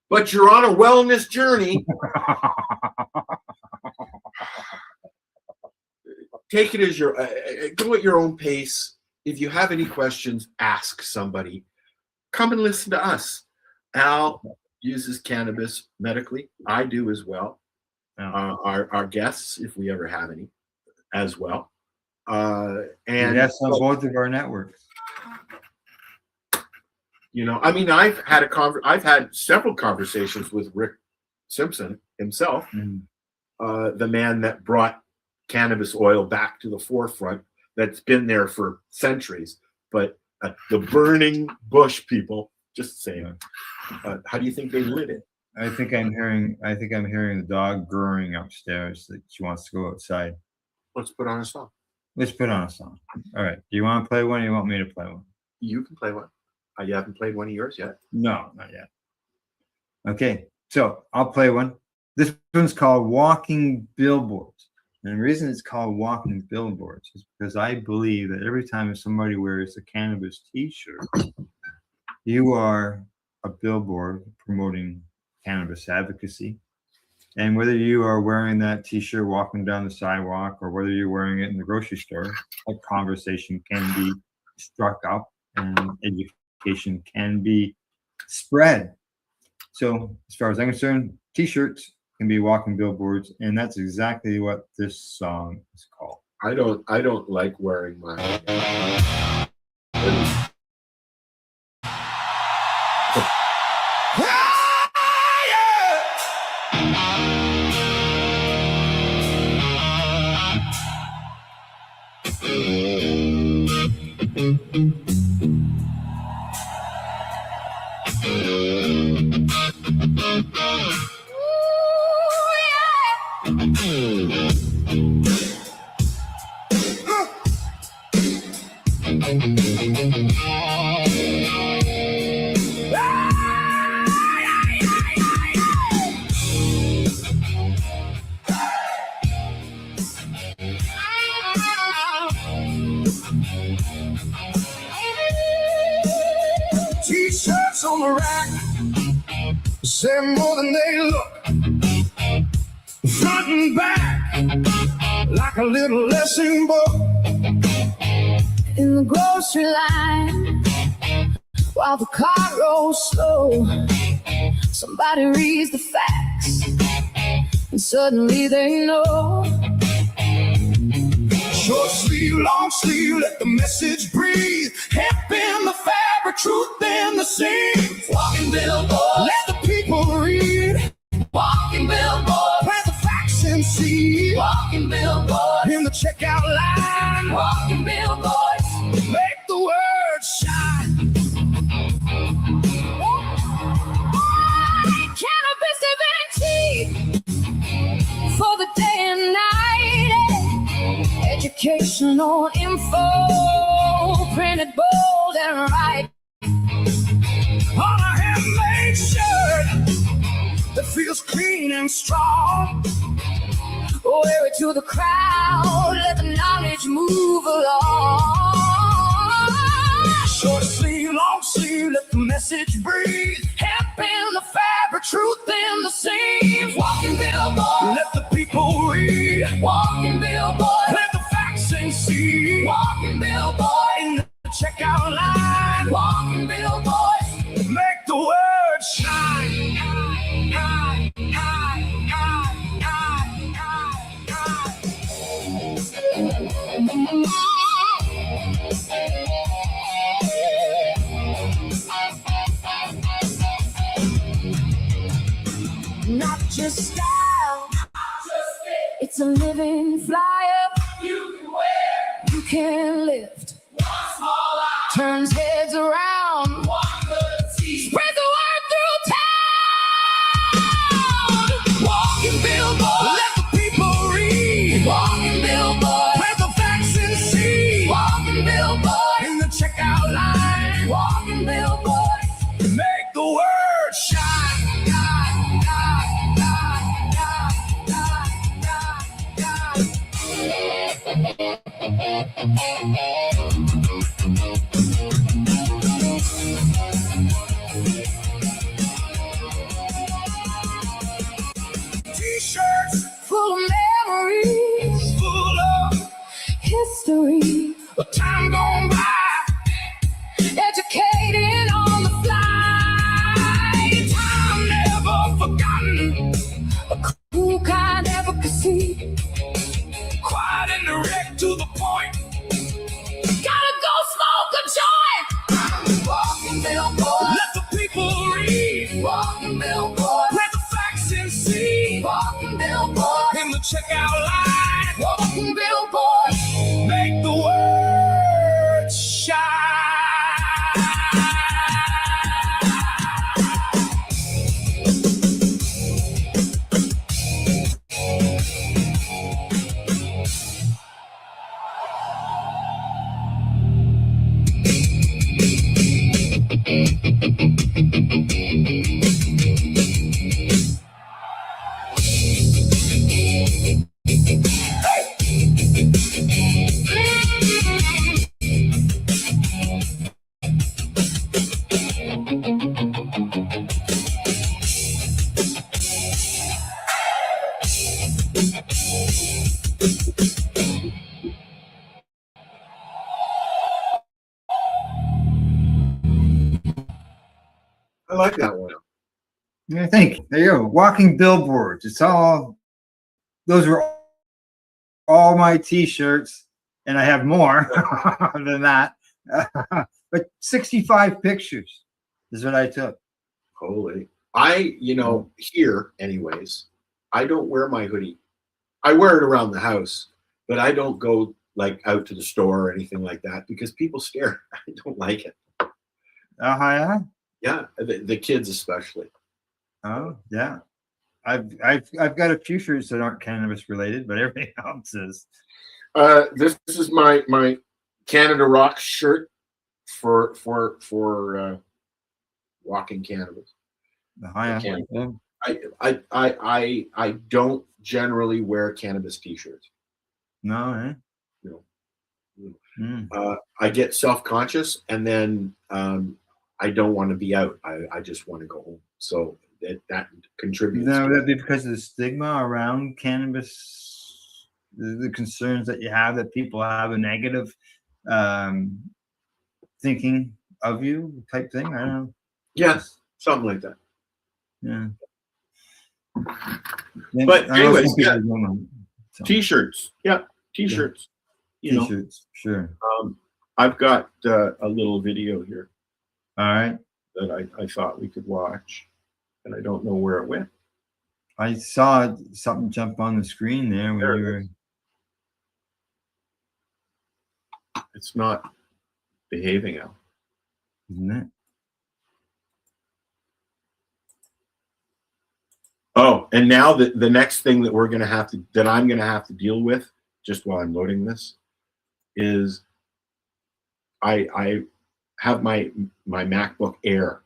but you're on a wellness journey. Take it as go at your own pace. If you have any questions, ask somebody. Come and listen to us. Al uses cannabis medically. I do as well. Our guests, if we ever have any, as well. And that's on both of our networks. You know, I mean, I've had several conversations with Rick Simpson himself, the man that brought cannabis oil back to the forefront. That's been there for centuries, but the burning bush people, just saying. How do you think they lit it? I think I'm hearing the dog growing upstairs that she wants to go outside. Let's put on a song. All right. Do you want to play one or you want me to play one? You can play one. You haven't played one of yours yet? No, not yet. Okay. So I'll play one. This one's called Walking Billboards. And the reason it's called Walking Billboards is because I believe that every time somebody wears a cannabis t-shirt, you are a billboard promoting cannabis advocacy. And whether you are wearing that t-shirt walking down the sidewalk or whether you're wearing it in the grocery store, a conversation can be struck up and education can be spread. So as far as I'm concerned, t-shirts can be walking billboards, and that's exactly what this song is called. I don't like wearing my T-shirts on the rack say more than they look. Front and back, like a little lesson book. In the grocery line, while the car rolls slow, somebody reads the facts, and suddenly they know. Short sleeve, long sleeve, let the message breathe. Hemp in the fabric, truth in the seam. Walking billboards, let the people read. walking billboards, Plant the facts and seed. walking billboards, In the checkout line, walking billboards. make the word shine. Cannabis divinity for the day and night. Educational info printed bold and right On a handmade shirt that feels clean and strong. Wear it to the crowd, let the knowledge move along. Short sleeve, long sleeve, let the message breathe. Hemp in the fabric, truth in the seams. Walking billboards, Let the people read. walking billboards, Plant the facts and seed. walking billboards, In the checkout line, walking billboards. make the word shine. Not just style, it's a living flyer. You can wear You can lift, one small eye, turns heads around, one good tea. spread the word through town. Walking billboards, Let the people read. walking billboards, Plant the facts and seed. walking billboards, In the checkout line, walking billboards. make the word shine. T-shirts Full of memories, full of history, a time gone by. educating on the fly. Time never forgotten. Cool kind advocacy. Quiet and direct to the point. Gotta go smoke a joint. Walking billboards, Let the people read. walking billboards, Plant the facts and seed. walking billboards, In the checkout line, walking billboards. make the word shine. I like that one. I think there you go. Walking billboards. It's all. Those were all my T-shirts, and I have more than that. But 65 pictures is what I took. Holy. Here, anyways, I don't wear my hoodie. I wear it around the house, but I don't go like out to the store or anything like that because people stare. I don't like it. Yeah. Yeah, the kids especially. Oh yeah. I've got a few shirts that aren't cannabis related, but everything else is. This is my Canada Rock shirt for walking cannabis. Yeah. I don't generally wear cannabis t-shirts. No, eh? No. Mm. I get self-conscious, and then I don't want to be out. I just want to go home. So that contributes. Now, to would that be because of the stigma around cannabis, the concerns that you have that people have a negative thinking of you type thing? I don't know. Yes, something like that. Yeah. But anyways, yeah. So. T-shirts. Yeah, T-shirts. Yeah. T-shirts, sure. I've got a little video here. All right. That I thought we could watch, and I don't know where it went. I saw something jump on the screen there when you were. It's not behaving out. Isn't it? Oh, and now the next thing that I'm gonna have to deal with, just while I'm loading this, is I have my MacBook Air,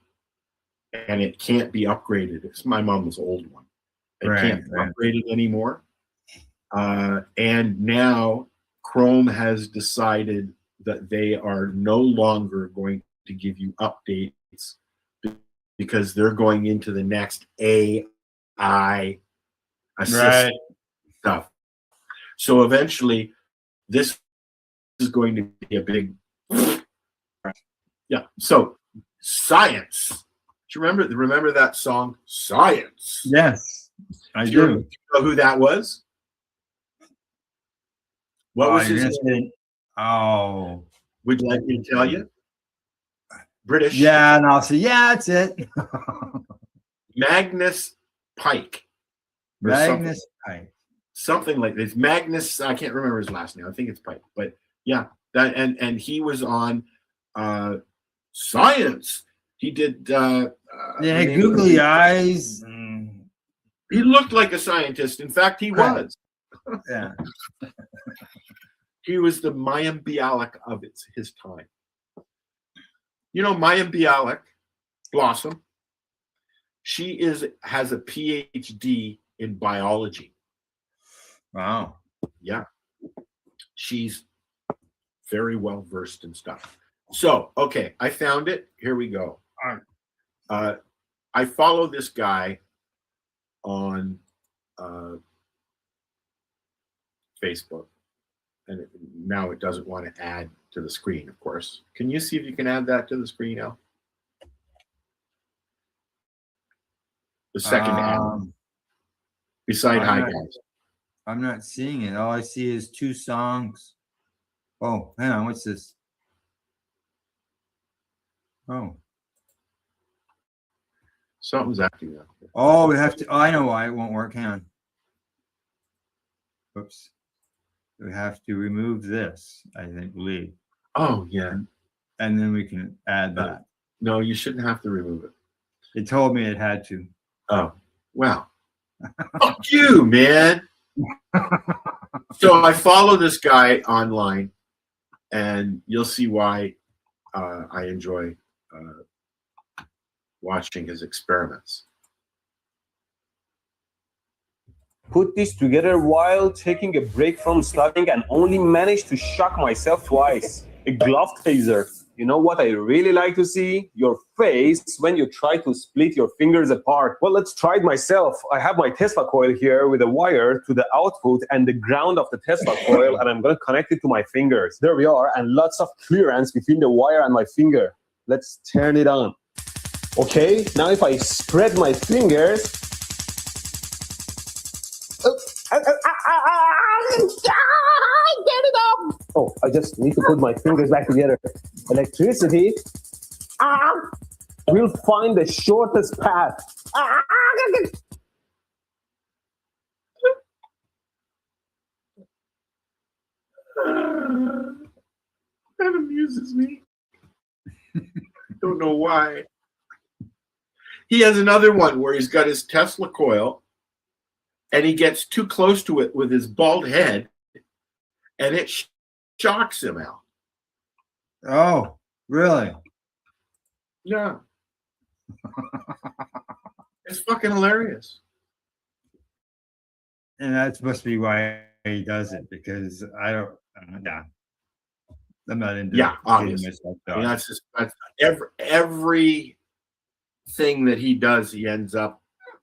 and it can't be upgraded. It's my mom's old one. It can't be upgraded anymore. And now Chrome has decided that they are no longer going to give you updates because they're going into the next AI assistant stuff. So eventually, this is going to be a big, yeah. So science. Do you remember that song, Science? Yes, I do. You know who that was? What was his name? Oh, would you like me to tell you? British. Yeah, and I'll say, yeah, that's it. Magnus Pike. Magnus Pike. Something like this. Magnus, I can't remember his last name. I think it's Pike. But yeah, that and he was on Science. He did googly eyes. He looked like a scientist. In fact, he was. Yeah. He was the Mayim Bialik of his time. You know Mayim Bialik, Blossom. She has a PhD in biology. Wow. Yeah. She's very well versed in stuff. So, okay, I found it. Here we go. I follow this guy on Facebook, and now it doesn't want to add to the screen, of course. Can you see if you can add that to the screen now? The second ad. Beside Hi Guys. I'm not seeing it. All I see is 2 songs. Oh, hang on. What's this? Oh. Something's acting up. Oh, we have to. Oh, I know why it won't work. Hang on. Oops. We have to remove this, I believe. Oh, yeah. And then we can add that. No, you shouldn't have to remove it. It told me it had to. Oh, wow. Fuck you, man. So I follow this guy online, and you'll see why I enjoy watching his experiments. Put this together while taking a break from studying and only managed to shock myself twice. A glove taser. You know what I really like to see? Your face when you try to split your fingers apart. Well, let's try it myself. I have my Tesla coil here with a wire to the output and the ground of the Tesla coil, and I'm going to connect it to my fingers. There we are, and lots of clearance between the wire and my finger. Let's turn it on. Okay, now if I spread my fingers, get it up! Oh, I just need to put my fingers back together. Electricity will find the shortest path. That amuses me. Don't know why. He has another one where he's got his Tesla coil and he gets too close to it with his bald head and it shocks him out. Oh, really? Yeah. It's fucking hilarious. And that must be why he does it, because I don't, yeah. I'm not into Yeah, getting obviously. myself I mean, done. that's every thing that he does, he ends up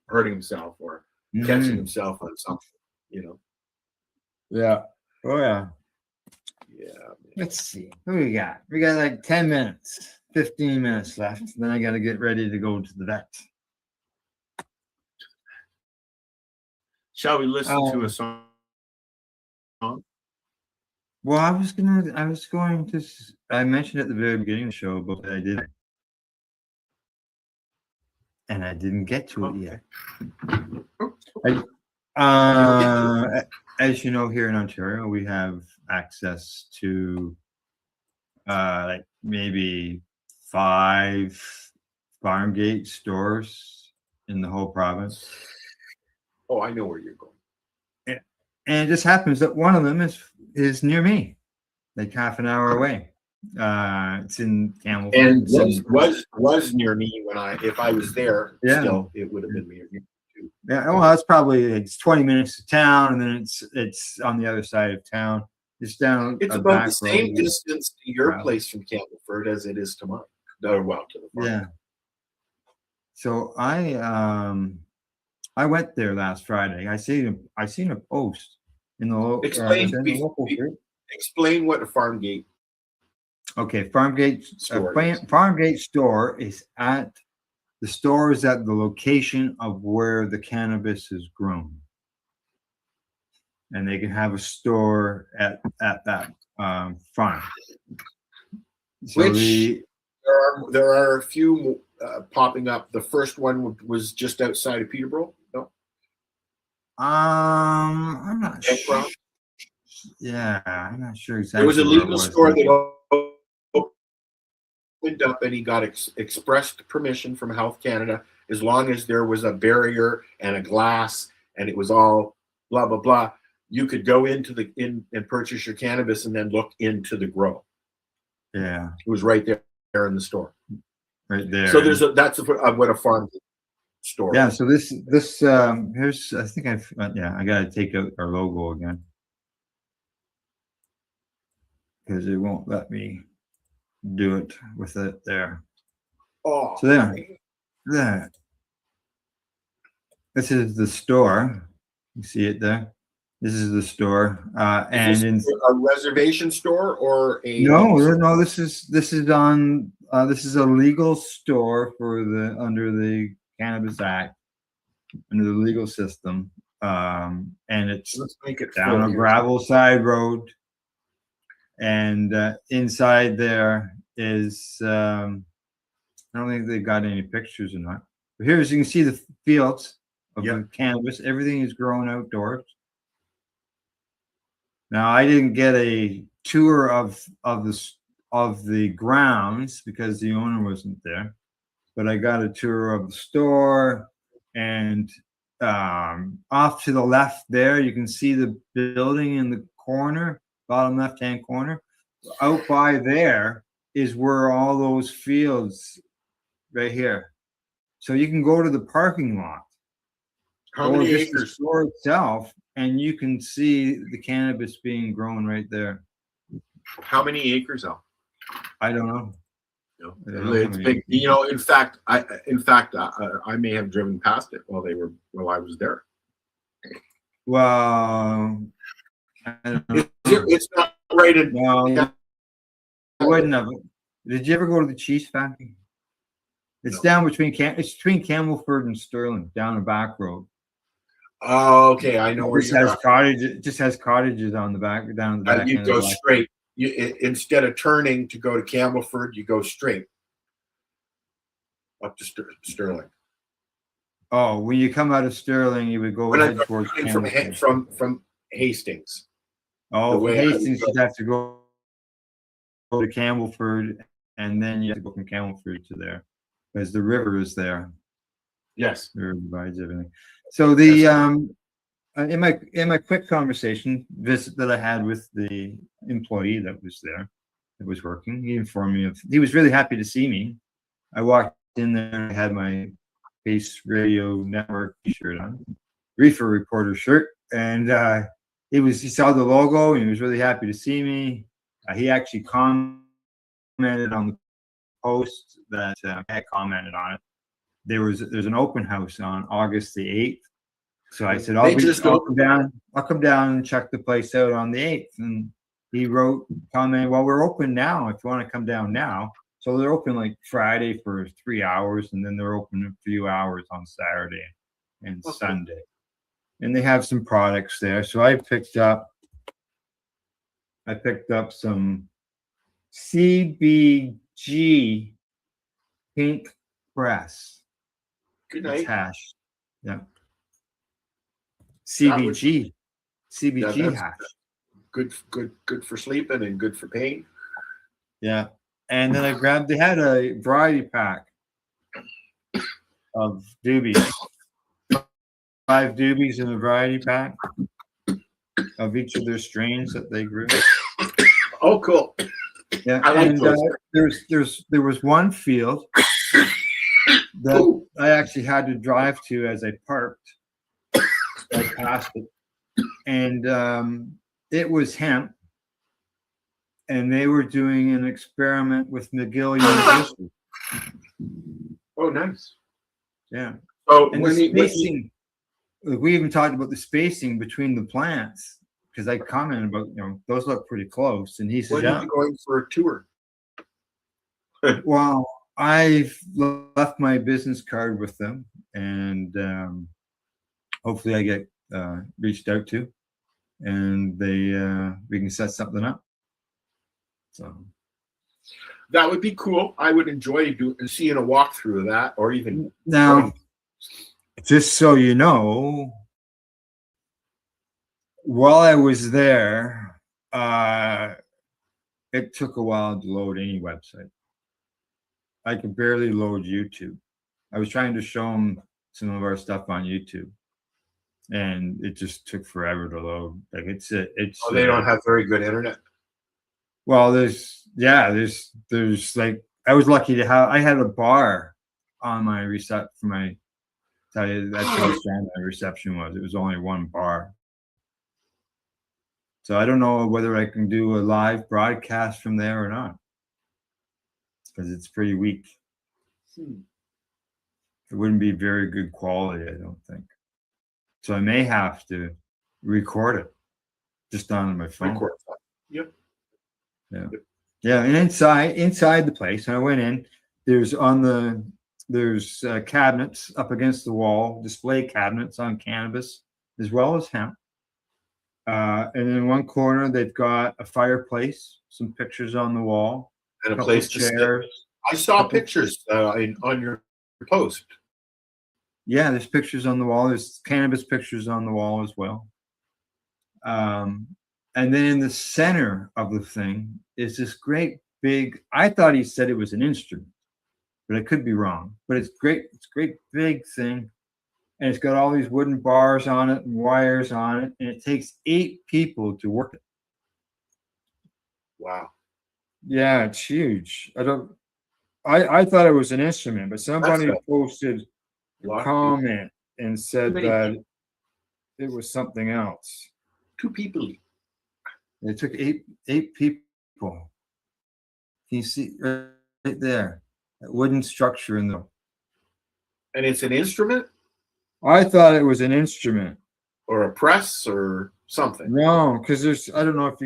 hurting himself or catching himself on something, you know. Yeah. Oh, yeah. Yeah. Let's see. What we got? We got like 10 minutes, 15 minutes left. Then I got to get ready to go to the vet. Shall we listen to a song? Well, I mentioned at the very beginning of the show, but I didn't. And I didn't get to it yet. As you know, here in Ontario, we have access to like maybe 5 farm gate stores in the whole province. Oh, I know where you're going. And it just happens that one of them is near me, like half an hour away. It's in Campbell. And was near me when if I was there. Yeah. Still, it would have been near you too. Yeah, well, it's probably it's 20 minutes to town, and then it's on the other side of town. It's down. It's about the same distance to your place from Campbellford as it is to mine. Well, to the farm. Yeah. So I went there last Friday. I seen a post in the local group. Explain what a farm gate. Okay, farm gate store is at the store is at the location of where the cannabis is grown, and they can have a store at that farm. So there are a few popping up. The first one was just outside of Peterborough. No. I'm not sure. Yeah, I'm not sure exactly. There was a legal store that opened up, and he got expressed permission from Health Canada as long as there was a barrier and a glass, and it was all blah blah blah. You could go into and purchase your cannabis, and then look into the grow. Yeah, it was right there in the store. Right there. So that's what a farm store. Yeah. is. So this here's I think I gotta take out our logo again because it won't let me do it with it there. Oh. So there. This is the store. You see it there. This is the store, Is this a reservation store or a? No. This is on. This is a legal store for under the Cannabis Act, under the legal system, and it's down a gravel side road, and inside there is. I don't think they got any pictures or not. But here, as you can see, the fields of the cannabis. Everything is grown outdoors. Now, I didn't get a tour of the grounds because the owner wasn't there, but I got a tour of the store, and off to the left there, you can see the building in the corner, bottom left-hand corner. Out by there is where all those fields right here. So you can go to the parking lot. How many just acres? The store itself, and you can see the cannabis being grown right there. How many acres, Al? I don't know. It's big. You know, in fact, I may have driven past it while I was there. Well, I don't know. It's not rated. No, I wouldn't have. Did you ever go to the cheese factory? It's down between Campbellford and Sterling, down a back road. Oh, okay. I know where it just has cottages on the back, down the back. You go straight. Instead of turning to go to Campbellford, you go straight up to Sterling. Oh, when you come out of Sterling, you would go head towards from Hastings. Oh, The from way I Hastings, look. you'd have to go to Campbellford, and then you have to go from Campbellford to there, because the river is there. Yes. The river divides everything. So the in my quick conversation visit that I had with the employee that was there, that was working, he informed me of. He was really happy to see me. I walked in there. I had my Pace Radio Network T-shirt on, Reefer Reporter shirt, and he saw the logo and he was really happy to see me. He actually commented on the post that I had commented on it. There's an open house on August the 8th. So I said, I'll come down and check the place out on the 8th. And he commented, well, we're open now if you want to come down now. So they're open like Friday for 3 hours, and then they're open a few hours on Saturday and Sunday. And they have some products there. So I picked up some CBG pink press. Good night. It's hash. Yeah. CBG. CBG hash. Good for sleeping and good for pain. Yeah. And then they had a variety pack of doobies. 5 doobies in a variety pack of each of their strains that they grew. Oh, cool. Yeah. I like those. There was one field that I actually had to drive to as I parked. I passed it. And it was hemp. And they were doing an experiment with McGill University. Oh, nice. Yeah. So and the spacing, we even talked about the spacing between the plants, because I commented about, those look pretty close. And he said, when are you going for a tour? Well, I've left my business card with them, and hopefully I get reached out to, and we can set something up. So that would be cool. I would enjoy seeing a walkthrough of that, or even now. Just so you know, while I was there, it took a while to load any website. I could barely load YouTube. I was trying to show them some of our stuff on YouTube, and it just took forever to load. Like it's they don't have very good internet. Well, there's like, I was lucky to I had a bar on my reception for my. Tell you that's how strong my reception was. It was only one bar. So I don't know whether I can do a live broadcast from there or not, because it's pretty weak. It wouldn't be very good quality, I don't think. So I may have to record it just on my phone. Yep. Yeah. Yeah. And inside the place, I went in, there's cabinets up against the wall, display cabinets on cannabis, as well as hemp. And in one corner, they've got a fireplace, some pictures on the wall, and a place to sit. I saw pictures on your post. Yeah, there's pictures on the wall. There's cannabis pictures on the wall as well. And then in the center of the thing is this great big, I thought he said it was an instrument, but I could be wrong. But it's great. It's a great big thing. And it's got all these wooden bars on it and wires on it. And it takes 8 people to work it. Wow. Yeah, it's huge. I thought it was an instrument, but somebody posted a comment and said that it was something else. 2 people. It took 8 people. Can you see right there? That wooden structure in the. And it's an instrument? I thought it was an instrument. Or a press or something. No, because I don't know if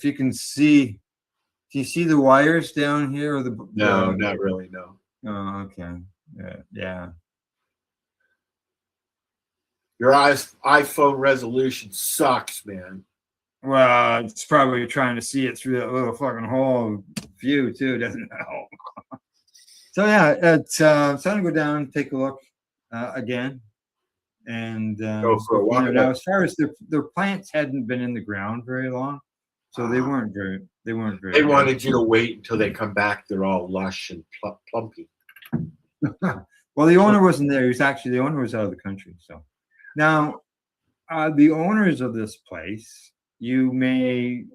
you can see. Do you see the wires down here? Or no, not really, no. Oh, okay. Yeah. Your iPhone resolution sucks, man. Well, it's probably trying to see it through that little fucking hole view too, doesn't it? Help? So yeah, it's time to go down and take a look again. and Go for a from walk. there. Now, as far as their plants hadn't been in the ground very long, so they weren't very. They They wanted you to wait until they come back. They're all lush and plumpy. Well, the owner wasn't there. The owner was out of the country. So now, the owners of this place, you may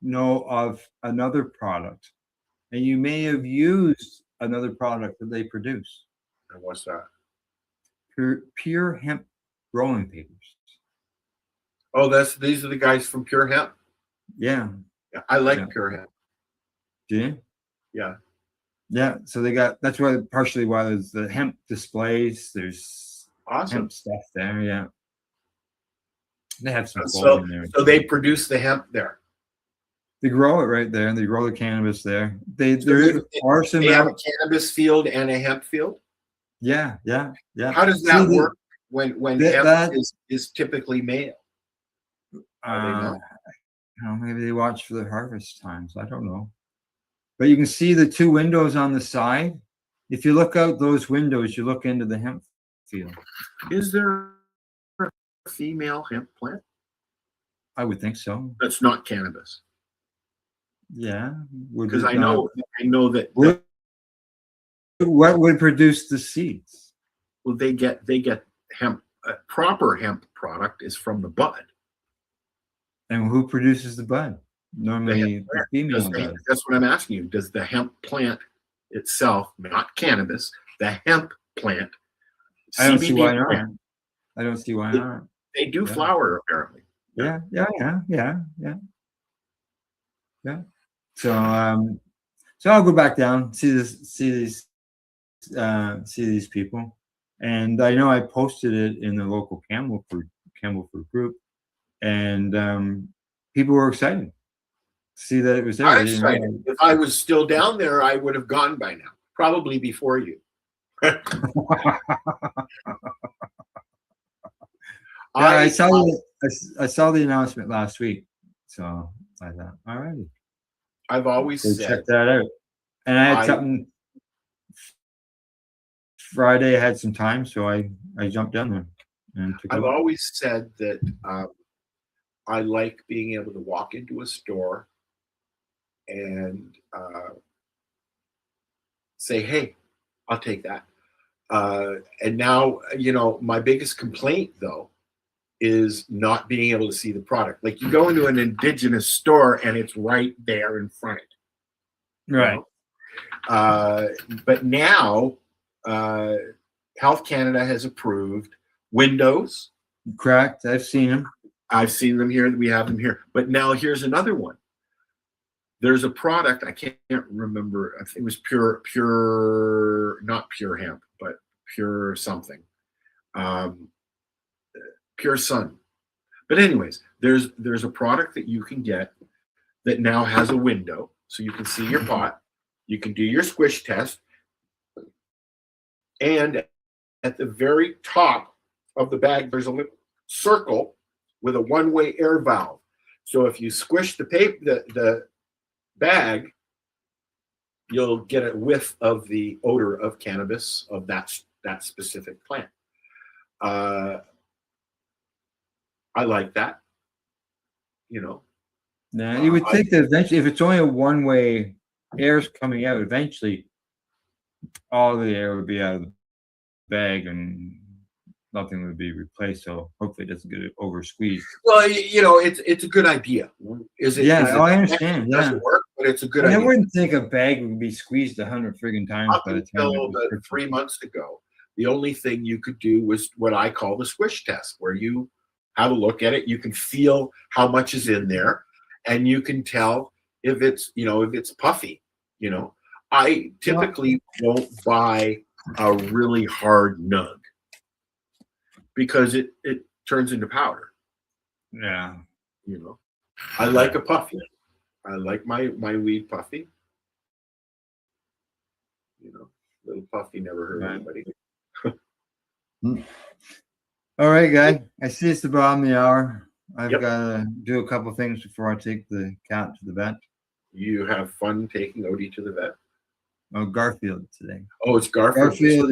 know of another product, and you may have used another product that they produce. And what's that? Pure hemp rolling papers. Oh, these are the guys from Pure Hemp. Yeah. Yeah, I like Pure Hemp. Do you? Yeah. Yeah. So that's why partially why there's the hemp displays. There's awesome hemp stuff there. Yeah. They have some so, in there. So they produce the hemp there. They grow it right there. They grow the cannabis there. There are some. They have a cannabis field and a hemp field. Yeah. How does that work when hemp is typically male? Maybe they watch for the harvest times. I don't know. But you can see the two windows on the side. If you look out those windows, you look into the hemp field. Is there a female hemp plant? I would think so. That's not cannabis. Yeah. Because I know that. What would produce the seeds? Well, they get hemp. Proper hemp product is from the bud. And who produces the bud? Normally, the female does. That's what I'm asking you. Does the hemp plant itself, not cannabis, the hemp plant? I don't see why not. Plant, I don't see why not. They do flower apparently. Yeah. So I'll go back down, see these people, and I know I posted it in the local Campbellford group, and people were excited to see that it was there. If I was still down there, I would have gone by now, probably before you. I saw the announcement last week, so I thought, all right. I've always said, check that out, and I had something Friday. I had some time, so I jumped down there. And I've always said that I like being able to walk into a store and say, "Hey, I'll take that." And now, my biggest complaint though is not being able to see the product. Like you go into an indigenous store and it's right there in front. Right. But now Health Canada has approved windows. Correct. I've seen them. I've seen them here. We have them here. But now here's another one. There's a product, I can't remember. I think it was not pure hemp, but pure something. Pure Sun. But anyways, there's a product that you can get that now has a window, so you can see your pot, you can do your squish test, and at the very top of the bag there's a little circle with a one-way air valve. So if you squish the bag, you'll get a whiff of the odor of cannabis of that specific plant. I like that. Now you would think that eventually, if it's only a one-way, air's coming out. Eventually, all the air would be out of the bag and nothing would be replaced. So hopefully, it doesn't get over squeezed. Well, it's a good idea. Is it? Yeah, I understand. It doesn't work, but it's a good I idea. wouldn't think a bag would be squeezed 100 friggin' times Up by the time. until 3 months ago, the only thing you could do was what I call the squish test, where you have a look at it. You can feel how much is in there, and you can tell if it's puffy. I typically won't buy a really hard nug because it turns into powder. Yeah. I like a puffy. I like my weed puffy. Little puffy never hurt anybody. All right, guy. I see it's the bottom of the hour. I've got to do a couple things before I take the cat to the vet. You have fun taking Odie to the vet? Oh, Garfield today. Oh, it's Garfield.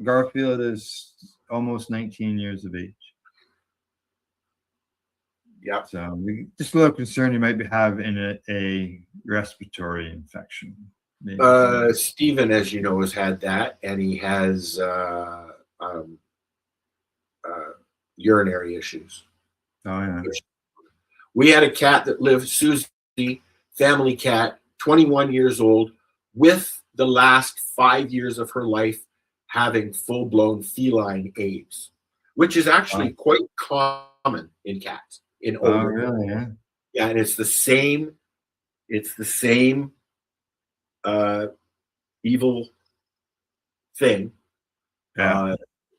Garfield is almost 19 years of age. Yep. So we just a little concerned he might be having a respiratory infection. Maybe. Stephen, as you know, has had that, and he has urinary issues. Oh yeah. We had a cat that lived, Susie, family cat, 21 years old, with the last 5 years of her life having full-blown feline AIDS, which is actually quite common in cats. In older, really? Yeah. Yeah, and it's the same evil thing. Yeah.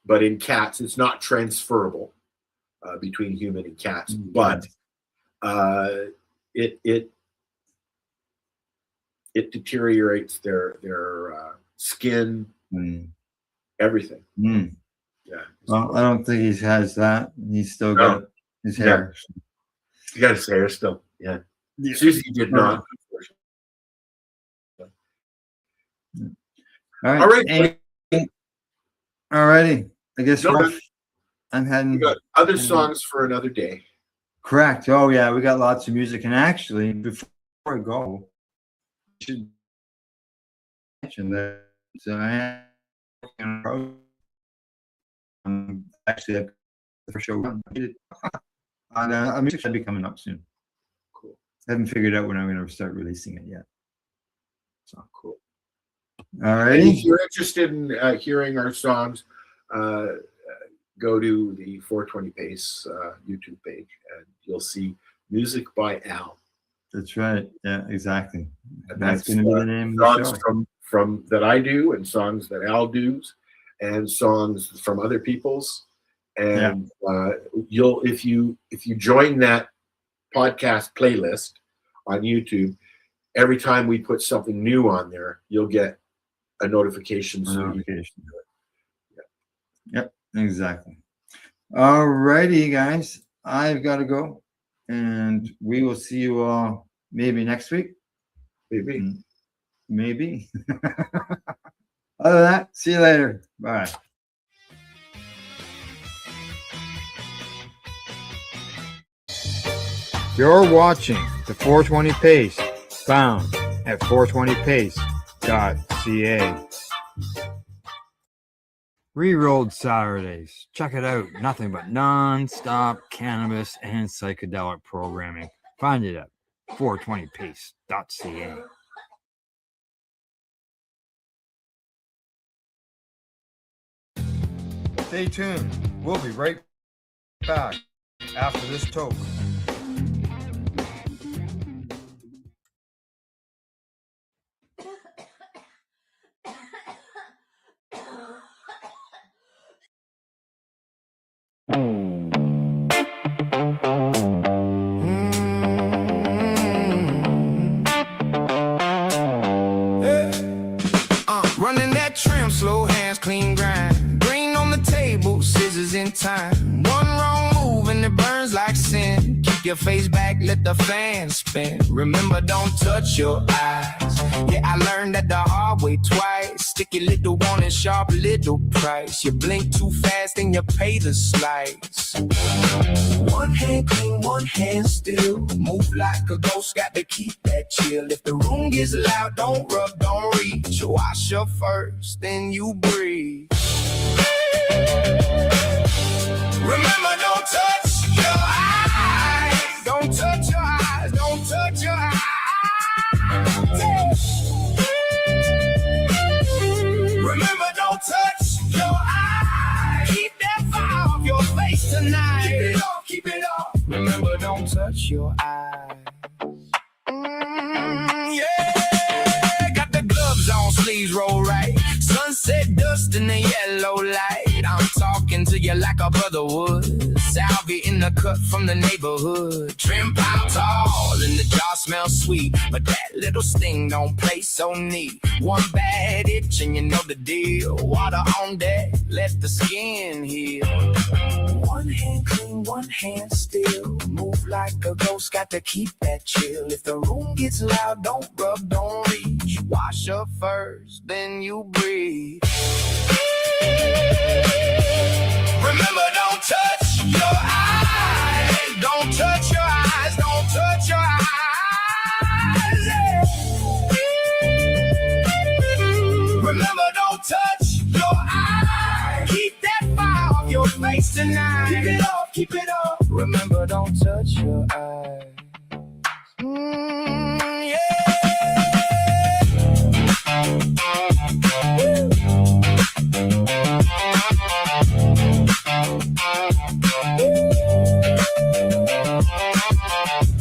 But in cats, it's not transferable between human and cats. But it deteriorates their skin, everything. Yeah. Well, I don't think he has that. He's still got his hair. He got his hair still. Yeah. Susie did not. All right. All right. All righty. I guess I'm heading. We got other songs for another day. Correct. Oh yeah, we got lots of music. And actually, before I go, I should mention that actually the show music should be coming up soon. Cool. I haven't figured out when I'm going to start releasing it yet. So cool. All right. If you're interested in hearing our songs, go to the 420 Pace YouTube page, and you'll see music by Al. That's right. Yeah, exactly. And That's going to be the name of the songs show. from that I do, and songs that Al does, and songs from other people's. And you'll if you join that podcast playlist on YouTube, every time we put something new on there, you'll get a notification. Yep, exactly. All righty, guys. I've got to go, and we will see you all maybe next week. Maybe. Other than that, see you later. Bye. You're watching the 420 Pace, found at 420pace.ca. Rerolled Saturdays. Check it out. Nothing but non-stop cannabis and psychedelic programming. Find it at 420pace.ca. Stay tuned. We'll be right back after this toke. Running that trim, slow hands, clean grind. Green on the table, scissors in time. One wrong move and it burns like sin. Keep your face back, let the fan spin. Remember, don't touch your eyes. Yeah, I learned that the hard way twice. Sticky little warning, sharp little price. You blink too fast and you pay the slice. One hand clean, one hand still. Move like a ghost, got to keep that chill. If the room gets loud, don't rub, don't reach. Wash up first, then you breathe. Remember, don't touch your eyes. Don't touch your eyes. Don't touch your eyes. Remember, don't touch your eyes. Keep that fire off your face tonight. Keep it off, keep it off. Remember, don't touch your eyes. Yeah, got the gloves on, sleeves roll right. Sunset dust in the yellow light. I'm talking to you like a brother would. Salvia in the cut from the neighborhood. Trim pile tall and the jar smells sweet. But that little sting don't play so neat. One bad itch and you know the deal. Water on deck, let the skin heal. One hand clean, one hand still. Move like a ghost, got to keep that chill. If the room gets loud, don't rub, don't reach. Wash up first, then you breathe. Remember, don't touch your eyes. Don't touch your eyes. Don't touch your eyes. Yeah. Remember, don't touch your eyes. Keep that fire off your face tonight. Keep it off, keep it off. Remember, don't touch your eyes. Yeah.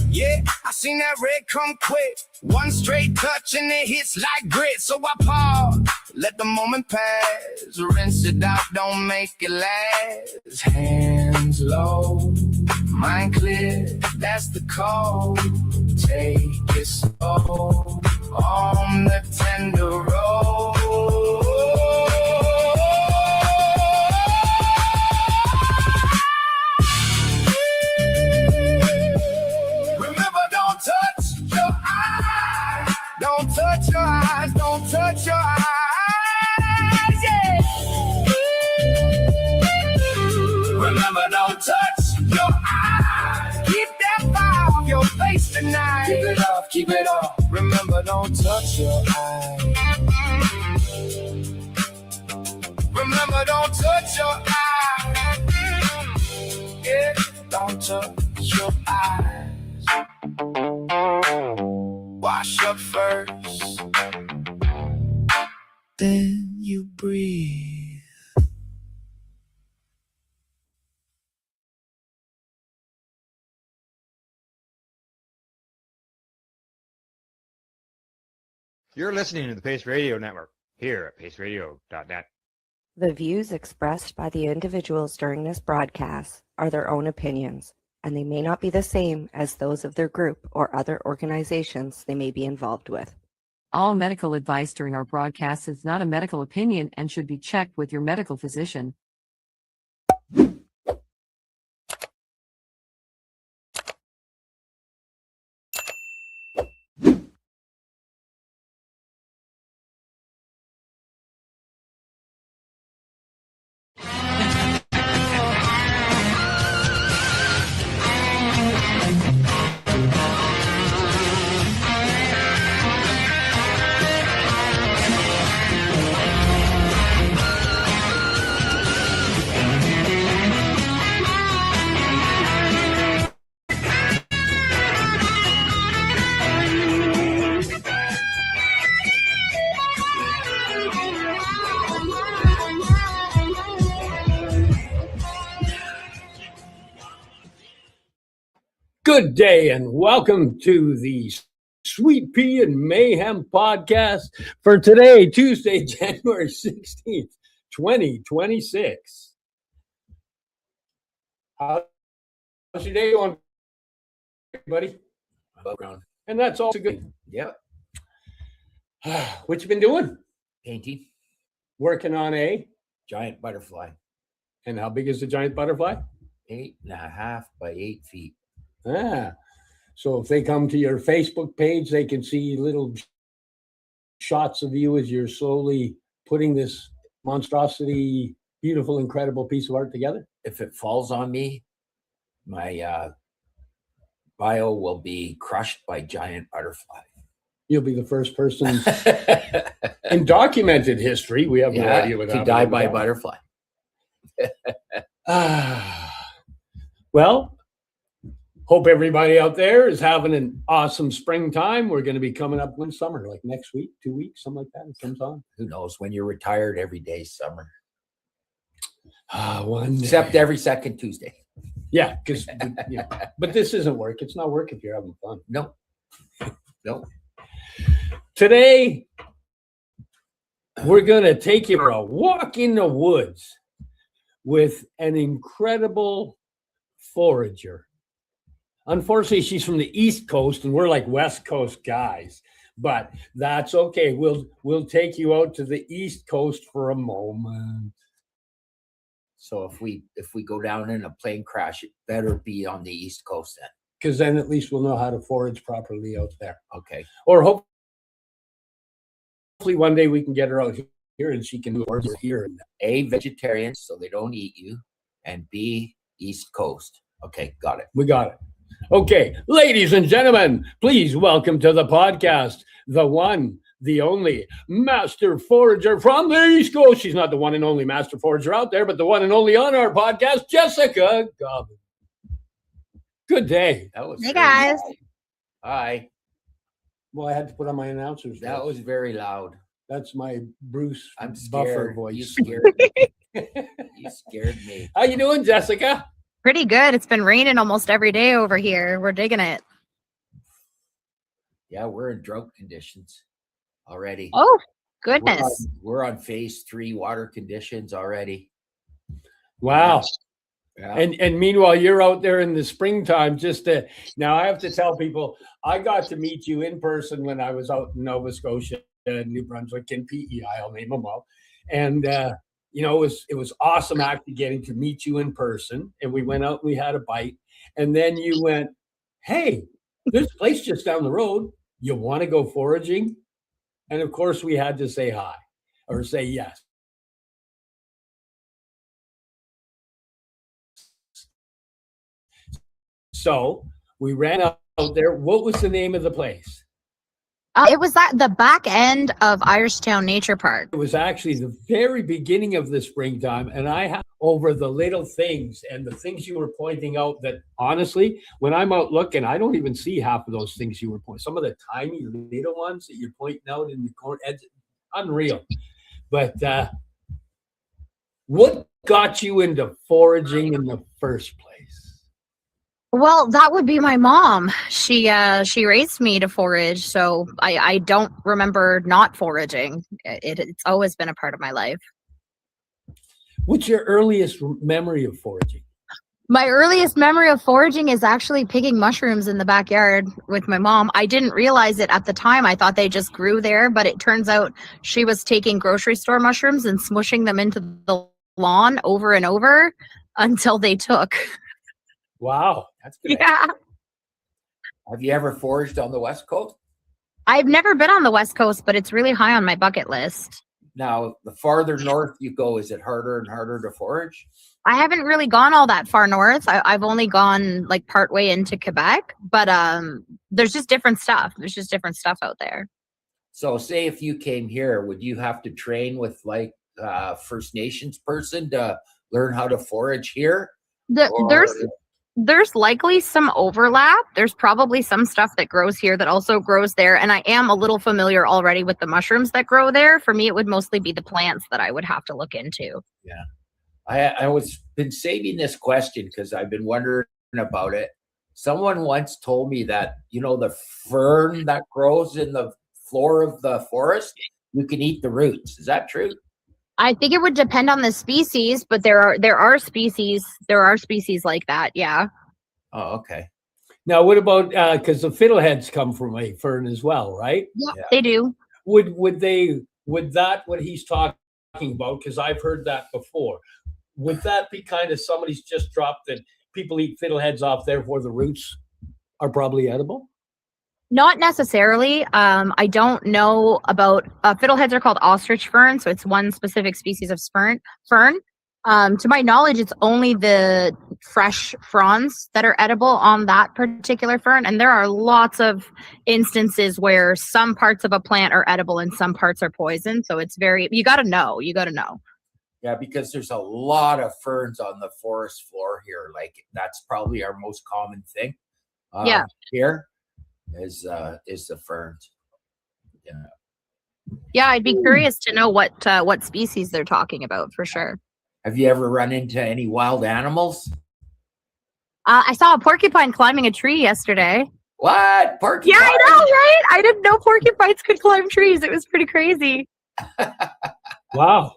Yeah, I seen that red come quick. One straight touch and it hits like grit. So I pause, let the moment pass. Rinse it out, don't make it last. Hands low, mind clear, that's the code. Take it slow on the tender road. Remember, don't touch your eyes. Don't touch your eyes. Don't touch your eyes. Yeah. Remember, don't touch your eyes. Keep that fire off your face tonight. Keep it off, keep it off. Remember, don't touch your eyes. Remember, don't touch your eyes. Yeah, don't touch your eyes. Wash up first, then you breathe. You're listening to the Pace Radio Network here at paceradio.net. The views expressed by the individuals during this broadcast are their own opinions, and they may not be the same as those of their group or other organizations they may be involved with. All medical advice during our broadcast is not a medical opinion and should be checked with your medical physician. Good day and welcome to the Sweet Pea and Mayhem podcast for today, Tuesday, January 16th, 2026. How's your day going, buddy? Above ground. And that's also good. Yep. What you been doing? Painting. Working on a giant butterfly. And how big is the giant butterfly? 8.5 by 8 feet. Ah, so if they come to your Facebook page, they can see little shots of you as you're slowly putting this monstrosity, beautiful, incredible piece of art together. If it falls on me, my bio will be crushed by giant butterfly. You'll be the first person in documented history. We have no idea what happened. To die by butterfly. Well, hope everybody out there is having an awesome springtime. We're going to be coming up one summer, like next week, 2 weeks, something like that. Sometime. Who knows? When you're retired, every day's summer. One day. Except every second Tuesday. Yeah, because but this isn't work. It's not work if you're having fun. No. No. Today, we're going to take you for a walk in the woods with an incredible forager. Unfortunately, she's from the East Coast, and we're like West Coast guys. But that's okay. We'll take you out to the East Coast for a moment. So if we go down in a plane crash, it better be on the East Coast then. Because then at least we'll know how to forage properly out there. Okay. Or hopefully one day we can get her out here and she can do it here. A, vegetarian, so they don't eat you. and B, East Coast. Okay, got it. We got it. Okay, ladies and gentlemen, please welcome to the podcast the one, the only master forager from the East Coast. She's not the one and only master forager out there, but the one and only on our podcast, Jessica Gobbin. Good day. That was Hey, guys. Hi. Well, I had to put on my announcer's That voice. was very loud. That's my Bruce I'm Buffer scared. voice. You scared me. You scared me. How you doing, Jessica? Pretty good. It's been raining almost every day over here. We're digging it. Yeah, we're in drought conditions already. Oh, goodness. We're on phase 3 water conditions already. Wow. Yeah. And meanwhile, you're out there in the springtime. Now I have to tell people, I got to meet you in person when I was out in Nova Scotia, New Brunswick, and PEI. I'll name them all. And it was awesome actually getting to meet you in person. And we went out and we had a bite. And then you went, "Hey, there's a place just down the road. You want to go foraging?" And of course, we had to say hi or say yes. So we ran out there. What was the name of the place? It was at the back end of Irishtown Nature Park. It was actually the very beginning of the springtime, and I have over the little things and the things you were pointing out that honestly, when I'm out looking, I don't even see half of those things you were pointing. Some of the tiny little ones that you're pointing out in the corner, it's unreal. But what got you into foraging in the first place? Well, that would be my mom. She raised me to forage, so I don't remember not foraging. It's always been a part of my life. What's your earliest memory of foraging? My earliest memory of foraging is actually picking mushrooms in the backyard with my mom. I didn't realize it at the time. I thought they just grew there, but it turns out she was taking grocery store mushrooms and smushing them into the lawn over and over until they took. Wow, that's good. Yeah. Have you ever foraged on the West Coast? I've never been on the West Coast, but it's really high on my bucket list. Now, the farther north you go, is it harder and harder to forage? I haven't really gone all that far north. I've only gone like partway into Quebec, but there's just different stuff. There's just different stuff out there. So say if you came here, would you have to train with like First Nations person to learn how to forage here? There's likely some overlap. There's probably some stuff that grows here that also grows there. And I am a little familiar already with the mushrooms that grow there. For me, it would mostly be the plants that I would have to look into. Yeah. I was been saving this question because I've been wondering about it. Someone once told me that, the fern that grows in the floor of the forest, you can eat the roots. Is that true? I think it would depend on the species, but there are species like that. Yeah. Oh, okay. Now, what about because the fiddleheads come from a fern as well, right? Yeah, they do. Would that what he's talking about? Because I've heard that before. Would that be kind of somebody's just dropped that people eat fiddleheads off, therefore the roots are probably edible? Not necessarily. I don't know about fiddleheads are called ostrich fern, so it's one specific species of fern. To my knowledge, it's only the fresh fronds that are edible on that particular fern, and there are lots of instances where some parts of a plant are edible and some parts are poison. So it's you got to know. Yeah, because there's a lot of ferns on the forest floor here. Like that's probably our most common thing. Here is the ferns. Yeah, I'd be curious to know what species they're talking about for sure. Have you ever run into any wild animals? I saw a porcupine climbing a tree yesterday. What? Porcupine? Yeah, I know, right? I didn't know porcupines could climb trees. It was pretty crazy. Wow.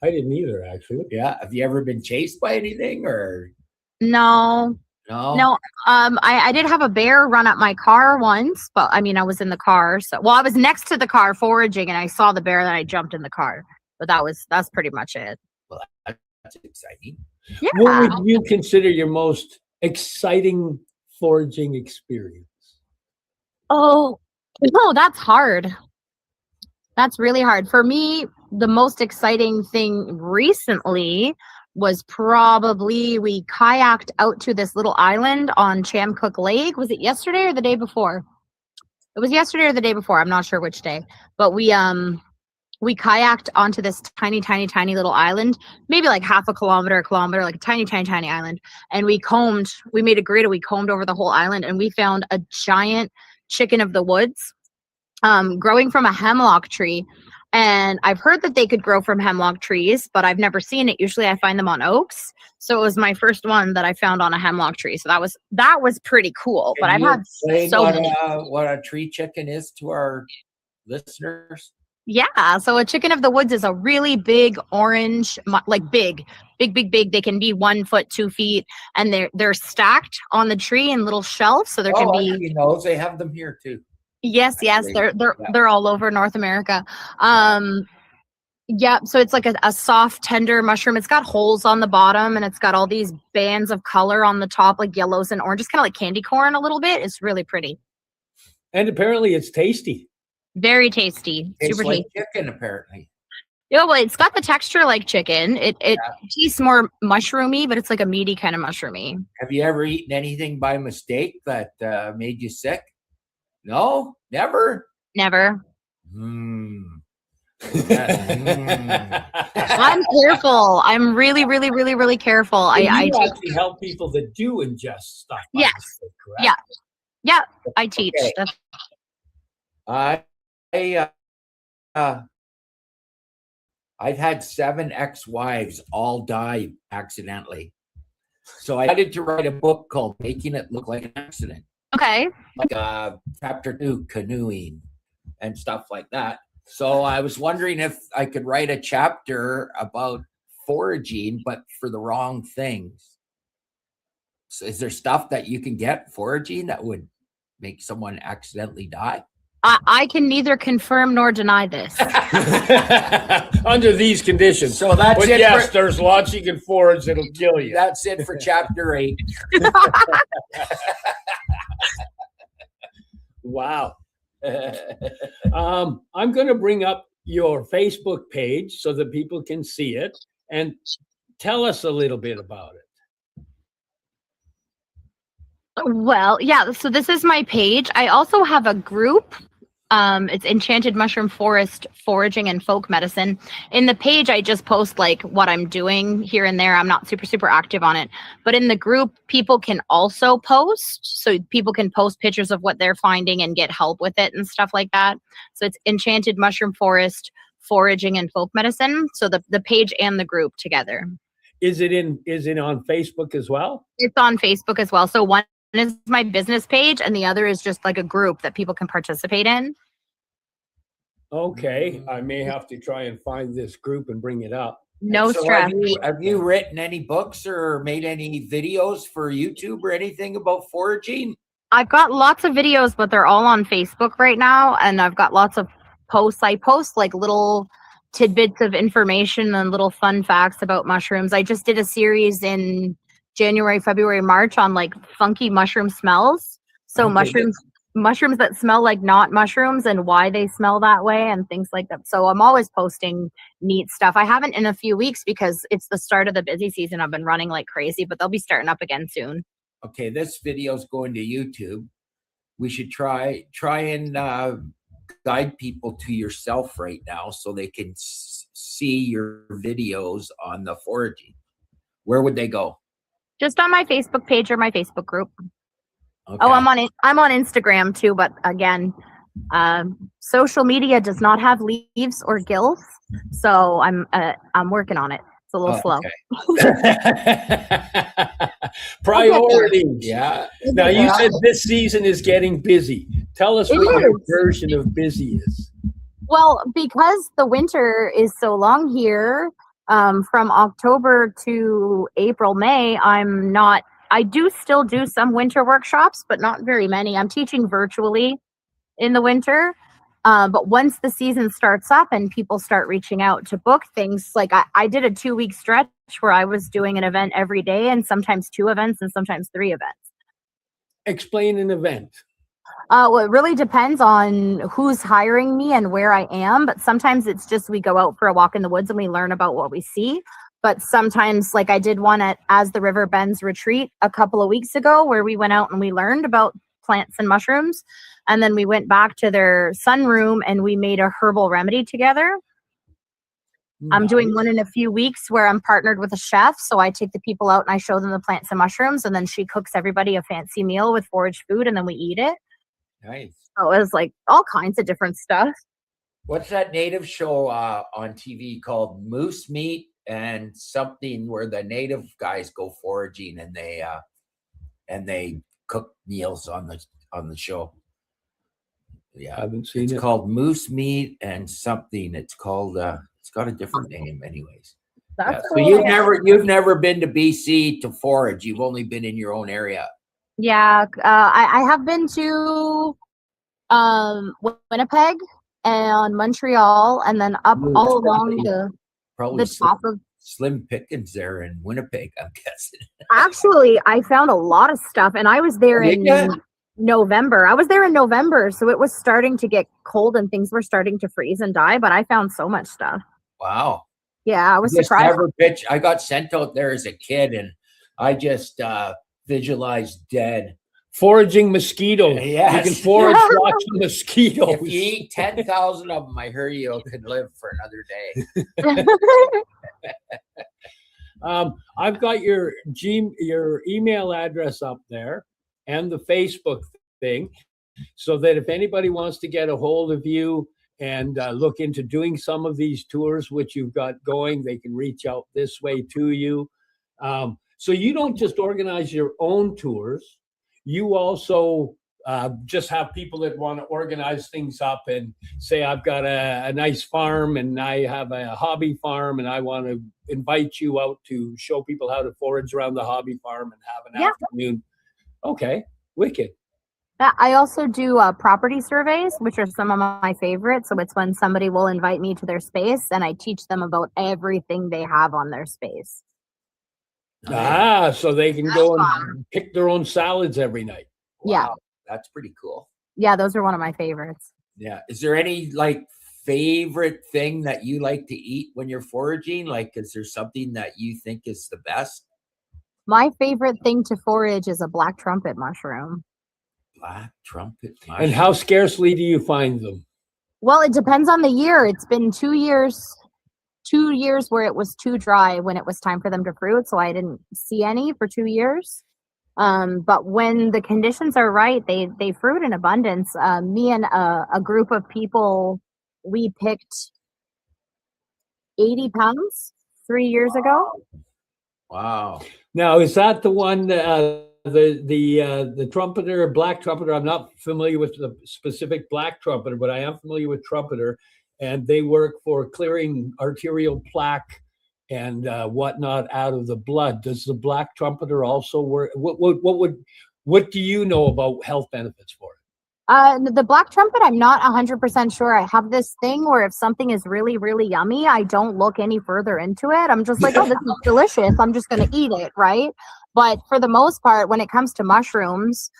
I didn't either, actually. Yeah. Have you ever been chased by anything or? No. I did have a bear run up my car once, but I mean, I was in the car. I was next to the car foraging and I saw the bear, then I jumped in the car. But that's pretty much it. Well, that's exciting. Yeah. What would you consider your most exciting foraging experience? Oh, no, that's hard. That's really hard. For me, the most exciting thing recently was probably we kayaked out to this little island on Chamcook Lake. Was it yesterday or the day before? It was yesterday or the day before. I'm not sure which day, but we kayaked onto this tiny, tiny, tiny little island, maybe like half a kilometer, like a tiny, tiny, tiny island. And we made a grid and we combed over the whole island, and we found a giant chicken of the woods growing from a hemlock tree. And I've heard that they could grow from hemlock trees, but I've never seen it. Usually I find them on oaks. So it was my first one that I found on a hemlock tree. So that was pretty cool. But I've had so many. What a tree chicken is to our listeners. Yeah, so a chicken of the woods is a really big orange, like big. They can be 1 foot, 2 feet, and they're stacked on the tree in little shelves. So there can be. You know, they have them here too. Yes, they're all over North America. Yeah, so it's like a soft, tender mushroom. It's got holes on the bottom, and it's got all these bands of color on the top, like yellows and oranges, kind of like candy corn a little bit. It's really pretty. And apparently it's tasty. Very tasty. It's Super like tasty. chicken, apparently. Yeah, well, it's got the texture like chicken. It tastes more mushroomy, but it's like a meaty kind of mushroomy. Have you ever eaten anything by mistake that made you sick? No, never. Never. Mm. I'm careful. I'm really, really, really, really careful. I actually help people that do ingest stuff. Yes. Mistake, correct? Yeah. I teach. Okay. I've had 7 ex-wives all die accidentally. So I decided to write a book called Making It Look Like an Accident. Okay. Like chapter 2, canoeing and stuff like that. So I was wondering if I could write a chapter about foraging, but for the wrong things. So is there stuff that you can get foraging that would make someone accidentally die? I can neither confirm nor deny this. Under these conditions. So that's but it. Yes, there's lots you can forage that'll kill you. That's it for chapter 8. Wow. I'm going to bring up your Facebook page so that people can see it and tell us a little bit about it. Well, yeah, so this is my page. I also have a group. It's Enchanted Mushroom Forest Foraging and Folk Medicine. In the page, I just post like what I'm doing here and there. I'm not super active on it. But in the group, people can also post. So people can post pictures of what they're finding and get help with it and stuff like that. So it's Enchanted Mushroom Forest Foraging and Folk Medicine. So the page and the group together. Is it on Facebook as well? It's on Facebook as well. So one is my business page and the other is just like a group that people can participate in. Okay, I may have to try and find this group and bring it up. No stress. Have you written any books or made any videos for YouTube or anything about foraging? I've got lots of videos, but they're all on Facebook right now, and I've got lots of posts. I post like little tidbits of information and little fun facts about mushrooms. I just did a series in January, February, March on like funky mushroom smells. So mushrooms that smell like not mushrooms and why they smell that way and things like that. So I'm always posting neat stuff. I haven't in a few weeks because it's the start of the busy season. I've been running like crazy, but they'll be starting up again soon. Okay, this video's going to YouTube. We should try and guide people to yourself right now so they can see your videos on the foraging. Where would they go? Just on my Facebook page or my Facebook group. Okay. Oh, I'm on Instagram too, but again, social media does not have leaves or gills, so I'm working on it. It's a little slow. Priorities. Yeah. Now you said this season is getting busy. Tell us what your version of busy is. Well, because the winter is so long here, from October to April, May, I do still do some winter workshops, but not very many. I'm teaching virtually in the winter. But once the season starts up and people start reaching out to book things, like I did a 2-week stretch where I was doing an event every day and sometimes 2 events and sometimes 3 events. Explain an event. Well, it really depends on who's hiring me and where I am. But sometimes it's just we go out for a walk in the woods and we learn about what we see. But sometimes, like I did one at As the River Bends retreat a couple of weeks ago, where we went out and we learned about plants and mushrooms. And then we went back to their sunroom and we made a herbal remedy together. I'm doing one in a few weeks where I'm partnered with a chef. So I take the people out and I show them the plants and mushrooms, and then she cooks everybody a fancy meal with forage food, and then we eat it. Nice. So it was like all kinds of different stuff. What's that native show on TV called Moose Meat and something where the native guys go foraging and they cook meals on the show? Yeah, I haven't seen it's it. called Moose Meat and something. It's called it's got a different name, anyways. That's So cool. you've never been to BC to forage. You've only been in your own area. Yeah, I have been to Winnipeg and Montreal, and then up all along Probably the top of. Slim pickings there in Winnipeg, I'm guessing. Actually, I found a lot of stuff, and I was there Did in ya? November. I was there in November, so it was starting to get cold and things were starting to freeze and die, but I found so much stuff. Wow. Yeah, I was Just surprised. I got sent out there as a kid, and I just visualized dead. Foraging mosquitoes. Yes. You can forage lots of mosquitoes. If you eat 10,000 of them, I hear you could live for another day. I've got your email address up there and the Facebook thing, so that if anybody wants to get a hold of you and look into doing some of these tours which you've got going, they can reach out this way to you. So you don't just organize your own tours. You also just have people that want to organize things up and say, I've got a nice farm and I have a hobby farm and I want to invite you out to show people how to forage around the hobby farm and have an afternoon. Okay, wicked. I also do property surveys, which are some of my favorites. So it's when somebody will invite me to their space and I teach them about everything they have on their space. So they can go and pick their own salads every night. Yeah. That's pretty cool. Yeah, those are one of my favorites. Yeah. Is there any favorite thing that you like to eat when you're foraging? Is there something that you think is the best? My favorite thing to forage is a black trumpet mushroom. Black trumpet mushroom. And how scarcely do you find them? Well, it depends on the year. It's been 2 years where it was too dry when it was time for them to fruit, so I didn't see any for 2 years. But when the conditions are right, they fruit in abundance. Me and a group of people, we picked 80 pounds 3 years ago. Wow. Now, is that the one, the trumpeter, black trumpeter? I'm not familiar with the specific black trumpeter, but I am familiar with trumpeter, and they work for clearing arterial plaque and whatnot out of the blood. Does the black trumpeter also work? What do you know about health benefits for it? The black trumpet, I'm not 100% sure. I have this thing where if something is really, really yummy, I don't look any further into it. I'm just like, oh, this is delicious. I'm just going to eat it, right? But for the most part, when it comes to mushrooms,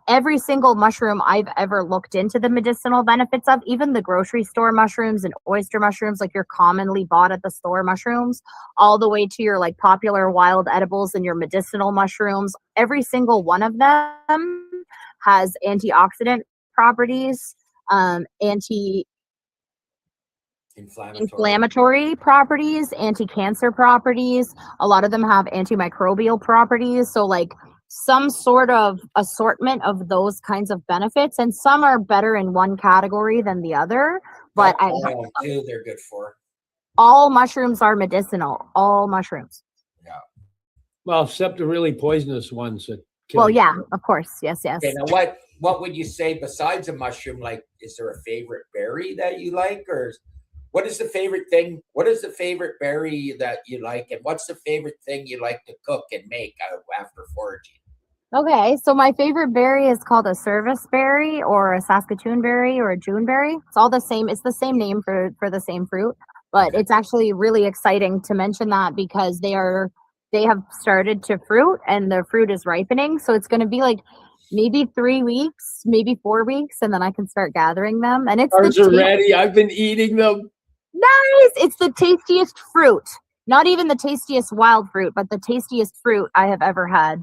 every single mushroom I've ever looked into the medicinal benefits of, even the grocery store mushrooms and oyster mushrooms, like your commonly bought at the store mushrooms, all the way to your popular wild edibles and your medicinal mushrooms, every single one of them has antioxidant properties, anti-inflammatory properties, anti-cancer properties. A lot of them have antimicrobial properties. So some sort of assortment of those kinds of benefits, and some are better in one category than the other. But they're good for. All mushrooms are medicinal. All mushrooms. Yeah. Well, except the really poisonous ones that kill. Well, yeah, of course. Yes. Okay, now what would you say besides a mushroom? Is there a favorite berry that you like, or what is the favorite thing? What is the favorite berry that you like, and what's the favorite thing you like to cook and make after foraging? Okay, so my favorite berry is called a service berry or a Saskatoon berry or a June berry. It's all the same. It's the same name for the same fruit, but it's actually really exciting to mention that because they have started to fruit and the fruit is ripening. So it's going to be maybe 3 weeks, maybe 4 weeks, and then I can start gathering them. And it's Ours are ready. I've been eating them. Nice. It's the tastiest fruit Not even the tastiest wild fruit, but the tastiest fruit I have ever had,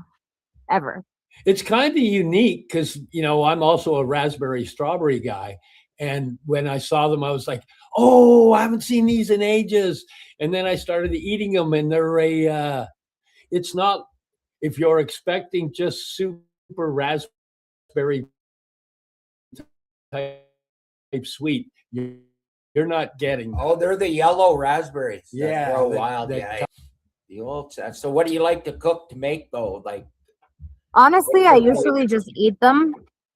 ever. It's kind of unique because, I'm also a raspberry strawberry guy. And when I saw them, I was like, oh, I haven't seen these in ages. And then I started eating them, and they're it's not, if you're expecting just super raspberry type sweet, you're not getting. Oh, they're the yellow raspberries. that Yeah, grow that- wild. that Yeah. The old. So, what do you like to cook to make though? Like, Honestly, I usually just eat them,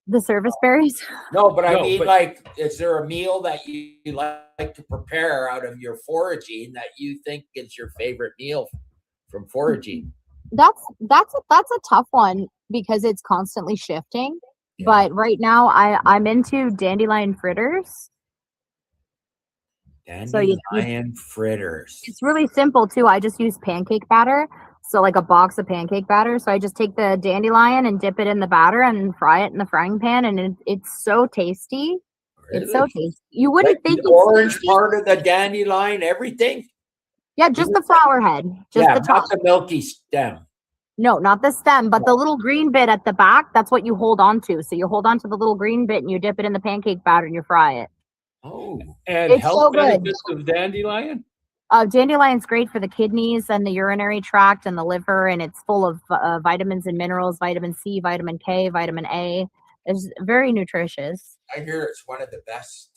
the service berries. no, but I No, mean, but- like, is there a meal that you like to prepare out of your foraging that you think is your favorite meal from foraging? That's a tough one because it's constantly shifting. But right now, I'm into dandelion fritters. So Dandelion fritters. it's really simple too. I just use pancake batter. So like a box of pancake batter. So I just take the dandelion and dip it in the batter and fry it in the frying pan, and it's so tasty. It's so Really? tasty. You wouldn't Like think the it's orange tasty. part of the dandelion, everything. Yeah, just the flower head, just Yeah, the top. not the milky stem. No, not the stem, but the little green bit at the back. That's what you hold on to. So you hold on to the little green bit and you dip it in the pancake batter and you fry it. Oh, And It's health so good. benefits of dandelion? Dandelion's great for the kidneys and the urinary tract and the liver, and it's full of vitamins and minerals, vitamin C, vitamin K, vitamin A. It's very nutritious. I hear it's one of the best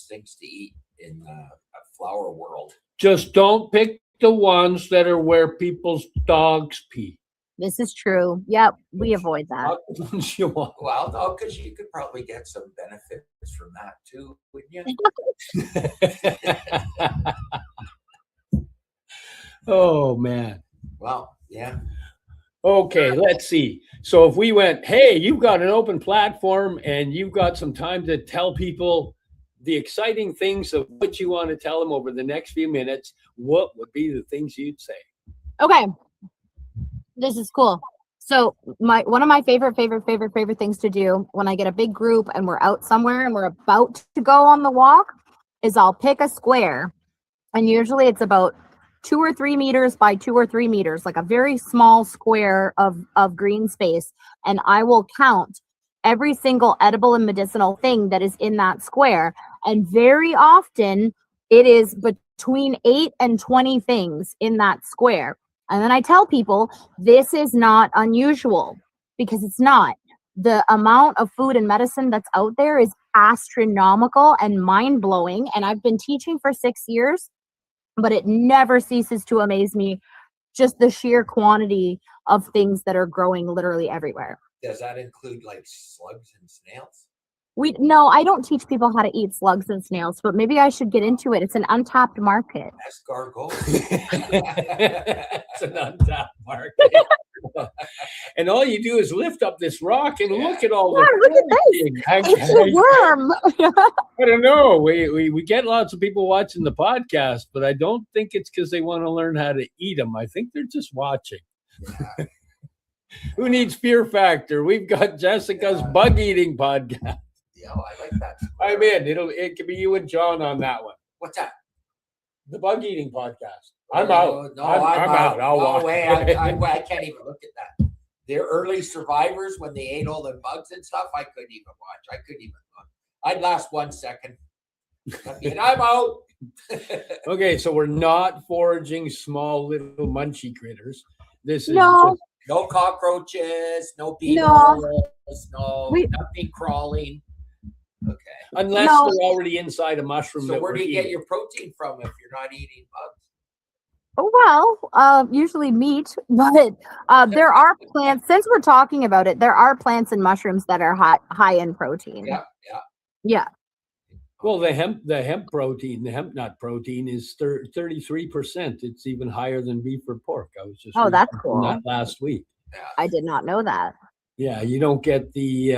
things to eat in the flower world. Just don't pick the ones that are where people's dogs pee. This is true. Yep, we avoid that. Not the ones you want. Well, no, because you could probably get some benefits from that too, wouldn't you? Oh, man. Well, yeah. Okay, let's see. So if we went, hey, you've got an open platform and you've got some time to tell people the exciting things of what you want to tell them over the next few minutes, what would be the things you'd say? Okay. This is cool. So one of my favorite things to do when I get a big group and we're out somewhere and we're about to go on the walk is I'll pick a square, and usually it's about 2 or 3 meters by 2 or 3 meters, like a very small square of green space, and I will count every single edible and medicinal thing that is in that square. And very often it is between 8 and 20 things in that square. And then I tell people this is not unusual, because it's not. The amount of food and medicine that's out there is astronomical and mind-blowing. And I've been teaching for 6 years, but it never ceases to amaze me, just the sheer quantity of things that are growing literally everywhere. Does that include like slugs and snails? No, I don't teach people how to eat slugs and snails, but maybe I should get into it. It's an untapped market. Escargot. It's an untapped market. And all you do is lift up this rock and look at all Yeah, the look at this. It's a worm. I don't know. We get lots of people watching the podcast, but I don't think it's because they want to learn how to eat them. I think they're just watching. Yeah. Who needs Fear Factor? We've got Jessica's bug eating podcast. Yeah, I like that. I'm in. It could be you and John on that one. What's that? The bug eating podcast. I'm out. No, I'm out. I'll no walk way. away. I can't even look at that. The early survivors, when they ate all the bugs and stuff, I couldn't even watch. I couldn't even look. I'd last 1 second. And I'm out. Okay, so we're not foraging small little munchy critters. This is No. just- No cockroaches, no No. beetles, no We- nothing crawling. Okay. unless No. they're already inside a mushroom. So that where we're do you get eating. your protein from if you're not eating bugs? Well, usually meat, but there are plants. Since we're talking about it, there are plants and mushrooms that are high in protein. Yeah, yeah. Yeah. Well, the hemp protein, the hemp nut protein is 33%. It's even higher than beef or pork. I was just Oh, that's reading that cool. last week. I did not know that. Yeah, you don't get the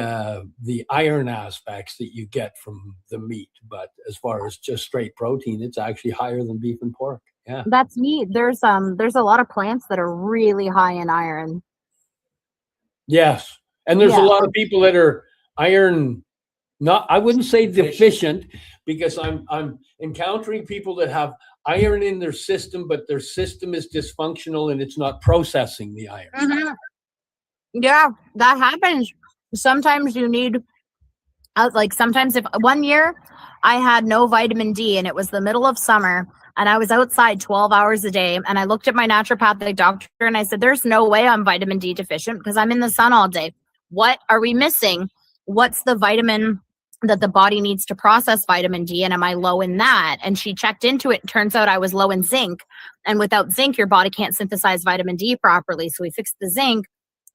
iron aspects that you get from the meat, but as far as just straight protein, it's actually higher than beef and pork. Yeah. That's neat. There's a lot of plants that are really high in iron. Yes. And there's a Yeah. lot of people that are iron Not, I wouldn't say deficient, because I'm encountering people that have iron in their system, but their system is dysfunctional and it's not processing the iron. Mhm. Yeah, that happens. Sometimes you need, like, sometimes if one year I had no vitamin D and it was the middle of summer and I was outside 12 hours a day, and I looked at my naturopathic doctor and I said, there's no way I'm vitamin D deficient because I'm in the sun all day. What are we missing? What's the vitamin that the body needs to process vitamin D, and am I low in that? And she checked into it. Turns out I was low in zinc, and without zinc your body can't synthesize vitamin D properly. So we fixed the zinc,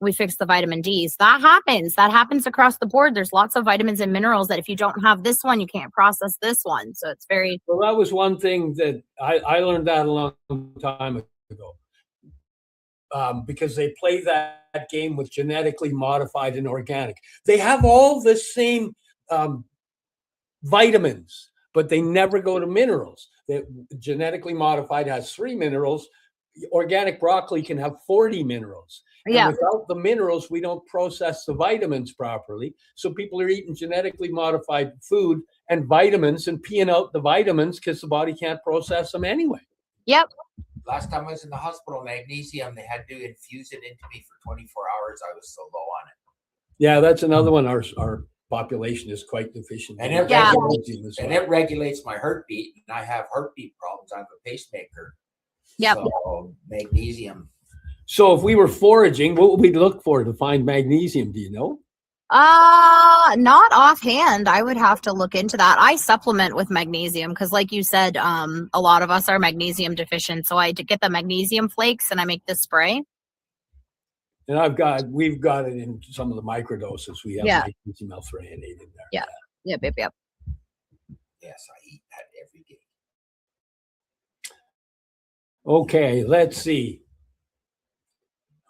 we fixed the vitamin D's. That happens across the board. There's lots of vitamins and minerals that if you don't have this one, you can't process this one. So it's very... Well, that was one thing that I learned that a long time ago, because they play that game with genetically modified and organic. They have all the same vitamins, but they never go to minerals. Genetically modified has 3 minerals. Organic broccoli can have 40 minerals. Yeah. And without the minerals, we don't process the vitamins properly. So people are eating genetically modified food and vitamins and peeing out the vitamins because the body can't process them anyway. Yep. Last time I was in the hospital, magnesium, they had to infuse it into me for 24 hours. I was so low on it. Yeah, that's another one. Our population is quite deficient. And it regulates my heartbeat. And I have heartbeat problems. I have a pacemaker. Yep. So magnesium. So if we were foraging, what would we look for to find magnesium? Do you know? Not offhand. I would have to look into that. I supplement with magnesium because, like you said, a lot of us are magnesium deficient. So I get the magnesium flakes and I make this spray. And we've got it in some of the microdoses. We have magnesium L-threonate in there. Yeah. Yep. Yes, I eat that every day. Okay, let's see.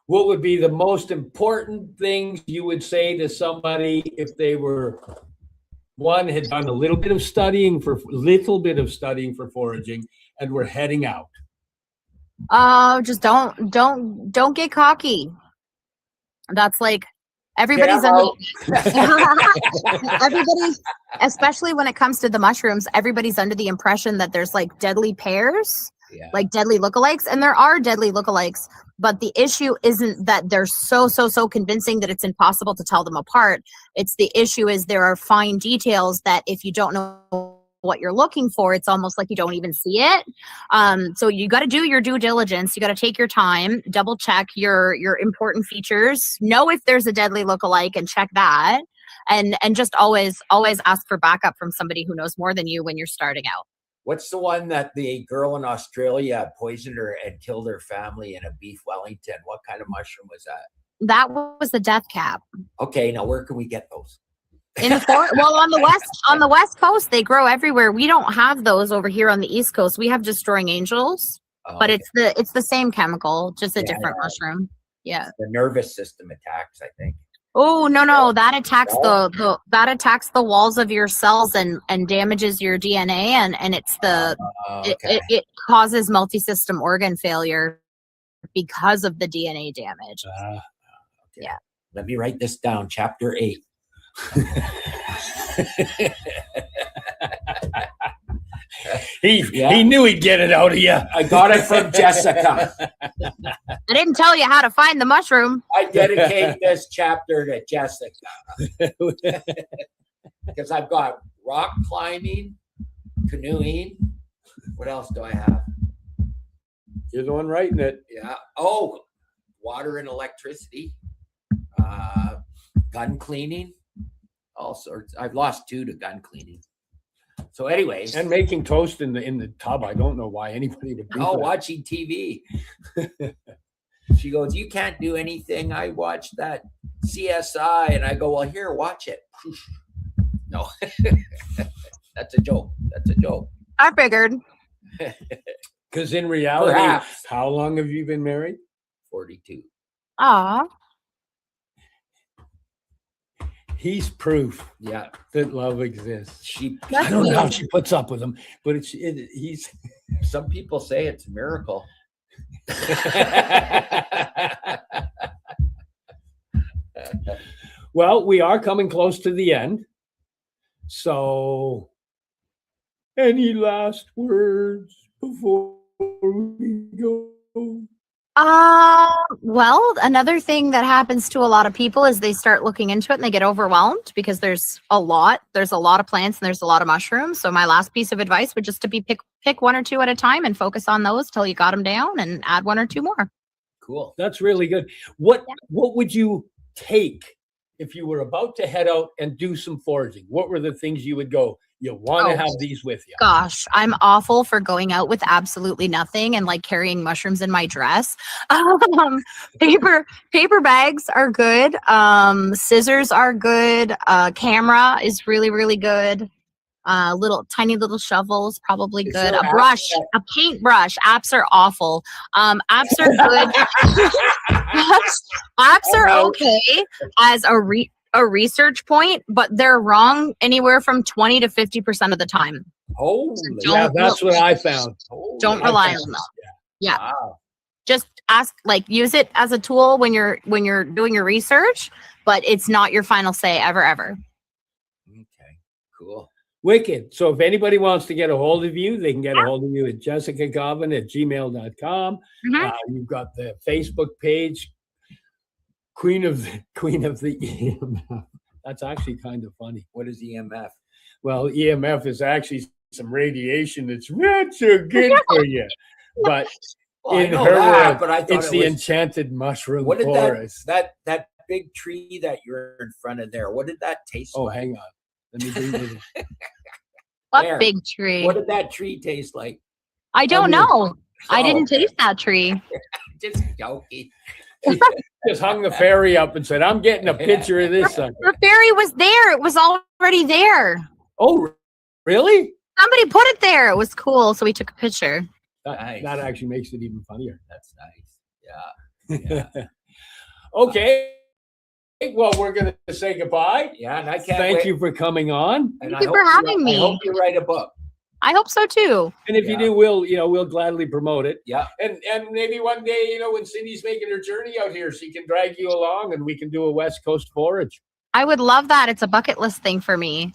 What would be the most important things you would say to somebody if they were, one, had done a little bit of studying for foraging and were heading out? Just don't get cocky. That's like everybody's everybody, especially when it comes to the mushrooms, everybody's under the impression that there's like deadly pairs. Yeah. Like deadly lookalikes, and there are deadly lookalikes, but the issue isn't that they're so convincing that it's impossible to tell them apart. It's the issue is there are fine details that if you don't know what you're looking for, it's almost like you don't even see it. So you got to do your due diligence. You got to take your time, double check your important features, know if there's a deadly lookalike and check that, and just always ask for backup from somebody who knows more than you when you're starting out. What's the one that the girl in Australia poisoned her and killed her family in a beef Wellington? What kind of mushroom was that? That was the death cap. Okay, now where can we get those? In the well, on the west coast, they grow everywhere. We don't have those over here on the East Coast. We have destroying angels, but it's the same chemical, just a different mushroom. Yeah. The nervous system attacks, I think. Oh no, that attacks the walls of your cells and damages your DNA, and it's it causes multi-system organ failure because of the DNA damage. Okay. Yeah. Let me write this down. Chapter 8. He knew he'd get it out of you. I got it from Jessica. I didn't tell you how to find the mushroom. I dedicate this chapter to Jessica because I've got rock climbing, canoeing. What else do I have? You're the one writing it. Yeah. Oh, water and electricity, gun cleaning, all sorts. I've lost 2 to gun cleaning. So, anyways, and making toast in the tub. I don't know why anybody would do that. Watching TV. She goes, "You can't do anything." I watch that CSI, and I go, "Well, here, watch it." No, that's a joke. That's a joke. I figured. Because in reality, perhaps. How long have you been married? 42. Aw. He's proof. Yeah, that love exists. I don't know how she puts up with him, but he's. Some people say it's a miracle. Well, we are coming close to the end. So, any last words before we go? Well, another thing that happens to a lot of people is they start looking into it and they get overwhelmed because there's a lot of plants and there's a lot of mushrooms. So my last piece of advice would just to be pick one or two at a time and focus on those till you got them down and add one or two more. Cool. That's really good. What would you take if you were about to head out and do some foraging? What were the things you would go, you want to have these with you? Gosh, I'm awful for going out with absolutely nothing and like carrying mushrooms in my dress. Paper bags are good. Scissors are good. Camera is really, really good. Tiny little shovels, probably good. A brush, a paintbrush. Apps are awful. Apps are good. apps are okay as a research point, but they're wrong anywhere from 20 to 50% of the time. Holy, yeah, that's what I found. Don't rely on them. Yeah. Wow. Just use it as a tool when you're doing your research, but it's not your final say ever. Okay, cool. Wicked. So if anybody wants to get a hold of you, they can get a hold of you at jessicagavin@gmail.com. You've got the Facebook page, Queen of the EMF. That's actually kind of funny. What is EMF? Well, EMF is actually some radiation that's not so good for you. But Well, in I know her that, world, but I thought it's it the was- enchanted mushroom What did forest. that big tree that you're in front of there? What did that taste Oh, like? hang on. Let me bring it. What There. big tree? What did that tree taste like? I don't know. I Oh, didn't okay. taste that tree. Just joking. Just hung the fairy up and said, I'm getting a picture of this sucker. The fairy was there. It was already there. Oh, really? Somebody put it there. It was cool. So we took a picture. That actually makes it even funnier. That's nice. Yeah. Okay. Well, we're going to say goodbye. Yeah, and I can't Thank wait. you for coming on. And Thank you for having me. I hope you write a book. I hope so too. And if you do, we'll gladly promote it. Yeah. And maybe one day, when Cindy's making her journey out here, she can drag you along and we can do a West Coast forage. I would love that. It's a bucket list thing for me.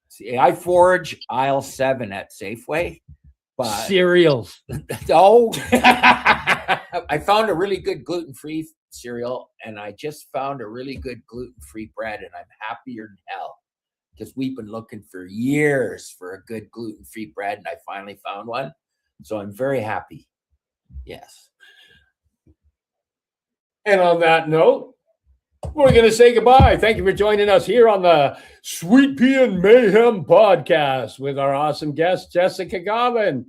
See, I forage aisle 7 at Safeway. But Cereals. Oh, I found a really good gluten-free cereal, and I just found a really good gluten-free bread, and I'm happier than hell because we've been looking for years for a good gluten-free bread, and I finally found one. So I'm very happy. Yes. And on that note, we're going to say goodbye. Thank you for joining us here on the Sweet Pea and Mayhem podcast with our awesome guest, Jessica Gavin.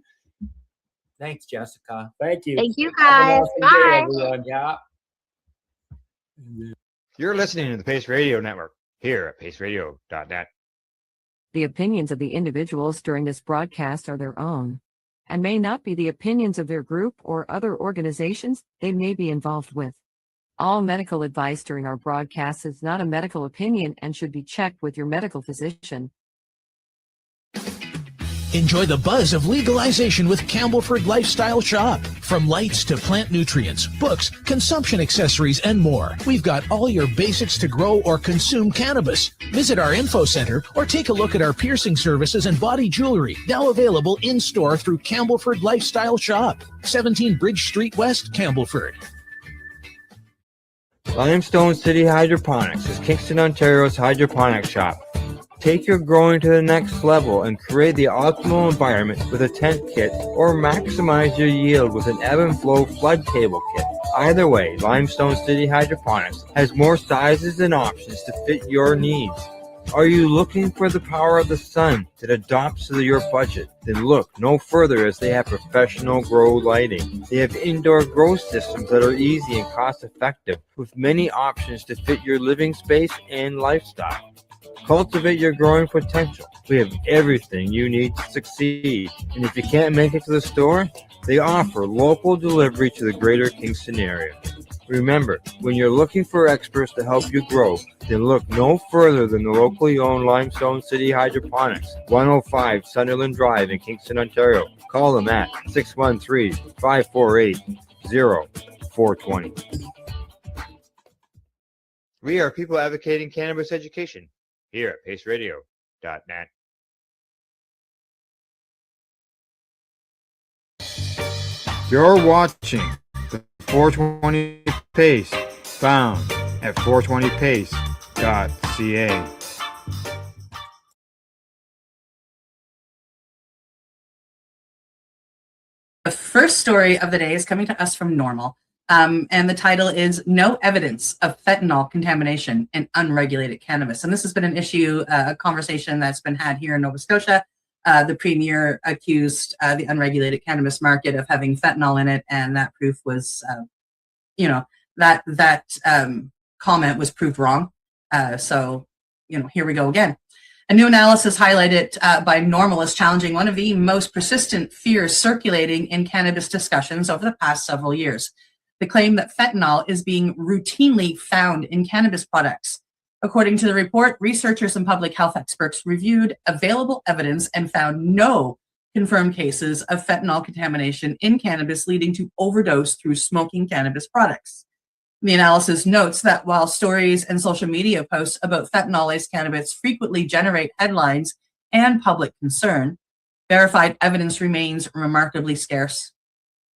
Thanks, Jessica. Thank you. Thank you, Have an guys. awesome day, Bye. everyone. Yeah. You're listening to the Pace Radio Network here at paceradio.net. The opinions of the individuals during this broadcast are their own and may not be the opinions of their group or other organizations they may be involved with. All medical advice during our broadcast is not a medical opinion and should be checked with your medical physician. Enjoy the buzz of legalization with Campbellford Lifestyle Shop. From lights to plant nutrients, books, consumption accessories, and more, we've got all your basics to grow or consume cannabis. Visit our info center or take a look at our piercing services and body jewelry, now available in-store through Campbellford Lifestyle Shop, 17 Bridge Street West, Campbellford. Limestone City Hydroponics is Kingston, Ontario's hydroponics shop. Take your growing to the next level and create the optimal environment with a tent kit or maximize your yield with an ebb and flow flood table kit. Either way, Limestone City Hydroponics has more sizes and options to fit your needs. Are you looking for the power of the sun that adapts to your budget? Then look no further as they have professional grow lighting. They have indoor grow systems that are easy and cost effective with many options to fit your living space and lifestyle. Cultivate your growing potential. We have everything you need to succeed. And if you can't make it to the store, they offer local delivery to the greater Kingston area. Remember, when you're looking for experts to help you grow, then look no further than the locally owned Limestone City Hydroponics, 105 Sunderland Drive in Kingston, Ontario. Call them at 613-548-0420. We are people advocating cannabis education here at Pace Radio. You're watching the 420 Pace, found at 420pace.ca. The first story of the day is coming to us from Normal, and the title is No Evidence of Fentanyl Contamination in Unregulated Cannabis. And this has been an issue, a conversation that's been had here in Nova Scotia. The premier accused the unregulated cannabis market of having fentanyl in it, and that proof was, that comment was proved wrong. So, here we go again. A new analysis highlighted by Normal is challenging one of the most persistent fears circulating in cannabis discussions over the past several years: the claim that fentanyl is being routinely found in cannabis products. According to the report, researchers and public health experts reviewed available evidence and found no confirmed cases of fentanyl contamination in cannabis leading to overdose through smoking cannabis products. The analysis notes that while stories and social media posts about fentanyl-laced cannabis frequently generate headlines and public concern, verified evidence remains remarkably scarce.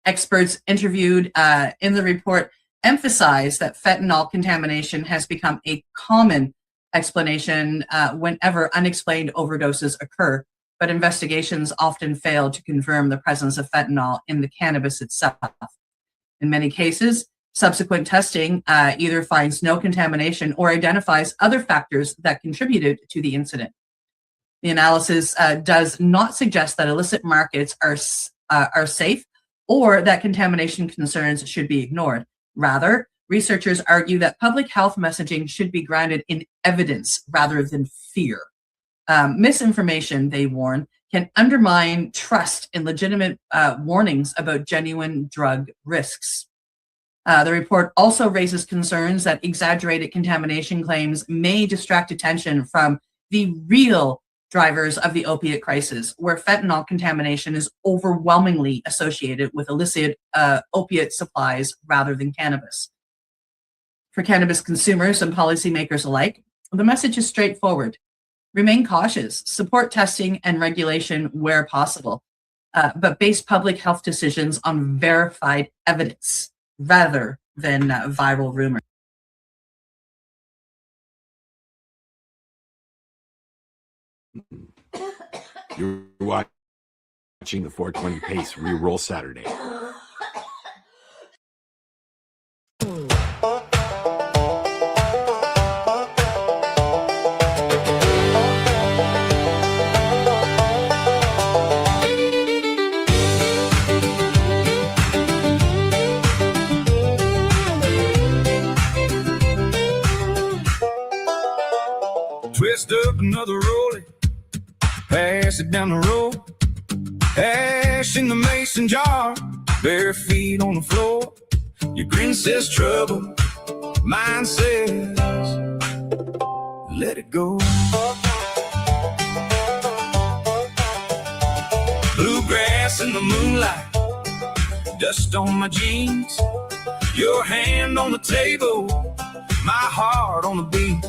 Experts interviewed in the report emphasize that fentanyl contamination has become a common explanation whenever unexplained overdoses occur, but investigations often fail to confirm the presence of fentanyl in the cannabis itself. In many cases, subsequent testing either finds no contamination or identifies other factors that contributed to the incident. The analysis does not suggest that illicit markets are safe or that contamination concerns should be ignored. Rather, researchers argue that public health messaging should be grounded in evidence rather than fear. Misinformation, they warn, can undermine trust in legitimate warnings about genuine drug risks. The report also raises concerns that exaggerated contamination claims may distract attention from the real drivers of the opiate crisis, where fentanyl contamination is overwhelmingly associated with illicit opiate supplies rather than cannabis. For cannabis consumers and policymakers alike, the message is straightforward. Remain cautious, support testing and regulation where possible, but base public health decisions on verified evidence rather than viral rumors. You're watching the 420 Pace Reroll Saturday. Twist up another rollie, pass it down the road. Ash in the mason jar, bare feet on the floor. Your grin says trouble, mine says let it go. Bluegrass in the moonlight, dust on my jeans. Your hand on the table, my heart on the beat.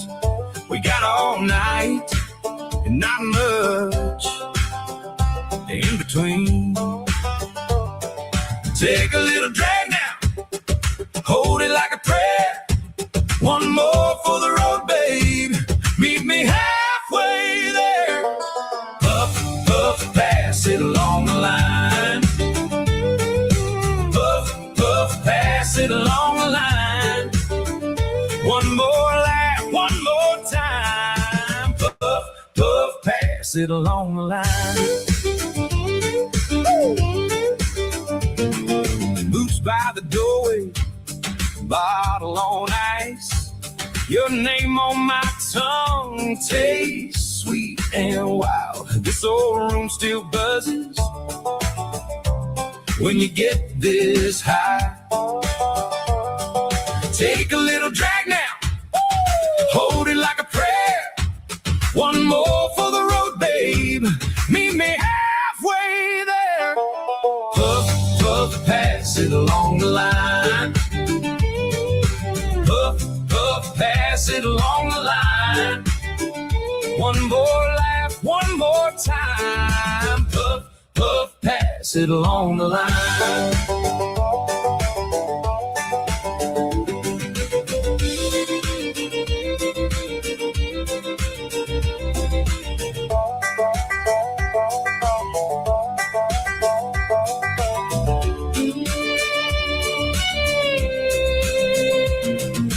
We got all night and not much in between. Take a little drag now, hold it like a prayer. One more for the road, babe. Meet me halfway there. Puff, puff, pass it along the line. Puff, puff, pass it along the line. One more lap, one more time. Puff, puff, pass it along the line. Boots by the doorway, bottle on ice. Your name on my tongue tastes sweet and wild. This old room still buzzes when you get this high. Take a little drag now, hold it like a prayer. One more for the road, babe. Meet me halfway there. Puff, puff, pass it along the line. Puff, puff, pass it along the line. One more lap, more time. Puff, puff, pass it along the line.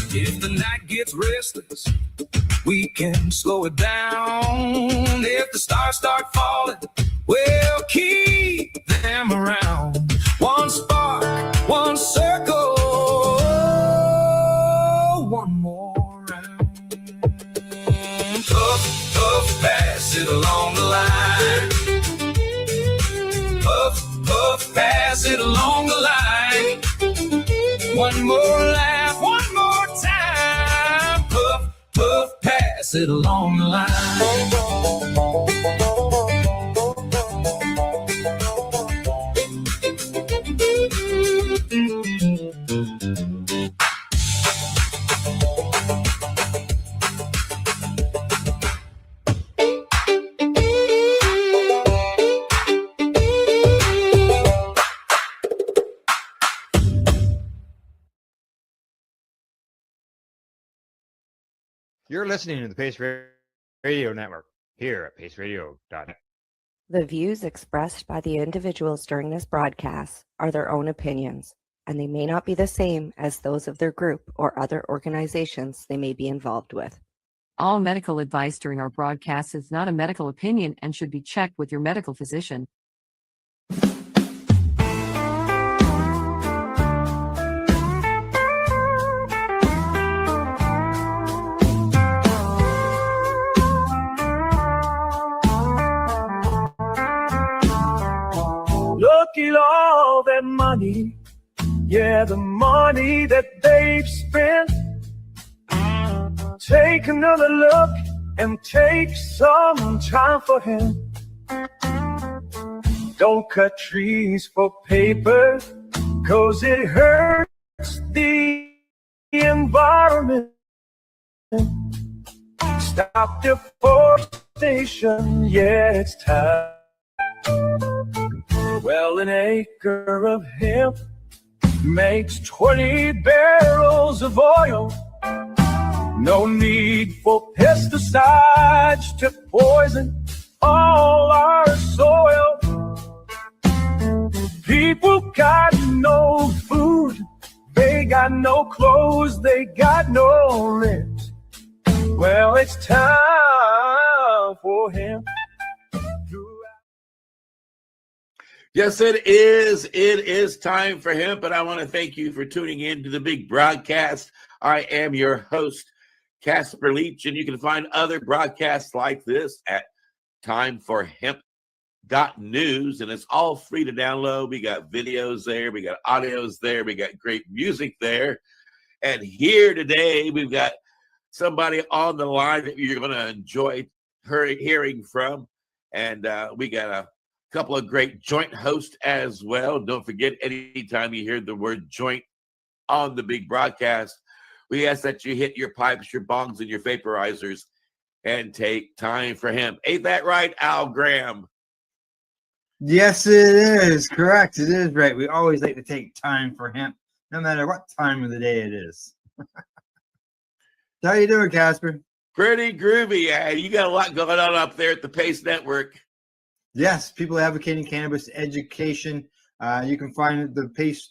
If the night gets restless, we can slow it down. If the stars start falling, we'll keep them around. One spark, one circle, one more round. Puff, puff, pass it along the line. Puff, puff, pass it along the line. One more laugh, one more time. Puff, puff, pass it along the line. You're listening to the Pace Radio Network here at paceradio.net. The views expressed by the individuals during this broadcast are their own opinions, and they may not be the same as those of their group or other organizations they may be involved with. All medical advice during our broadcast is not a medical opinion and should be checked with your medical physician. Look at all that money, yeah, the money that they've spent. Take another look and take some time for him. Don't cut trees for paper, 'cause it hurts the environment. Stop deforestation, yeah, it's time. Well, an acre of hemp makes 20 barrels of oil. No need for pesticides to poison all our soil. People got no food, they got no clothes, they got no rent. Well, it's time for him. Yes, it is. It is time for hemp, and I want to thank you for tuning in to the big broadcast. I am your host, Casper Leach, and you can find other broadcasts like this at timeforhemp.news, and it's all free to download. We got videos there, we got audios there, we got great music there. And here today, we've got somebody on the line that you're going to enjoy hearing from, and we got a couple of great joint hosts as well. Don't forget, anytime you hear the word joint on the big broadcast, we ask that you hit your pipes, your bongs, and your vaporizers and take time for him. Ain't that right, Al Graham? Yes, it is. Correct. It is right. We always like to take time for hemp, no matter what time of the day it is. How you doing, Casper? Pretty groovy. You got a lot going on up there at the Pace Network. Yes, people advocating cannabis education. You can find the Pace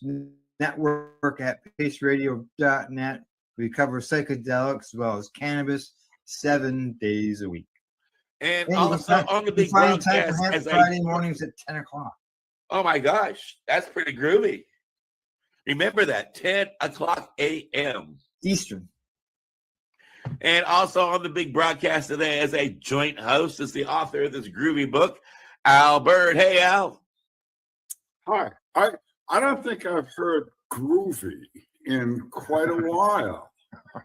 Network at paceradio.net. We cover psychedelics as well as cannabis 7 days a week. And also on the big broadcast, Friday mornings at 10 o'clock. Oh my gosh, that's pretty groovy. Remember that, 10 o'clock a.m. Eastern. And also on the big broadcast today as a joint host is the author of this groovy book, Albert. Hey, Al. Hi. I don't think I've heard groovy in quite a while.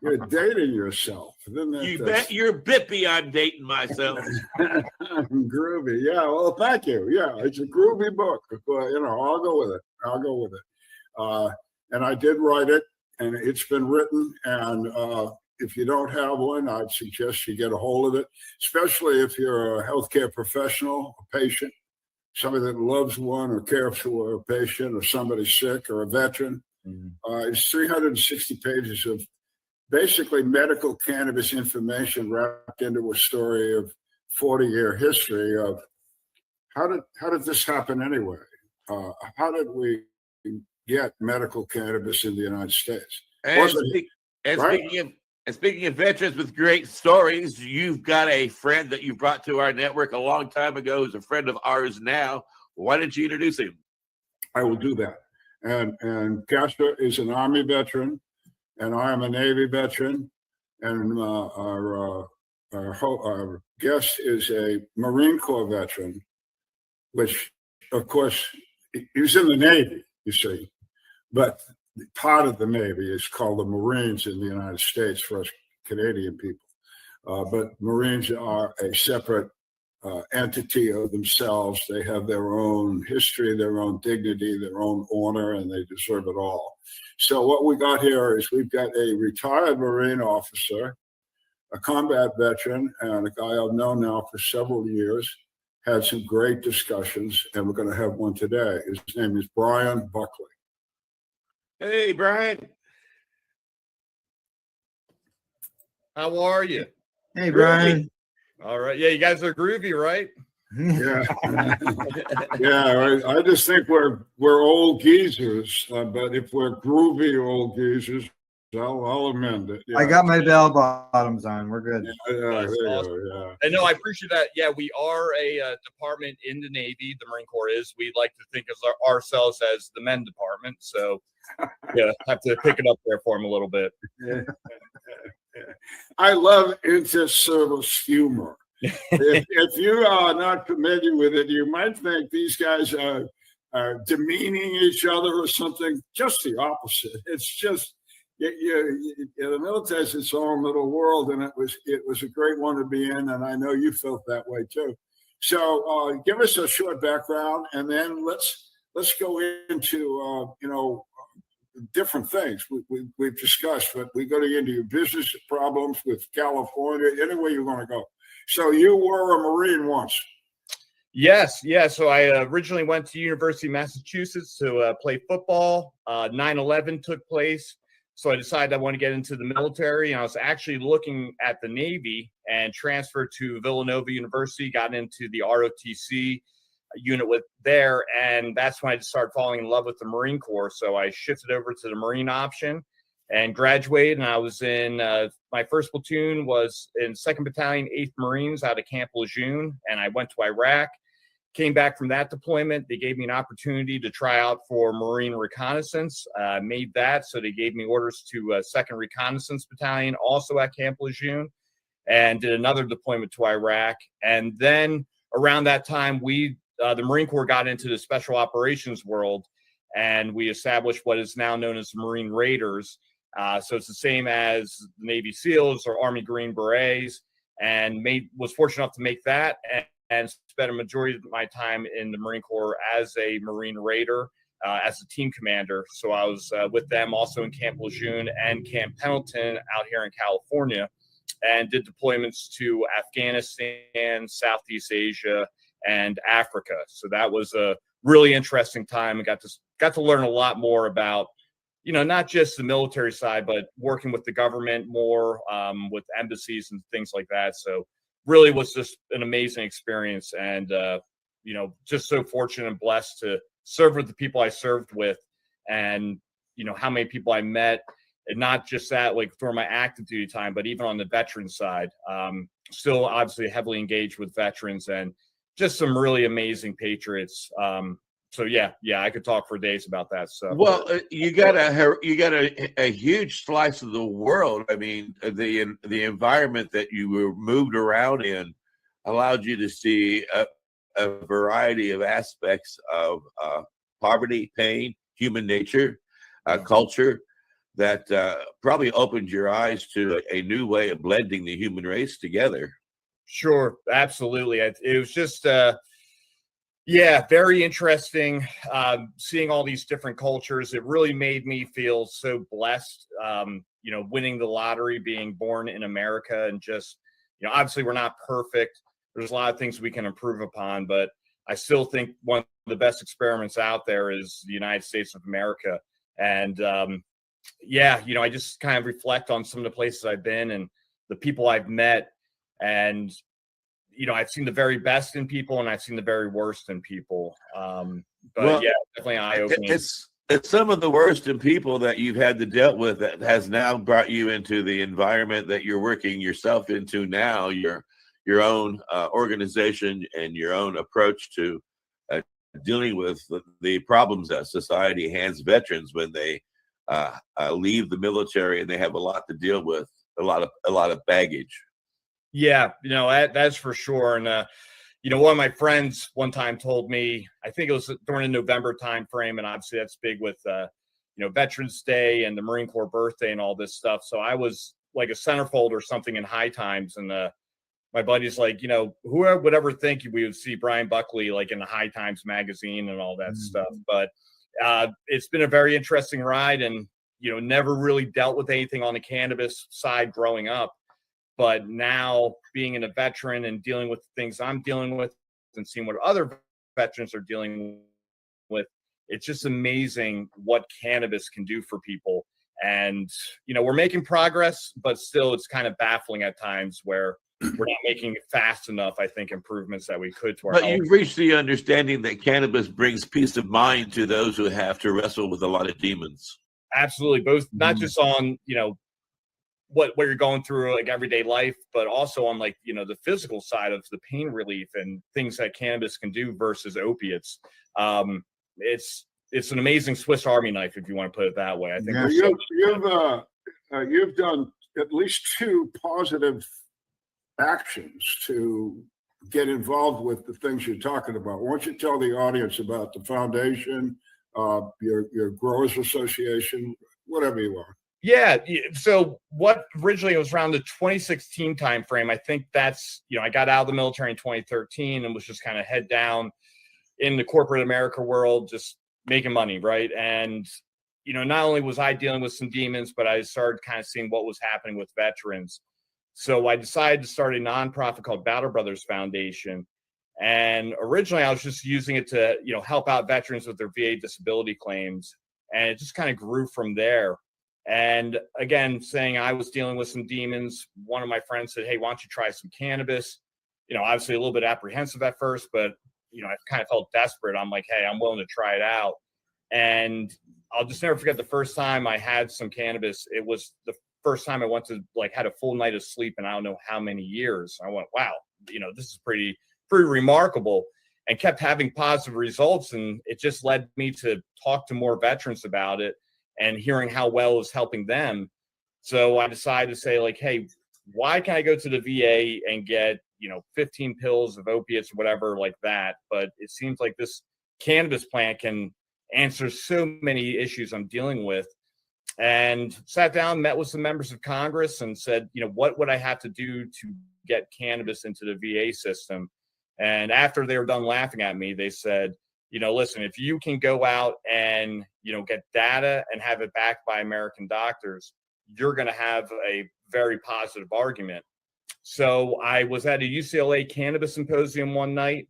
You're dating yourself. You bet you're bippy I'm dating myself. Groovy. Yeah, well, thank you. Yeah, it's a groovy book. I'll go with it. And I did write it, and it's been written, and if you don't have one, I'd suggest you get a hold of it, especially if you're a healthcare professional, a patient, somebody that loves one or cares for a patient or somebody sick or a veteran. It's 360 pages of basically medical cannabis information wrapped into a story of 40-year history of how did this happen anyway? How did we get medical cannabis in the United States? Speaking of veterans with great stories, you've got a friend that you brought to our network a long time ago, who's a friend of ours now. Why don't you introduce him? I will do that. And Casper is an Army veteran, and I am a Navy veteran, and our guest is a Marine Corps veteran, which, of course, he was in the Navy, you see, but part of the Navy is called the Marines in the United States for us Canadian people. But Marines are a separate entity of themselves. They have their own history, their own dignity, their own honor, and they deserve it all. So what we got here is we've got a retired Marine officer, a combat veteran, and a guy I've known now for several years. Had some great discussions, and we're going to have one today. His name is Brian Buckley. Hey, Brian. How are you? Hey, Brian. All right. Yeah, you guys are groovy, right? Yeah. Yeah, I just think we're old geezers, but if we're groovy old geezers, I'll amend it. Yeah. I got my bell bottoms on. We're good. Yeah, there you awesome. go, yeah. And no, I appreciate that. Yeah, we are a department in the Navy. The Marine Corps is. We like to think of ourselves as the men department. So, yeah, have to pick it up there for him a little bit. Yeah. I love inter-service humor. If you are not familiar with it, you might think these guys are demeaning each other or something. Just the opposite. It's just the military is its own little world, and it was a great one to be in, and I know you felt that way too. So give us a short background, and then let's go into different things we've discussed, but we go into your business problems with California, anywhere you want to go. So you were a Marine once. Yes, yeah. So I originally went to University of Massachusetts to play football. 9/11 took place. So I decided I want to get into the military, and I was actually looking at the Navy and transferred to Villanova University, got into the ROTC unit with there, and that's when I just started falling in love with the Marine Corps. So I shifted over to the Marine option and graduated, and I was in my first platoon was in 2nd Battalion, 8th Marines out of Camp Lejeune, and I went to Iraq. Came back from that deployment. They gave me an opportunity to try out for Marine Reconnaissance. Made that, so they gave me orders to 2nd Reconnaissance Battalion, also at Camp Lejeune, and did another deployment to Iraq. And then around that time, the Marine Corps got into the special operations world, and we established what is now known as Marine Raiders. So it's the same as the Navy SEALs or Army Green Berets, and was fortunate enough to make that and spent a majority of my time in the Marine Corps as a Marine Raider, as a team commander. So I was with them also in Camp Lejeune and Camp Pendleton out here in California, and did deployments to Afghanistan, Southeast Asia, and Africa. So that was a really interesting time, and got to learn a lot more about, not just the military side, but working with the government more, with embassies and things like that. So really was just an amazing experience, and just so fortunate and blessed to serve with the people I served with, and how many people I met, and not just that, like during my active duty time, but even on the veteran side, still obviously heavily engaged with veterans, and just some really amazing patriots. So yeah, I could talk for days about that. So well, you got a huge slice of the world. I mean, the environment that you were moved around in allowed you to see a variety of aspects of poverty, pain, human nature, culture, that probably opened your eyes to a new way of blending the human race together. Sure, absolutely. It was just Yeah, very interesting. Seeing all these different cultures, it really made me feel so blessed. Winning the lottery, being born in America, and just, obviously we're not perfect. There's a lot of things we can improve upon, but I still think one of the best experiments out there is the United States of America. And I just kind of reflect on some of the places I've been and the people I've met, and I've seen the very best in people and I've seen the very worst in people. Definitely eye-opening. It's some of the worst in people that you've had to deal with that has now brought you into the environment that you're working yourself into now, your own organization and your own approach to dealing with the problems that society hands veterans when they leave the military, and they have a lot to deal with, a lot of baggage. Yeah, that's for sure. And one of my friends one time told me, I think it was during the November time frame, and obviously that's big with Veterans Day and the Marine Corps birthday and all this stuff. So I was like a centerfold or something in High Times, and my buddy's like, whoever would ever think we would see Brian Buckley like in the High Times magazine and all that stuff. But it's been a very interesting ride, and never really dealt with anything on the cannabis side growing up. But now being a veteran and dealing with the things I'm dealing with and seeing what other veterans are dealing with, it's just amazing what cannabis can do for people. And, we're making progress, but still it's kind of baffling at times where we're not making fast enough, I think, improvements that we could to our But health. you've reached the understanding that cannabis brings peace of mind to those who have to wrestle with a lot of demons. Absolutely. Both, not just on, what you're going through like everyday life, but also on like, the physical side of the pain relief and things that cannabis can do versus opiates. It's an amazing Swiss Army knife, if you want to put it that way. I think you've done at least 2 positive actions to get involved with the things you're talking about. Why don't you tell the audience about the foundation, your Growers Association, whatever you want. Yeah. So what originally was around the 2016 timeframe, I think that's, I got out of the military in 2013 and was just kind of head down in the corporate America world, just making money. Right. And, not only was I dealing with some demons, but I started kind of seeing what was happening with veterans. So I decided to start a nonprofit called Battle Brothers Foundation. And originally I was just using it to, help out veterans with their VA disability claims. And it just kind of grew from there. And again, saying I was dealing with some demons, one of my friends said, hey, why don't you try some cannabis? Obviously a little bit apprehensive at first, but, I kind of felt desperate. I'm like, hey, I'm willing to try it out. And I'll just never forget the first time I had some cannabis. It was the first time I went to had a full night of sleep in I don't know how many years. I went, wow, this is pretty remarkable, and kept having positive results. And it just led me to talk to more veterans about it and hearing how well it was helping them. So I decided to say hey, why can't I go to the VA and get, 15 pills of opiates or whatever like that? But it seems like this cannabis plant can answer so many issues I'm dealing with. And sat down, met with some members of Congress and said, what would I have to do to get cannabis into the VA system? And after they were done laughing at me, they said, listen, if you can go out and, get data and have it backed by American doctors, you're going to have a very positive argument. So I was at a UCLA cannabis symposium one night,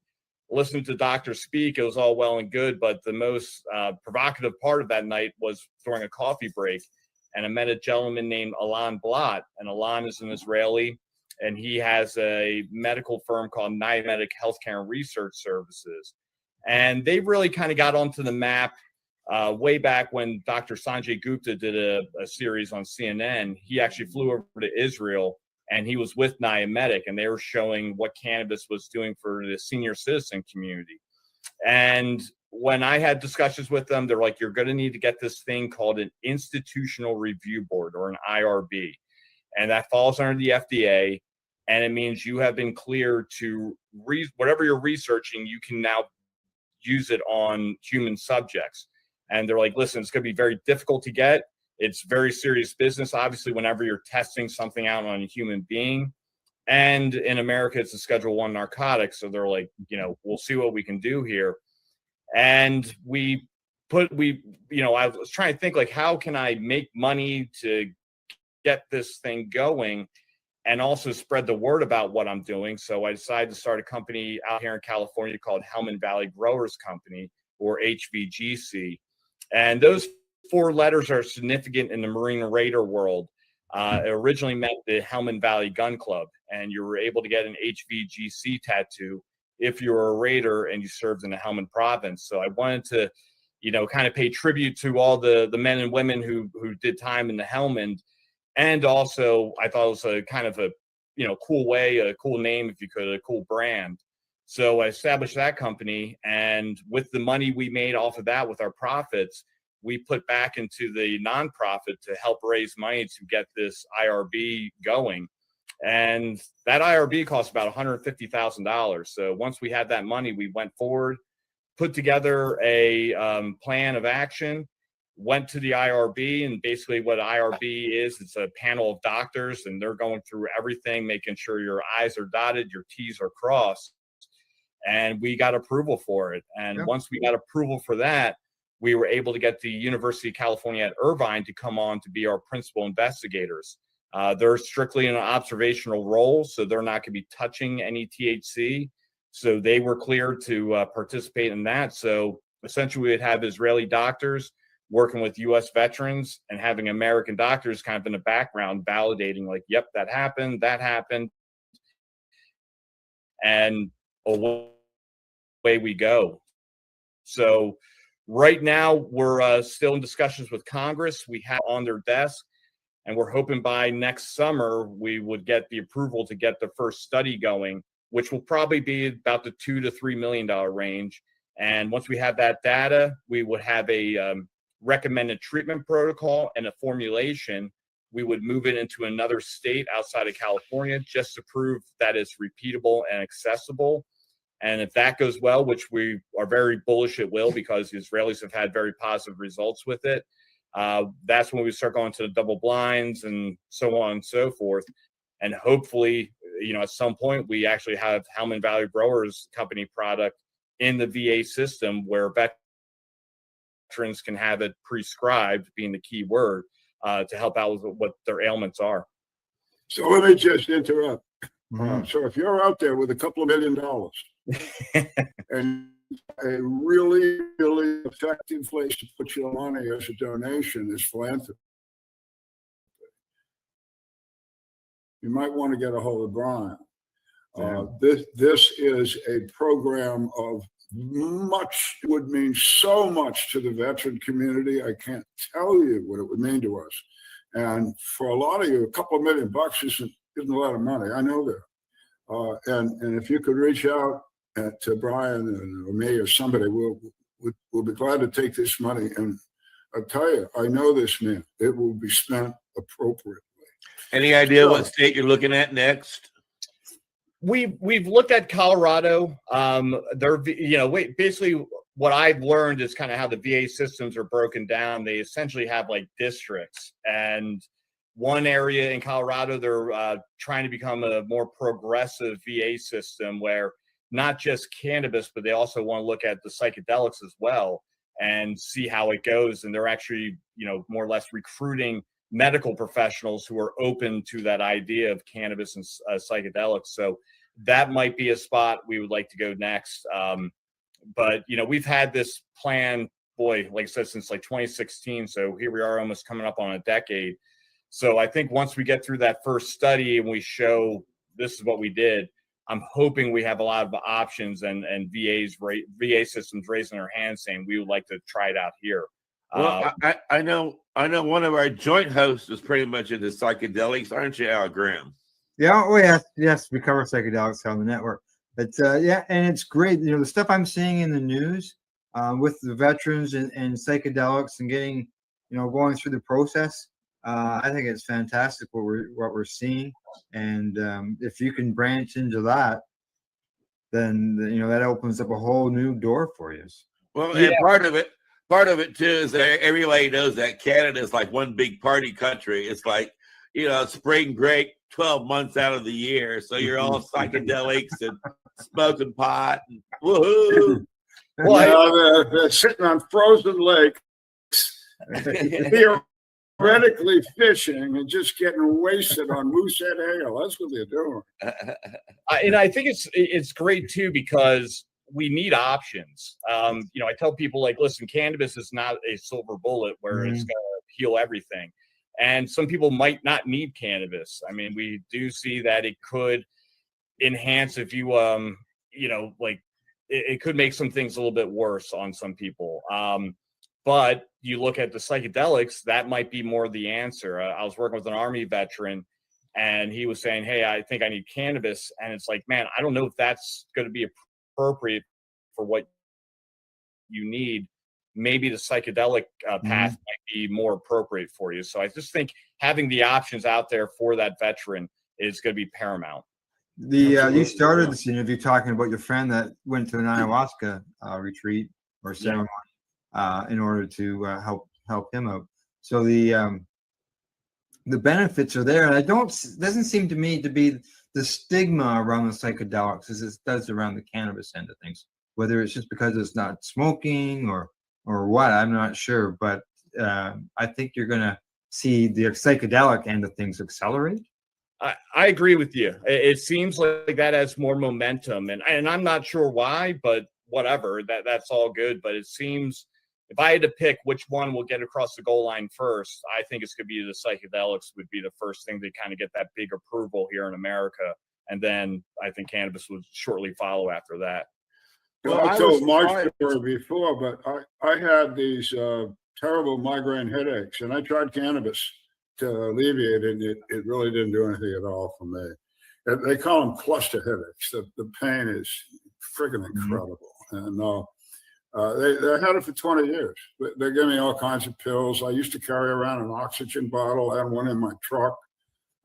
listening to doctors speak. It was all well and good, but the most provocative part of that night was during a coffee break. And I met a gentleman named Alon Blat, and Alon is an Israeli, and he has a medical firm called Niamedic Healthcare and Research Services. And they really kind of got onto the map way back when Dr. Sanjay Gupta did a series on CNN. He actually flew over to Israel, and he was with Niamedic, and they were showing what cannabis was doing for the senior citizen community. And when I had discussions with them, they're like, you're going to need to get this thing called an institutional review board, or an IRB. And that falls under the FDA. And it means you have been cleared to whatever you're researching, you can now use it on human subjects. And they're like, listen, it's going to be very difficult to get. It's very serious business, obviously, whenever you're testing something out on a human being. And in America, it's a Schedule 1 narcotic. So they're like, we'll see what we can do here. And I was trying to think, like, how can I make money to get this thing going and also spread the word about what I'm doing. So I decided to start a company out here in California called Hellman Valley Growers Company, or HVGC. And those 4 letters are significant in the Marine Raider world. It originally meant the Hellman Valley Gun Club, and you were able to get an HVGC tattoo if you were a Raider and you served in the Helmand province. So I wanted to, kind of pay tribute to all the men and women who did time in the Helmand. And also, I thought it was a kind of a, cool way, a cool name, if you could, a cool brand. So I established that company. And with the money we made off of that, with our profits, we put back into the nonprofit to help raise money to get this IRB going. And that IRB cost about $150,000. So once we had that money, we went forward, put together a plan of action, went to the IRB, and basically what IRB is, it's a panel of doctors, and they're going through everything, making sure your I's are dotted, your T's are crossed. And we got approval for it. And once we got approval for that, we were able to get the University of California at Irvine to come on to be our principal investigators. They're strictly in an observational role, so they're not going to be touching any THC. So they were cleared to participate in that. So essentially, we'd have Israeli doctors working with U.S. veterans and having American doctors kind of in the background validating, like, yep, that happened. And away we go. So right now, we're still in discussions with Congress. We have on their desk, and we're hoping by next summer, we would get the approval to get the first study going, which will probably be about the $2 to $3 million range. And once we have that data, we would have a recommended treatment protocol and a formulation. We would move it into another state outside of California just to prove that it's repeatable and accessible. And if that goes well, which we are very bullish it will, because the Israelis have had very positive results with it, that's when we start going to the double blinds and so on and so forth. And hopefully, at some point, we actually have Hellman Valley Growers Company product in the VA system where veterans can have it prescribed, being the key word, to help out with what their ailments are. So let me just interrupt. So if you're out there with a couple of $1 million and a really, really effective place to put your money as a donation is philanthropy, you might want to get a hold of Brian. This is a program of would mean so much to the veteran community. I can't tell you what it would mean to us. And for a lot of you, a couple of $1 million isn't a lot of money. I know that. And if you could reach out to Brian or me or somebody, we'll be glad to take this money. And I'll tell you, I know this man. It will be spent appropriately. Any idea what state you're looking at next? We've looked at Colorado. Basically what I've learned is kind of how the VA systems are broken down. They essentially have like districts, and one area in Colorado, they're trying to become a more progressive VA system where not just cannabis, but they also want to look at the psychedelics as well and see how it goes. And they're actually, more or less recruiting medical professionals who are open to that idea of cannabis and psychedelics. So that might be a spot we would like to go next. But, we've had this plan, like I said, since like 2016. So here we are almost coming up on a decade. So I think once we get through that first study and we show this is what we did, I'm hoping we have a lot of options and VA systems raising their hands saying we would like to try it out here. Well, I know one of our joint hosts is pretty much into psychedelics, aren't you, Al Graham? Yeah, yes, we cover psychedelics on the network. But and it's great. The stuff I'm seeing in the news with the veterans and psychedelics and getting, going through the process. I think it's fantastic what we're seeing, and if you can branch into that, then that opens up a whole new door for you. Well, and part of it too is that everybody knows that Canada is like one big party country. It's like spring break, 12 months out of the year. So you're all psychedelics and smoking pot. And woohoo. Well, they're sitting on frozen lakes, theoretically fishing and just getting wasted on moosehead ale. That's what they're doing. And I think it's great too, because we need options. I tell people, like, listen, cannabis is not a silver bullet where it's going to heal everything. And some people might not need cannabis. I mean, we do see that it could enhance if you, it could make some things a little bit worse on some people. But you look at the psychedelics, that might be more the answer. I was working with an Army veteran, and he was saying, hey, I think I need cannabis. And it's like, man, I don't know if that's going to be appropriate for what you need. Maybe the psychedelic path might be more appropriate for you. So I just think having the options out there for that veteran is going to be paramount. You started this interview talking about your friend that went to an ayahuasca retreat or ceremony in order to help him out. So the benefits are there, and doesn't seem to me to be the stigma around the psychedelics as it does around the cannabis end of things. Whether it's just because it's not smoking or what, I'm not sure, but I think you're going to see the psychedelic end of things accelerate. I agree with you. It seems like that has more momentum, and I'm not sure why, but whatever, that's all good. But it seems, if I had to pick which one will get across the goal line first, I think it's going to be the psychedelics would be the first thing to kind of get that big approval here in America. And then I think cannabis would shortly follow after that. Well, I told my story before, but I had these terrible migraine headaches, and I tried cannabis to alleviate it, and it really didn't do anything at all for me. They call them cluster headaches. The pain is freaking incredible. And they had it for 20 years. They gave me all kinds of pills. I used to carry around an oxygen bottle. I had one in my truck.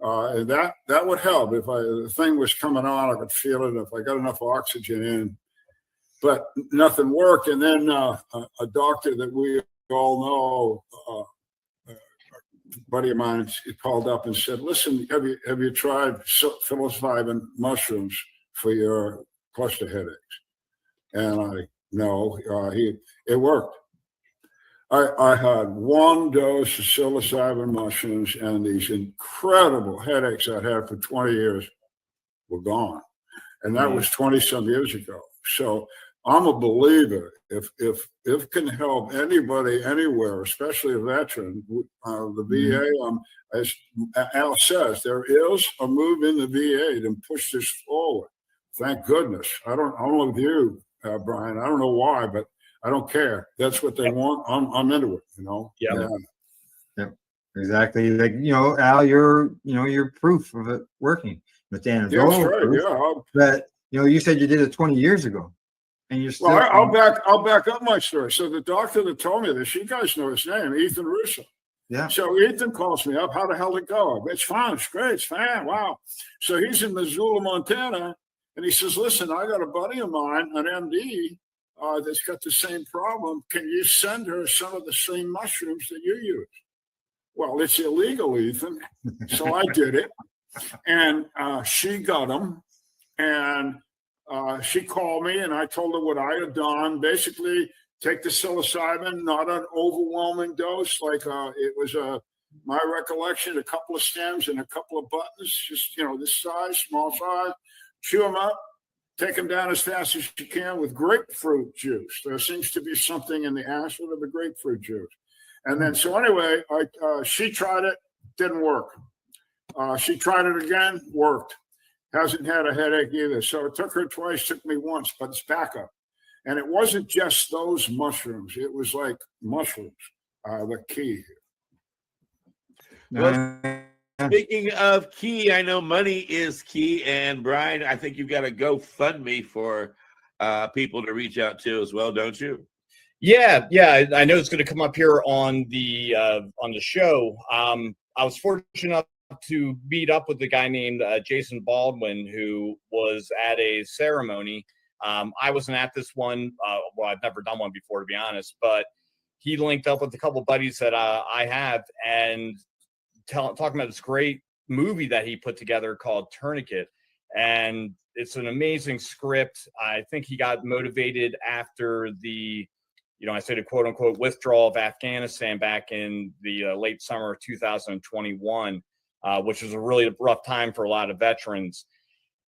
And that would help. If the thing was coming on, I could feel it. If I got enough oxygen in, but nothing worked. And then a doctor that we all know, a buddy of mine, called up and said, "Listen, have you tried psilocybin mushrooms for your cluster headaches?" And no, it worked. I had one dose of psilocybin mushrooms, and these incredible headaches I'd had for 20 years were gone. And that was 20 some years ago. So I'm a believer. If it can help anybody anywhere, especially a veteran, the VA, as Al says, there is a move in the VA to push this forward. Thank goodness. I don't know with you, Brian. I don't know why, but I don't care. That's what they want. I'm into it. Yeah, exactly. Like, Al, you're proof of it working with Dan. Yeah, that's right. Yeah. But you said you did it 20 years ago, and you're still. Well, I'll back up my story. So the doctor that told me this, you guys know his name, Ethan Russo. Yeah. So Ethan calls me up. How the hell did it go? It's fine. It's great. It's fine. Wow. So he's in Missoula, Montana, and he says, "Listen, I got a buddy of mine, an MD, that's got the same problem. Can you send her some of the same mushrooms that you use?" Well, it's illegal, Ethan. So I did it. And she got them. And she called me, and I told her what I had done. Basically, take the psilocybin, not an overwhelming dose. Like it was my recollection, a couple of stems and a couple of buttons, just, this size, small size. Chew them up. Take them down as fast as you can with grapefruit juice. There seems to be something in the acid of the grapefruit juice. And then, so anyway, she tried it, didn't work. She tried it again, worked. Hasn't had a headache either. So it took her twice, took me once, but it's back up. And it wasn't just those mushrooms. It was like mushrooms, the key here. Well, speaking of key, I know money is key, and Brian, I think you've got a GoFundMe for people to reach out to as well, don't you? Yeah. I know it's going to come up here on the show. I was fortunate enough to meet up with a guy named Jason Baldwin, who was at a ceremony. I wasn't at this one. Well, I've never done one before, to be honest, but he linked up with a couple buddies that I have, and talking about this great movie that he put together called Tourniquet. And it's an amazing script. I think he got motivated after the, I say the quote unquote withdrawal of Afghanistan back in the late summer of 2021, which was a really rough time for a lot of veterans.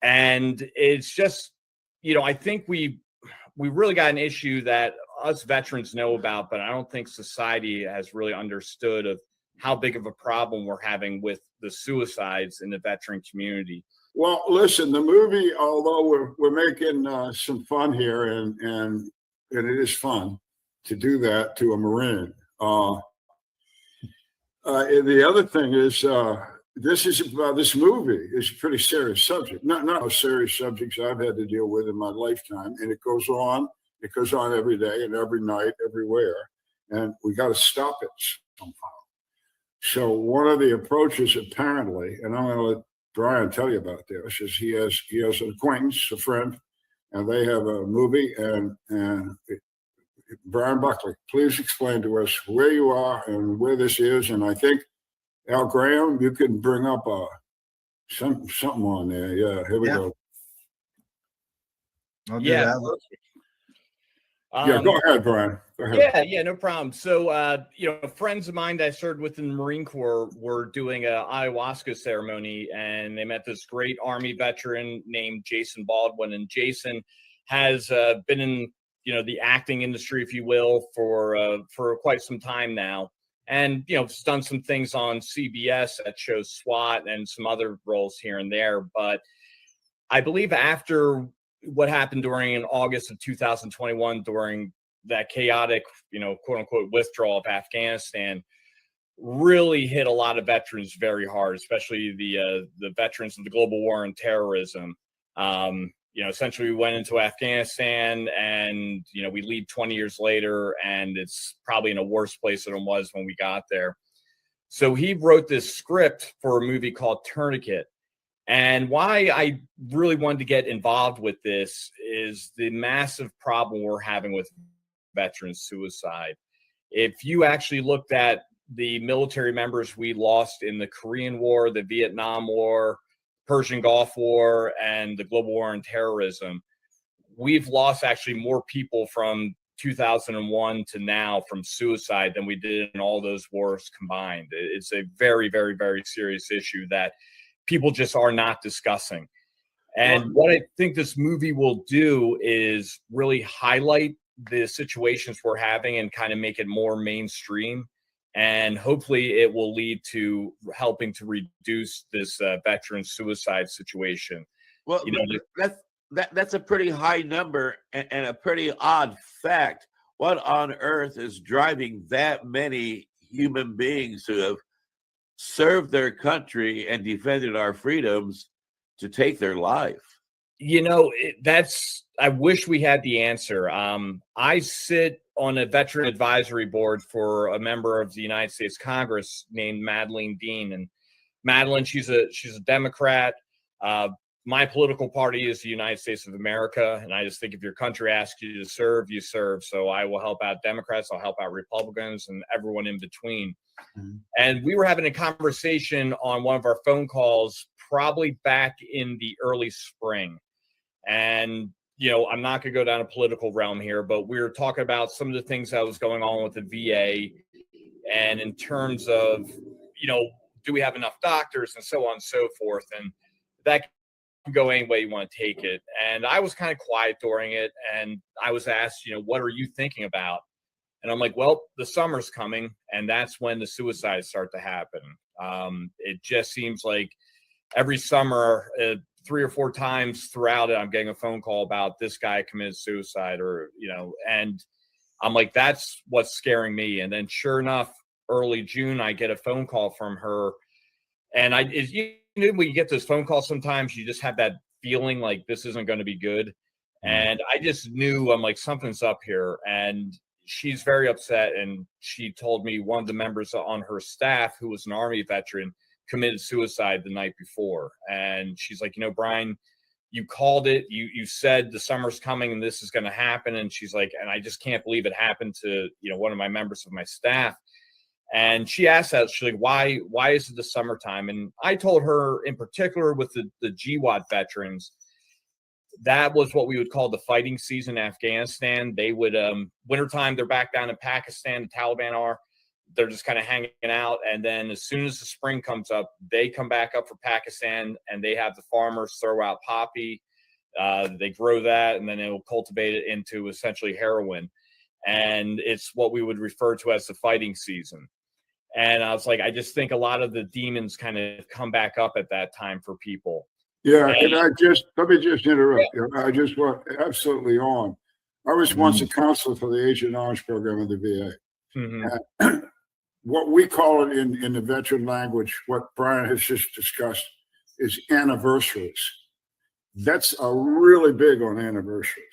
And it's just, I think we really got an issue that us veterans know about, but I don't think society has really understood of how big of a problem we're having with the suicides in the veteran community. Well, listen, the movie, although we're making some fun here, and it is fun to do that to a Marine. The other thing is, this movie is a pretty serious subject. Not as serious subjects I've had to deal with in my lifetime, and it goes on. It goes on every day and every night, everywhere, and we got to stop it somehow. So one of the approaches, apparently, and I'm going to let Brian tell you about this, is he has an acquaintance, a friend, and they have a movie. And Brian Buckley, please explain to us where you are and where this is. And I think Al Graham, you can bring up something on there. Yeah, here we go. I'll do that. Yeah, go ahead, Brian. Go ahead. Yeah, no problem. So, friends of mine that I served with in the Marine Corps were doing a ayahuasca ceremony, and they met this great Army veteran named Jason Baldwin. And Jason has been in, the acting industry, if you will, for quite some time now. And, has done some things on CBS that shows SWAT and some other roles here and there. But I believe after what happened during in August of 2021, during that chaotic, quote unquote withdrawal of Afghanistan, really hit a lot of veterans very hard, especially the veterans of the global war on terrorism. Essentially we went into Afghanistan and, we leave 20 years later and it's probably in a worse place than it was when we got there. So he wrote this script for a movie called Tourniquet. And why I really wanted to get involved with this is the massive problem we're having with veteran suicide. If you actually looked at the military members we lost in the Korean War, the Vietnam War, Persian Gulf War, and the global war on terrorism, we've lost actually more people from 2001 to now from suicide than we did in all those wars combined. It's a very, very, very serious issue that people just are not discussing. And what I think this movie will do is really highlight the situations we're having and kind of make it more mainstream. And hopefully it will lead to helping to reduce this veteran suicide situation. Well, that's a pretty high number and a pretty odd fact. What on earth is driving that many human beings who have served their country and defended our freedoms to take their life? I wish we had the answer. I sit on a veteran advisory board for a member of the United States Congress named Madeleine Dean. And Madeleine, she's a Democrat. My political party is the United States of America. And I just think if your country asks you to serve, you serve. So I will help out Democrats, I'll help out Republicans and everyone in between. Mm-hmm. And we were having a conversation on one of our phone calls, probably back in the early spring. And, I'm not going to go down a political realm here, but we were talking about some of the things that was going on with the VA. And in terms of, do we have enough doctors and so on and so forth. And that can go any way you want to take it. And I was kind of quiet during it. And I was asked, what are you thinking about? And I'm like, well, the summer's coming, and that's when the suicides start to happen. It just seems like every summer, 3 or 4 times throughout it, I'm getting a phone call about this guy committed suicide, or, and I'm like, that's what's scaring me. And then sure enough, early June, I get a phone call from her. And when you get those phone calls, sometimes you just have that feeling like this isn't going to be good. And I just knew, I'm like, something's up here. And she's very upset. And she told me one of the members on her staff, who was an Army veteran, committed suicide the night before. And she's like, Brian, you called it. You said the summer's coming and this is going to happen. And she's like, and I just can't believe it happened to, one of my members of my staff. And she asked that, she's like, why is it the summertime? And I told her in particular with the GWAT veterans, that was what we would call the fighting season in Afghanistan. They would, wintertime, they're back down in Pakistan, the Taliban are. They're just kind of hanging out. And then as soon as the spring comes up, they come back up for Pakistan, and they have the farmers throw out poppy. They grow that, and then they will cultivate it into essentially heroin. And it's what we would refer to as the fighting season. And I was like, I just think a lot of the demons kind of come back up at that time for people. Yeah, let me just interrupt you. I just want absolutely on. I was once a counselor for the Agent Orange program in the VA. Mm-hmm. What we call it in the veteran language, what Brian has just discussed, is anniversaries. That's really big on anniversaries.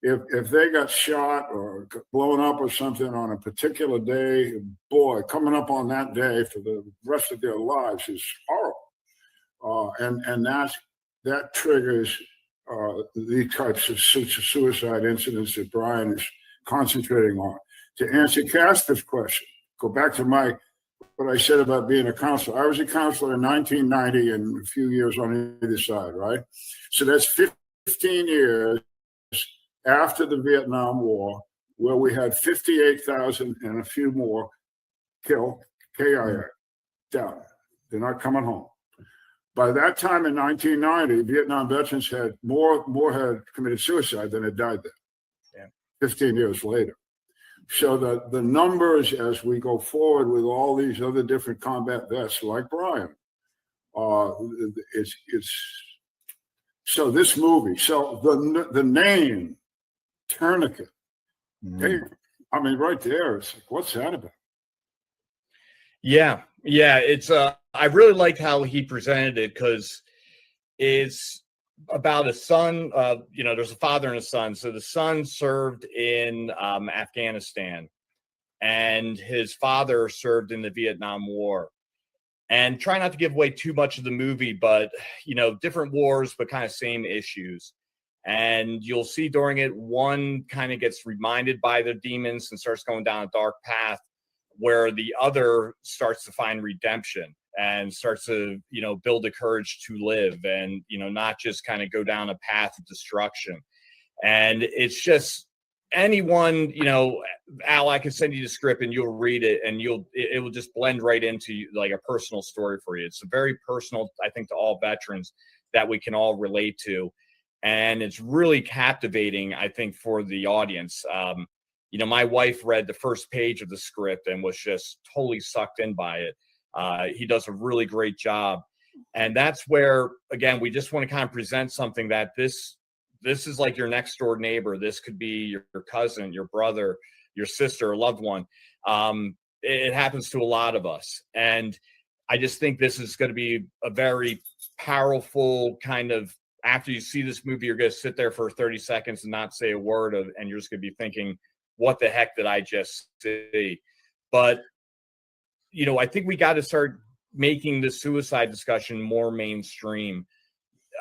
If they got shot or blown up or something on a particular day, boy, coming up on that day for the rest of their lives is horrible. And that triggers these types of suicide incidents that Brian is concentrating on. To answer Casper's question, go back to what I said about being a counselor. I was a counselor in 1990 and a few years on either side, right? So that's 15 years after the Vietnam War, where we had 58,000 and a few more killed, KIA, down. They're not coming home. By that time in 1990, Vietnam veterans had more had committed suicide than had died there. Yeah. 15 years later. So the numbers as we go forward with all these other different combat vets like Brian, it's so this movie. So the name Tourniquet. Hey, I mean, right there, it's like, what's that about? Yeah, it's I really liked how he presented it, because it's about a son. There's a father and a son. So the son served in Afghanistan, and his father served in the Vietnam War. And try not to give away too much of the movie, but different wars, but kind of same issues. And you'll see during it, one kind of gets reminded by the demons and starts going down a dark path, where the other starts to find redemption and starts to, build the courage to live and, not just kind of go down a path of destruction. And it's just anyone, Al, I can send you the script and you'll read it, and it will just blend right into like a personal story for you. It's a very personal, I think, to all veterans that we can all relate to. And it's really captivating, I think, for the audience. My wife read the first page of the script and was just totally sucked in by it. He does a really great job. And that's where, again, we just want to kind of present something that this is like your next door neighbor. This could be your cousin, your brother, your sister, a loved one. It happens to a lot of us. And I just think this is going to be a very powerful kind of, after you see this movie, you're going to sit there for 30 seconds and not say a word and you're just going to be thinking, what the heck did I just see? But, I think we got to start making the suicide discussion more mainstream.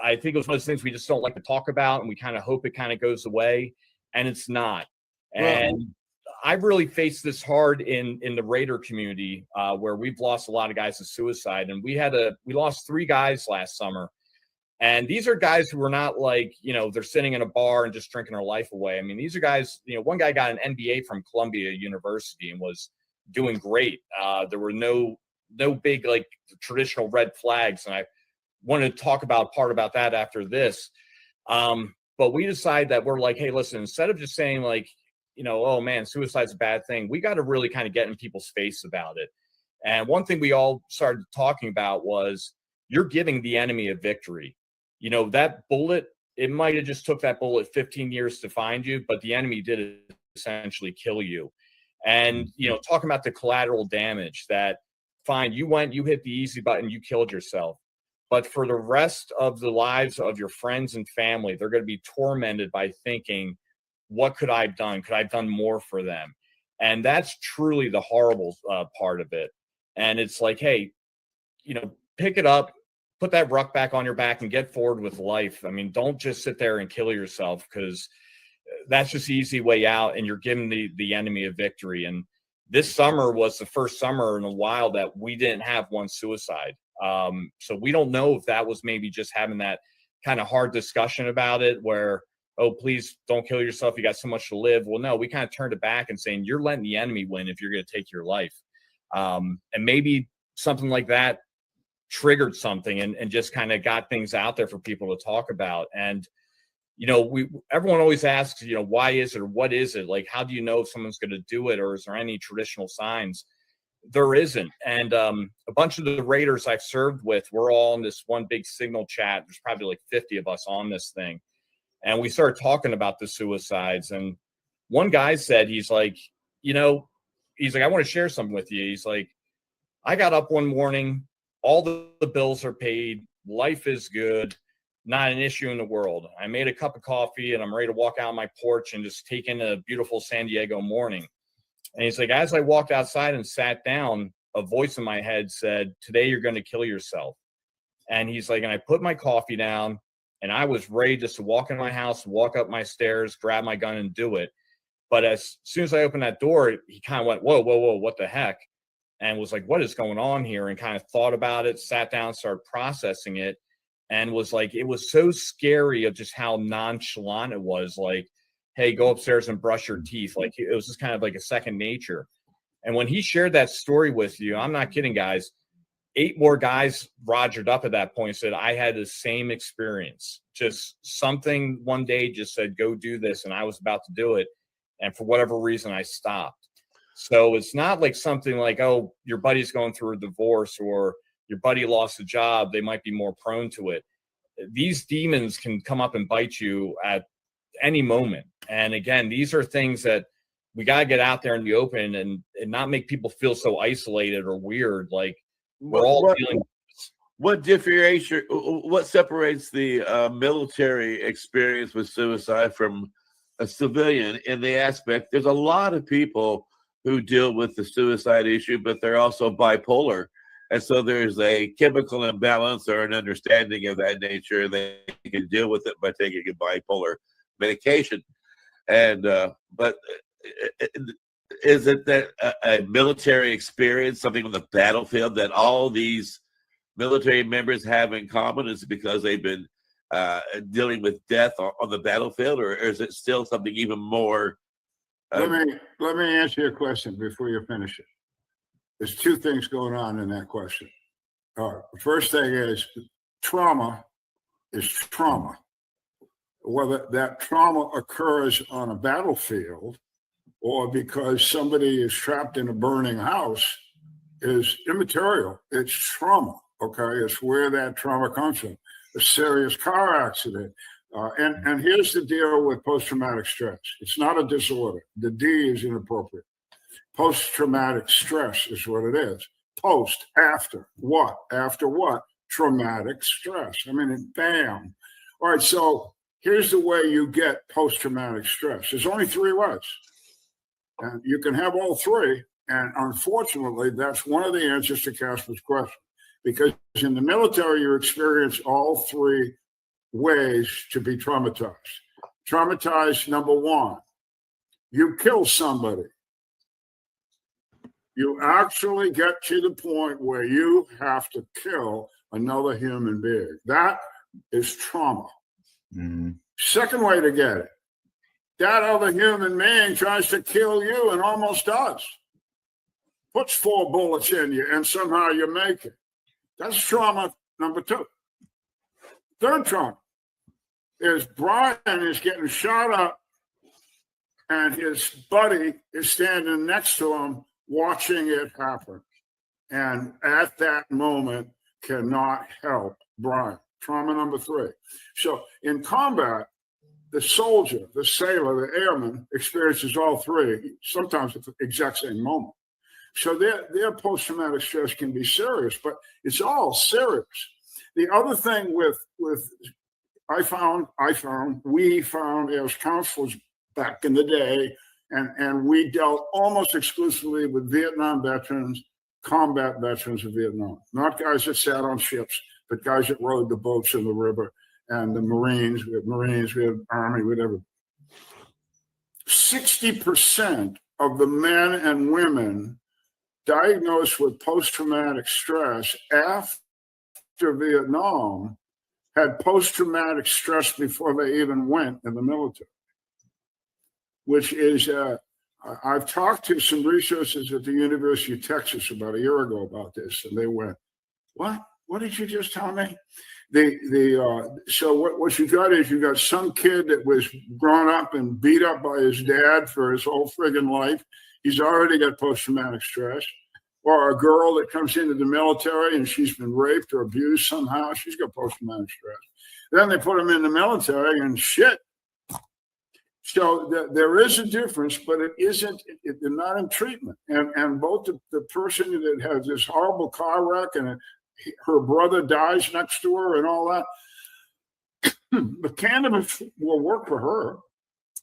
I think it was one of those things we just don't like to talk about, and we kind of hope it kind of goes away, and it's not. And I've really faced this hard in the Raider community, where we've lost a lot of guys to suicide. And we lost 3 guys last summer. And these are guys who were not like, they're sitting in a bar and just drinking their life away. I mean, these are guys, one guy got an MBA from Columbia University and was doing great. There were no big, like, traditional red flags. And I wanted to talk about that after this. But we decided that we're like, hey, listen, instead of just saying like, oh man, suicide's a bad thing, we got to really kind of get in people's face about it. And one thing we all started talking about was, you're giving the enemy a victory. That bullet, it might have just took that bullet 15 years to find you, but the enemy did essentially kill you. And, talking about the collateral damage, that fine, you hit the easy button, you killed yourself. But for the rest of the lives of your friends and family, they're going to be tormented by thinking, what could I have done? Could I have done more for them? And that's truly the horrible part of it. And it's like, hey, pick it up, put that ruck back on your back and get forward with life. I mean, don't just sit there and kill yourself, because that's just the easy way out, and you're giving the enemy a victory. And this summer was the first summer in a while that we didn't have one suicide. So we don't know if that was maybe just having that kind of hard discussion about it where, oh, please don't kill yourself. You got so much to live. Well, no, we kind of turned it back and saying you're letting the enemy win if you're going to take your life. And maybe something like that triggered something and just kind of got things out there for people to talk about. And, you know, everyone always asks, you know, why is it or what is it? Like, how do you know if someone's going to do it, or is there any traditional signs? There isn't. And a bunch of the Raiders I've served with, we're all in this one big Signal chat. There's probably like 50 of us on this thing. And we started talking about the suicides. And one guy said, he's like, you know, he's like, I want to share something with you. He's like, I got up one morning, all the bills are paid, life is good, not an issue in the world. I made a cup of coffee and I'm ready to walk out on my porch and just take in a beautiful San Diego morning. And he's like, as I walked outside and sat down, a voice in my head said, today you're going to kill yourself. And he's like, and I put my coffee down and I was ready just to walk in my house, walk up my stairs, grab my gun and do it. But as soon as I opened that door, he kind of went, whoa, whoa, whoa, what the heck? And was like, what is going on here? And kind of thought about it, sat down, started processing it, and was like, it was so scary of just how nonchalant it was. Like, hey, go upstairs and brush your teeth. Like, it was just kind of like a second nature. And when he shared that story with you, I'm not kidding, guys, 8 more guys rogered up at that point and said, I had the same experience. Just something one day just said, go do this. And I was about to do it. And for whatever reason, I stopped. So it's not like something like, oh, your buddy's going through a divorce or your buddy lost a job. They might be more prone to it. These demons can come up and bite you at any moment. And again, these are things that we got to get out there in the open and not make people feel so isolated or weird. Like we're all dealing with this. What separates the military experience with suicide from a civilian in the aspect? There's a lot of people who deal with the suicide issue, but they're also bipolar. And so there's a chemical imbalance or an understanding of that nature. They can deal with it by taking a bipolar medication. And, but is it that a military experience, something on the battlefield that all these military members have in common? Is it because they've been dealing with death on the battlefield, or is it still something even more? Let me answer your question before you finish it. There's 2 things going on in that question. The first thing is trauma is trauma. Whether that trauma occurs on a battlefield or because somebody is trapped in a burning house is immaterial. It's trauma, okay? It's where that trauma comes from. A serious car accident. And here's the deal with post-traumatic stress. It's not a disorder. The D is inappropriate. Post-traumatic stress is what it is. Post, after, what? After what? Traumatic stress. I mean, bam. All right, so here's the way you get post-traumatic stress. There's only 3 ways. And you can have all 3. And unfortunately, that's one of the answers to Casper's question. Because in the military, you experience all 3 ways to be traumatized. Traumatized, number 1, you kill somebody. You actually get to the point where you have to kill another human being. That is trauma. Mm-hmm. Second way to get it, that other human being tries to kill you and almost does. Puts 4 bullets in you and somehow you make it. That's trauma number 2. Third trauma is Brian is getting shot up and his buddy is standing next to him watching it happen. And at that moment cannot help Brian. Trauma number 3. So in combat, the soldier, the sailor, the airman experiences all 3, sometimes at the exact same moment. So their post-traumatic stress can be serious, but it's all serious. The other thing we found as counselors back in the day, and we dealt almost exclusively with Vietnam veterans, combat veterans of Vietnam, not guys that sat on ships, but guys that rode the boats in the river, and the Marines, we had Army, whatever. 60% of the men and women diagnosed with post-traumatic stress after Vietnam had post-traumatic stress before they even went in the military, which is, I've talked to some researchers at the University of Texas about a year ago about this, and they went, what? What did you just tell me? So what you got is you got some kid that was grown up and beat up by his dad for his whole friggin' life. He's already got post-traumatic stress. Or a girl that comes into the military and she's been raped or abused somehow, she's got post-traumatic stress. Then they put them in the military and shit. So there is a difference, but it isn't, they're not in treatment. And both the person that has this horrible car wreck and her brother dies next to her and all that, the cannabis will work for her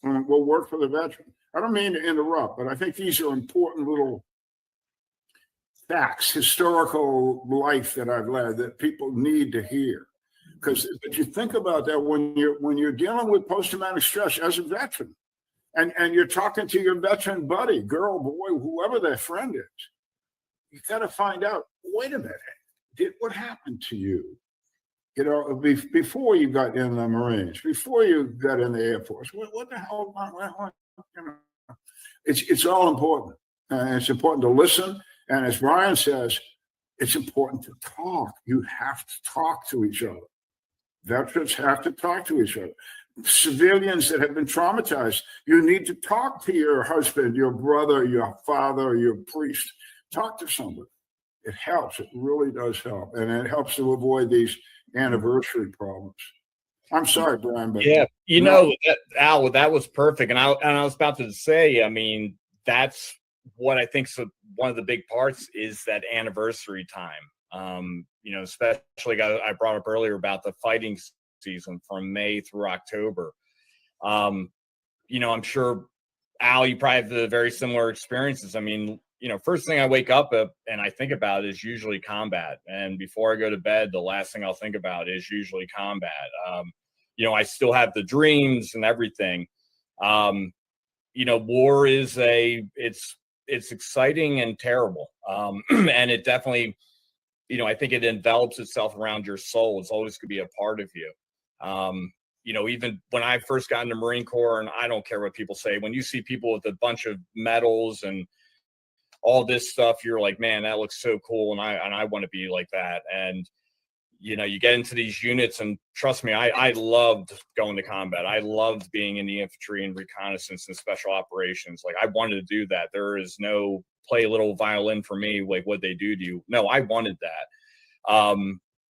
and will work for the veteran. I don't mean to interrupt, but I think these are important little facts, historical life that I've led that people need to hear. Because if you think about that, when you're dealing with post-traumatic stress as a veteran, and you're talking to your veteran buddy, girl, boy, whoever that friend is, you got to find out, wait a minute, what happened to you? You know, before you got in the Marines, before you got in the Air Force, what the hell? You know, it's all important. And it's important to listen. And as Brian says, it's important to talk. You have to talk to each other. Veterans have to talk to each other. Civilians that have been traumatized, you need to talk to your husband, your brother, your father, your priest. Talk to somebody. It helps. It really does help. And it helps to avoid these anniversary problems. I'm sorry, Brian, but yeah, you know, Al, that was perfect. And I was about to say, I mean, that's what I think one of the big parts is that anniversary time. You know, especially I brought up earlier about the fighting season from May through October. You know, I'm sure, Al, you probably have the very similar experiences. I mean, you know, first thing I wake up and I think about is usually combat. And before I go to bed, the last thing I'll think about is usually combat. You know, I still have the dreams and everything. You know, war is it's exciting and terrible. And it definitely, you know, I think it envelops itself around your soul. It's always going to be a part of you. You know, even when I first got into Marine Corps, and I don't care what people say, when you see people with a bunch of medals and all this stuff, you're like, man, that looks so cool. And I want to be like that. And, you know, you get into these units, and trust me, I loved going to combat. I loved being in the infantry and reconnaissance and special operations. Like, I wanted to do that. There is no play a little violin for me, like what they do to you. No, I wanted that.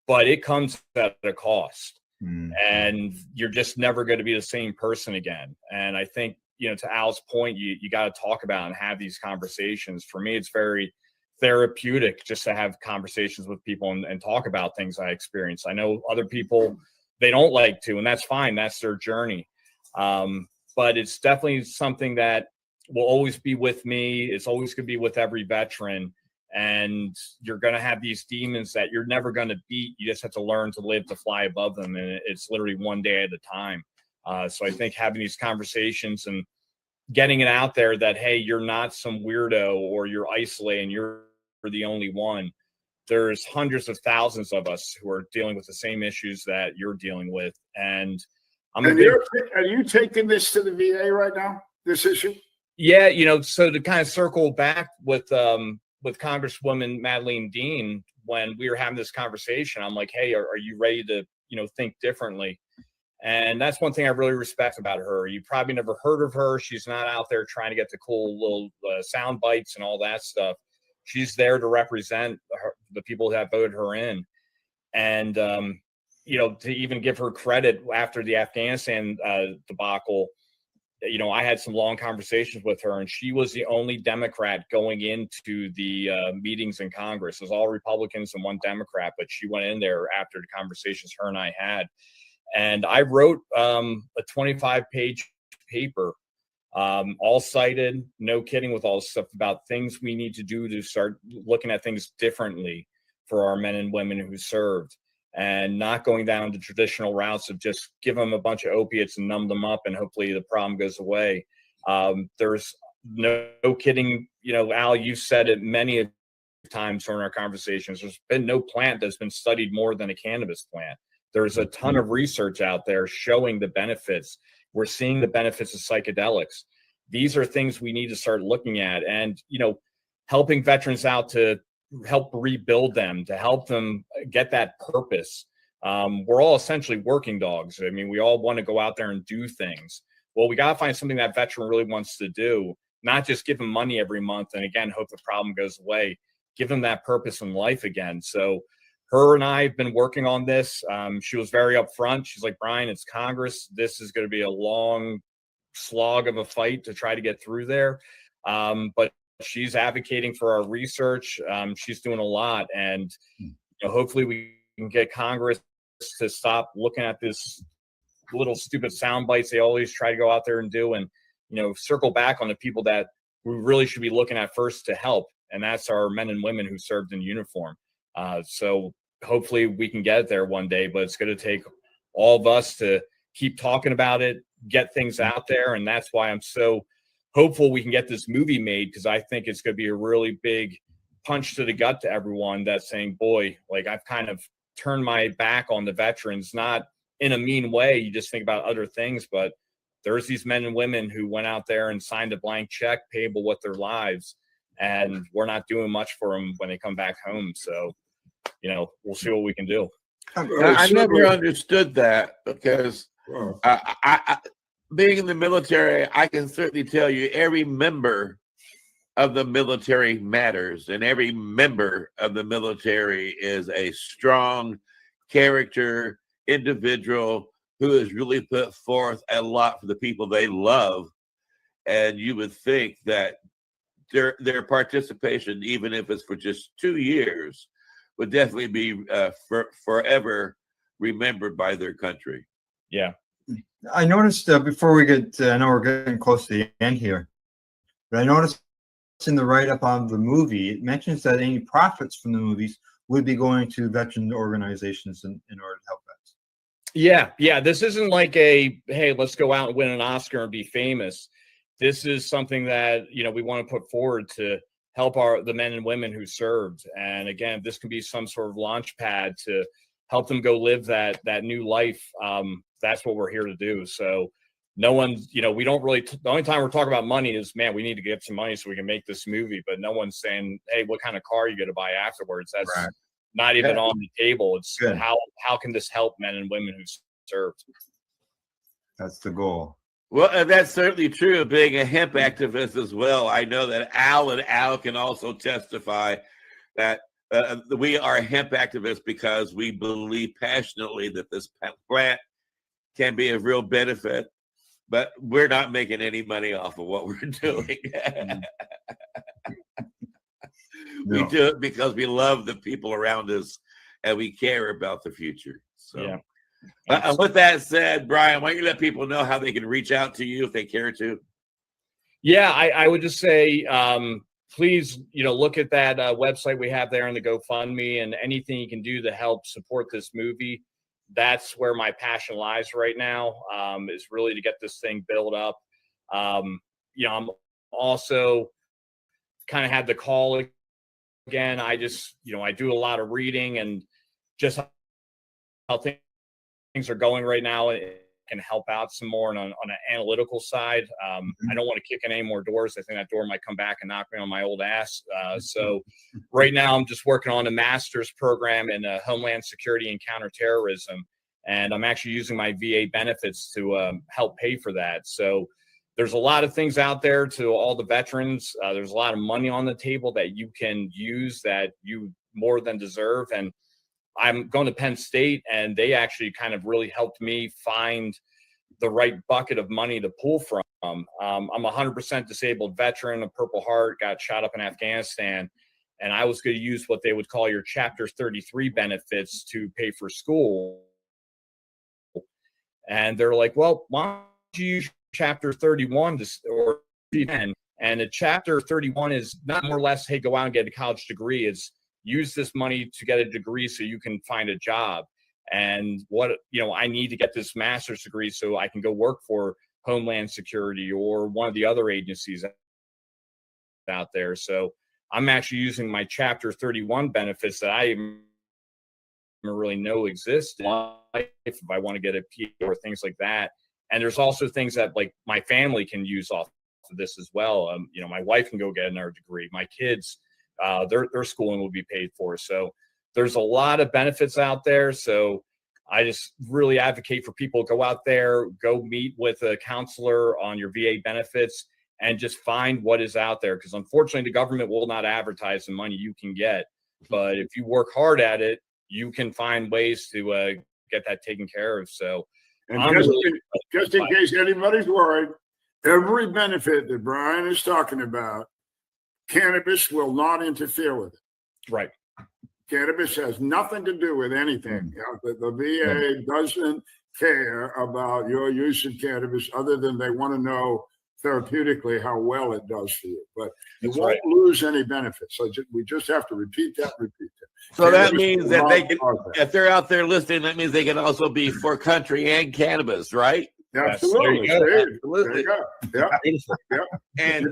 But it comes at a cost. And you're just never going to be the same person again. And I think, you know, to Al's point, you got to talk about and have these conversations. For me, it's very therapeutic just to have conversations with people and talk about things I experience. I know other people, they don't like to, and that's fine. That's their journey. But it's definitely something that will always be with me. It's always going to be with every veteran. And you're going to have these demons that you're never going to beat. You just have to learn to live to fly above them. And it's literally one day at a time. So I think having these conversations and getting it out there that, hey, you're not some weirdo or you're isolated and you're the only one. There's hundreds of thousands of us who are dealing with the same issues that you're dealing with. And are you taking this to the VA right now, this issue? Yeah, you know, so to kind of circle back with Congresswoman Madeleine Dean, when we were having this conversation, I'm like, hey, are you ready to, you know, think differently? And that's one thing I really respect about her. You probably never heard of her. She's not out there trying to get the cool little sound bites and all that stuff. She's there to represent the people that voted her in. And, you know, to even give her credit after the Afghanistan debacle, you know, I had some long conversations with her, and she was the only Democrat going into the meetings in Congress. It was all Republicans and one Democrat, but she went in there after the conversations her and I had. And I wrote a 25-page paper, all cited, no kidding, with all this stuff about things we need to do to start looking at things differently for our men and women who served, and not going down the traditional routes of just give them a bunch of opiates and numb them up and hopefully the problem goes away. There's no kidding, Al, you've said it many times during our conversations. There's been no plant that's been studied more than a cannabis plant. There's a ton of research out there showing the benefits. We're seeing the benefits of psychedelics. These are things we need to start looking at, and helping veterans out to help rebuild them, to help them get that purpose. We're all essentially working dogs. I mean, we all want to go out there and do things. Well, we got to find something that veteran really wants to do, not just give them money every month and again hope the problem goes away. Give them that purpose in life again. So her and I have been working on this. She was very upfront. She's like, Brian, it's Congress. This is going to be a long slog of a fight to try to get through there. But she's advocating for our research. She's doing a lot. And hopefully we can get Congress to stop looking at this little stupid sound bites they always try to go out there and do, and circle back on the people that we really should be looking at first to help. And that's our men and women who served in uniform. So hopefully we can get there one day, but it's going to take all of us to keep talking about it, get things out there. And that's why I'm so hopeful we can get this movie made, because I think it's going to be a really big punch to the gut to everyone that's saying, boy, like I've kind of turned my back on the veterans, not in a mean way. You just think about other things, but there's these men and women who went out there and signed a blank check payable with their lives, and we're not doing much for them when they come back home. So, we'll see what we can do. I never understood that, because I, being in the military, I can certainly tell you every member of the military matters, and every member of the military is a strong character individual who has really put forth a lot for the people they love. And you would think that their participation, even if it's for just 2 years, would definitely be forever remembered by their country. Yeah. I noticed before we get, I know we're getting close to the end here, but I noticed in the write-up on the movie, it mentions that any profits from the movies would be going to veteran organizations in order to help vets. Yeah. This isn't like hey, let's go out and win an Oscar and be famous. This is something that, we want to put forward to help the men and women who served. And again, this can be some sort of launch pad to help them go live that new life. That's what we're here to do. So no one's, we don't really, the only time we're talking about money is, man, we need to get some money so we can make this movie. But no one's saying, hey, what kind of car are you going to buy afterwards? That's right. Not even on the table. It's good. How can this help men and women who served? That's the goal. Well, and that's certainly true of being a hemp activist as well. I know that Al can also testify that we are hemp activists because we believe passionately that this plant can be of real benefit, but we're not making any money off of what we're doing. We do it because we love the people around us and we care about the future. So, yeah. With that said, Brian, why don't you let people know how they can reach out to you if they care to? Yeah, I would just say, please, look at that website we have there in the GoFundMe, and anything you can do to help support this movie. That's where my passion lies right now, is really to get this thing built up. I'm also kind of had the call again. I just, I do a lot of reading, and just how things are going right now, it can help out some more on an analytical side. I don't want to kick in any more doors. I think that door might come back and knock me on my old ass. So right now I'm just working on a master's program in Homeland Security and Counterterrorism. And I'm actually using my VA benefits to help pay for that. So there's a lot of things out there to all the veterans. There's a lot of money on the table that you can use that you more than deserve. And I'm going to Penn State, and they actually kind of really helped me find the right bucket of money to pull from. I'm a 100% disabled veteran, a Purple Heart, got shot up in Afghanistan, and I was going to use what they would call your Chapter 33 benefits to pay for school. And they're like, well, why don't you use Chapter 31 or 10? And a Chapter 31 is not more or less, hey, go out and get a college degree. It's use this money to get a degree so you can find a job. And I need to get this master's degree so I can go work for Homeland Security or one of the other agencies. out there. So I'm actually using my Chapter 31 benefits that I even really know exist in life if I want to get a PA or things like that. And there's also things that like my family can use off of this as well. You know, my wife can go get another degree. My kids, their schooling will be paid for. So there's a lot of benefits out there. So I just really advocate for people to go out there, go meet with a counselor on your VA benefits, and just find what is out there. Because unfortunately, the government will not advertise the money you can get. But if you work hard at it, you can find ways to get that taken care of. So, and just in case anybody's worried, every benefit that Brian is talking about, cannabis will not interfere with it. Right. Cannabis has nothing to do with anything. The VA doesn't care about your use of cannabis other than they want to know therapeutically how well it does for you. But you won't lose any benefits. So we just have to repeat that. So that means that they can, if they're out there listening, that means they can also be for country and cannabis, right? Absolutely. There you go. Yeah. And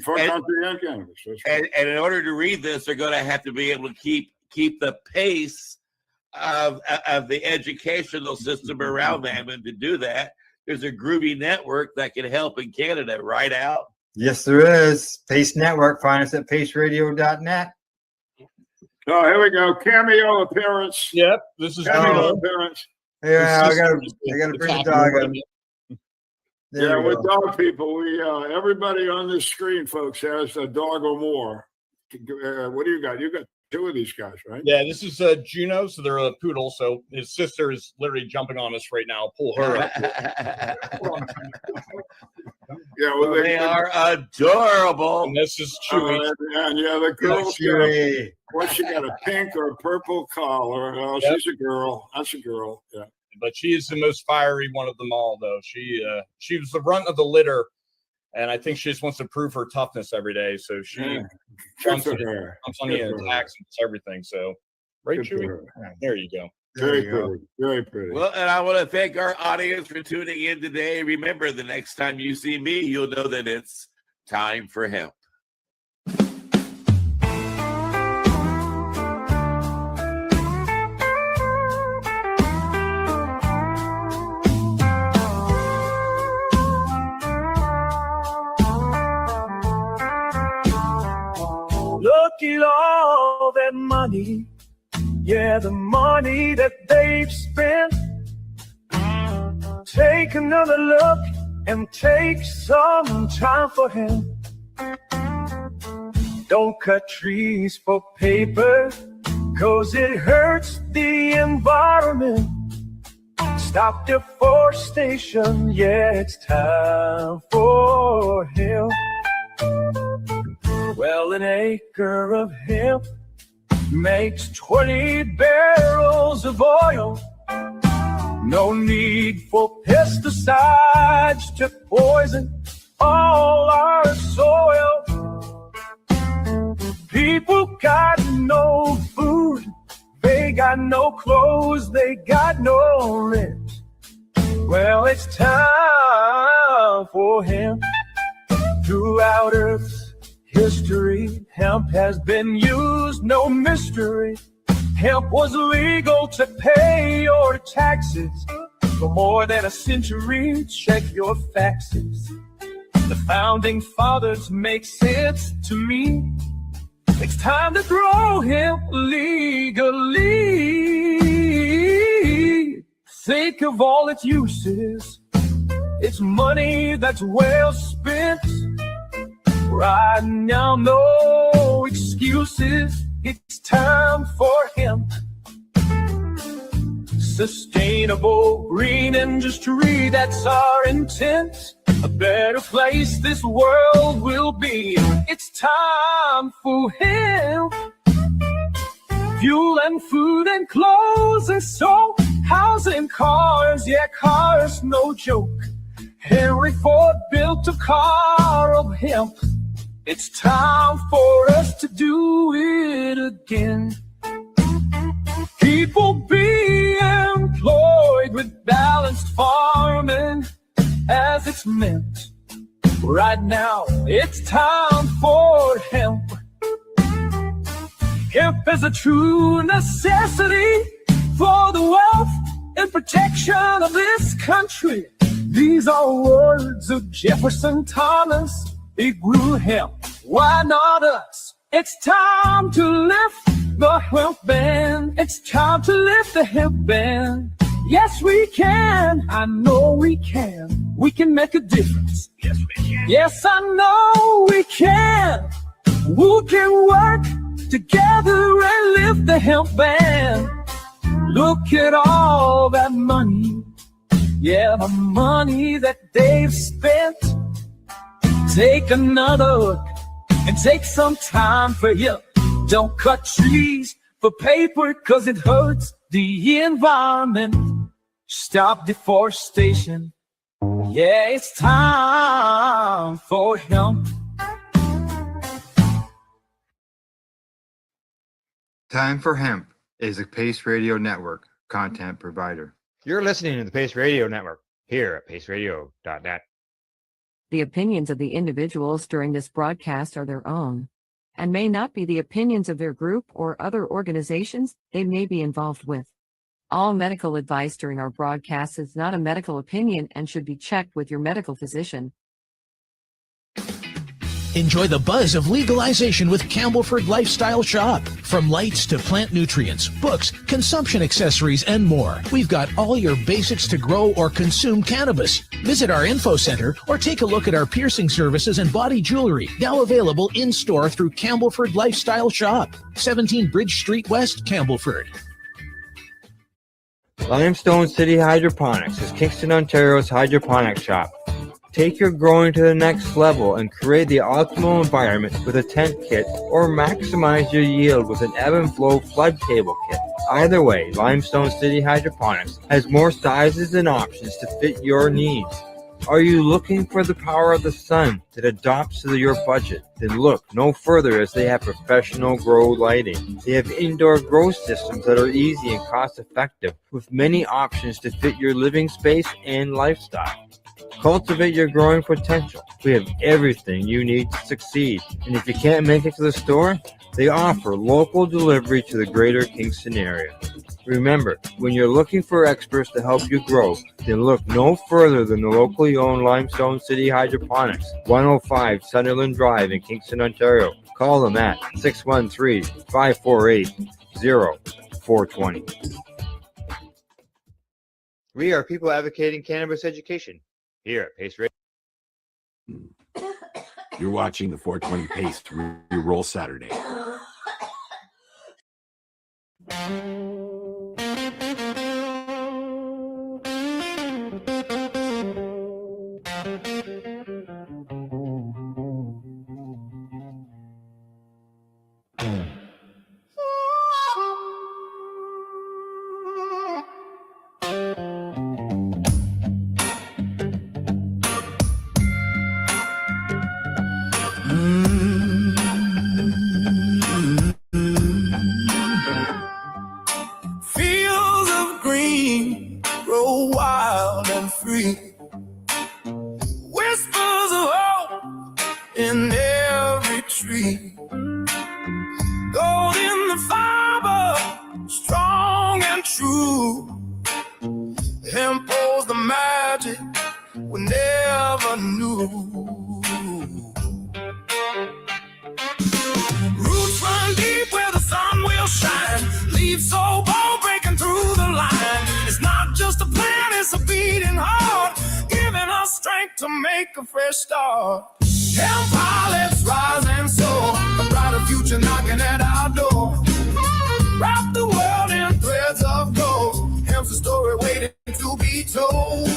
for country and cannabis. And in order to read this, they're going to have to be able to keep the pace of the educational system around them. And to do that, there's a groovy network that can help in Canada, right, Al? Yes, there is. Pace Network. Find us at paceradio.net. Oh, here we go. Cameo appearance. Yep, this is cameo appearance. Yeah, I gotta bring the dog up. Yeah, with dog people, we everybody on this screen, folks, has a dog or more. What do you got? You got two of these guys, right? Yeah, this is Juno, so they're a poodle. So his sister is literally jumping on us right now. I'll pull her up. Yeah, well, they are adorable. And this is Chewy. And yeah, the girl's got she got a pink or a purple collar. Oh, she's a girl. That's a girl. Yeah. But she is the most fiery one of them all, though. She was the runt of the litter, and I think she just wants to prove her toughness every day. So she jumps on the attacks and everything. So, right, Chewy? There you go. Very pretty. Very pretty. Well, and I want to thank our audience for tuning in today. Remember, the next time you see me, you'll know that it's time for hemp. Look at all that money. Yeah, the money that they've spent. Take another look and take some time for him. Don't cut trees for paper, 'cause it hurts the environment. Stop deforestation, yeah, it's time for hemp. Well, an acre of hemp makes 20 barrels of oil. No need for pesticides to poison all our soil. People got no food, they got no clothes, they got no rent. Well, it's time for hemp. Throughout Earth's history, hemp has been used, no mystery. Hemp was legal to pay your taxes for more than a century. Check your faxes. The founding fathers make sense to me. It's time to grow hemp legally. Think of all its uses. It's money that's well spent. Right now, no excuses. It's time for hemp. Sustainable green industry, that's our intent. A better place this world will be. It's time for hemp. Fuel and food and clothes and soap, housing, cars, yeah, cars, no joke. Henry Ford built a car of hemp. It's time for us to do it again. People be employed with balanced farming as it's meant. Right now, it's time for is a true necessity for the wealth and protection of this country. These are words of Jefferson Thomas. It grew hemp. Why not us? It's time to lift the hemp band. It's time to lift the hemp band. Yes, we can. I know we can. We can make a difference. Yes, we can. Yes, I know we can. We can work together and lift the hemp band. Look at all that money. Yeah, the money that they've spent. Take another look and take some time for you. Don't cut trees for paper, 'cause it hurts the environment. Stop deforestation. Yeah, it's time for hemp. Time for Hemp is a Pace Radio Network content provider. You're listening to the Pace Radio Network here at paceradio.net. The opinions of the individuals during this broadcast are their own and may not be the opinions of their group or other organizations they may be involved with. All medical advice during our broadcast is not a medical opinion and should be checked with your medical physician. Enjoy the buzz of legalization with Campbellford Lifestyle Shop. From lights to plant nutrients, books, consumption accessories, and more. We've got all your basics to grow or consume cannabis. Visit our info center or take a look at our piercing services and body jewelry, now available in-store through Campbellford Lifestyle Shop, 17 Bridge Street West, Campbellford. Limestone City Hydroponics is Kingston, Ontario's hydroponics shop. Take your growing to the next level and create the optimal environment with a tent kit, or maximize your yield with an ebb and flow flood table kit. Either way, Limestone City Hydroponics has more sizes and options to fit your needs. Are you looking for the power of the sun that adapts to your budget? Then look no further, as they have professional grow lighting. They have indoor grow systems that are easy and cost effective, with many options to fit your living space and lifestyle. Cultivate your growing potential. We have everything you need to succeed. And if you can't make it to the store, they offer local delivery to the greater Kingston area. Remember, when you're looking for experts to help you grow, then look no further than the locally owned Limestone City Hydroponics, 105 Sunderland Drive in Kingston, Ontario. Call them at 613-548-0420. We are people advocating cannabis education here at Pace Radio. You're watching the 420 Pace Re-Roll Saturday. Fields of green grow wild and free. Whispers of hope in every tree. Gold in the fiber, strong and true. Hemp holds the magic we never knew. Roots run deep where the sun will shine. Leaves so bold breaking through the line. It's not just a plant, it's a beating heart, giving us strength to make a fresh start. Hemp pilots rise and soar, a brighter future knocking at our door. Wrap the world in threads of gold. Hemp's a story waiting to be told.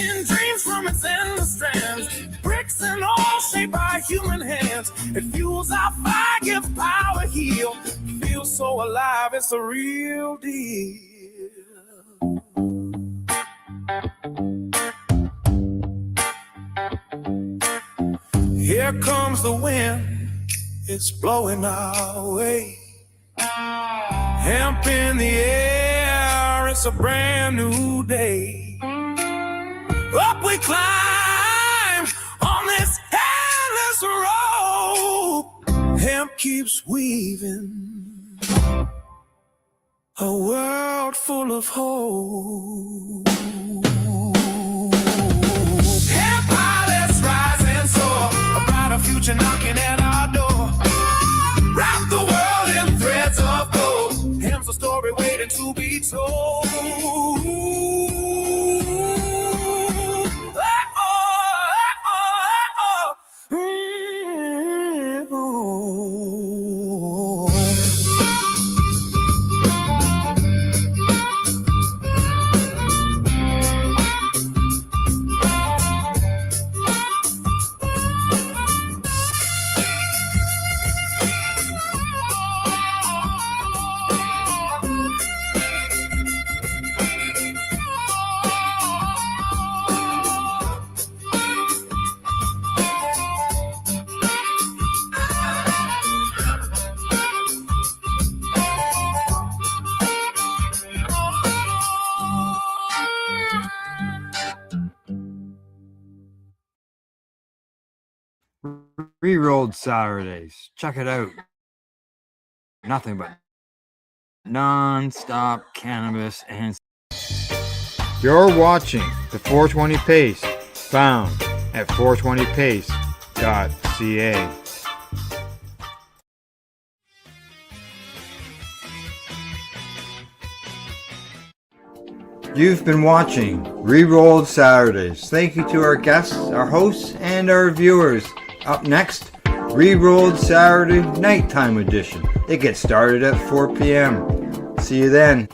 making dreams from its endless strands. Bricks and all shaped by human hands. It fuels our fire, gives power, heal. Feels so alive, it's a real deal. Here comes the wind, it's blowing our way. Hemp in the air, it's a brand new day. Up we climb on this endless rope. Hemp keeps weaving a world full of hope. Hemp pilots rise and soar, a brighter future knocking at our door. Wrap the world in threads of gold. Hemp's a story waiting to be told. Rerolled Saturdays. Check it out. Nothing but non-stop cannabis and... You're watching the 420 Pace, found at 420pace.ca. You've been watching Rerolled Saturdays. Thank you to our guests, our hosts, and our viewers. Up next, Rerolled Saturday Nighttime Edition. It gets started at 4 p.m. See you then.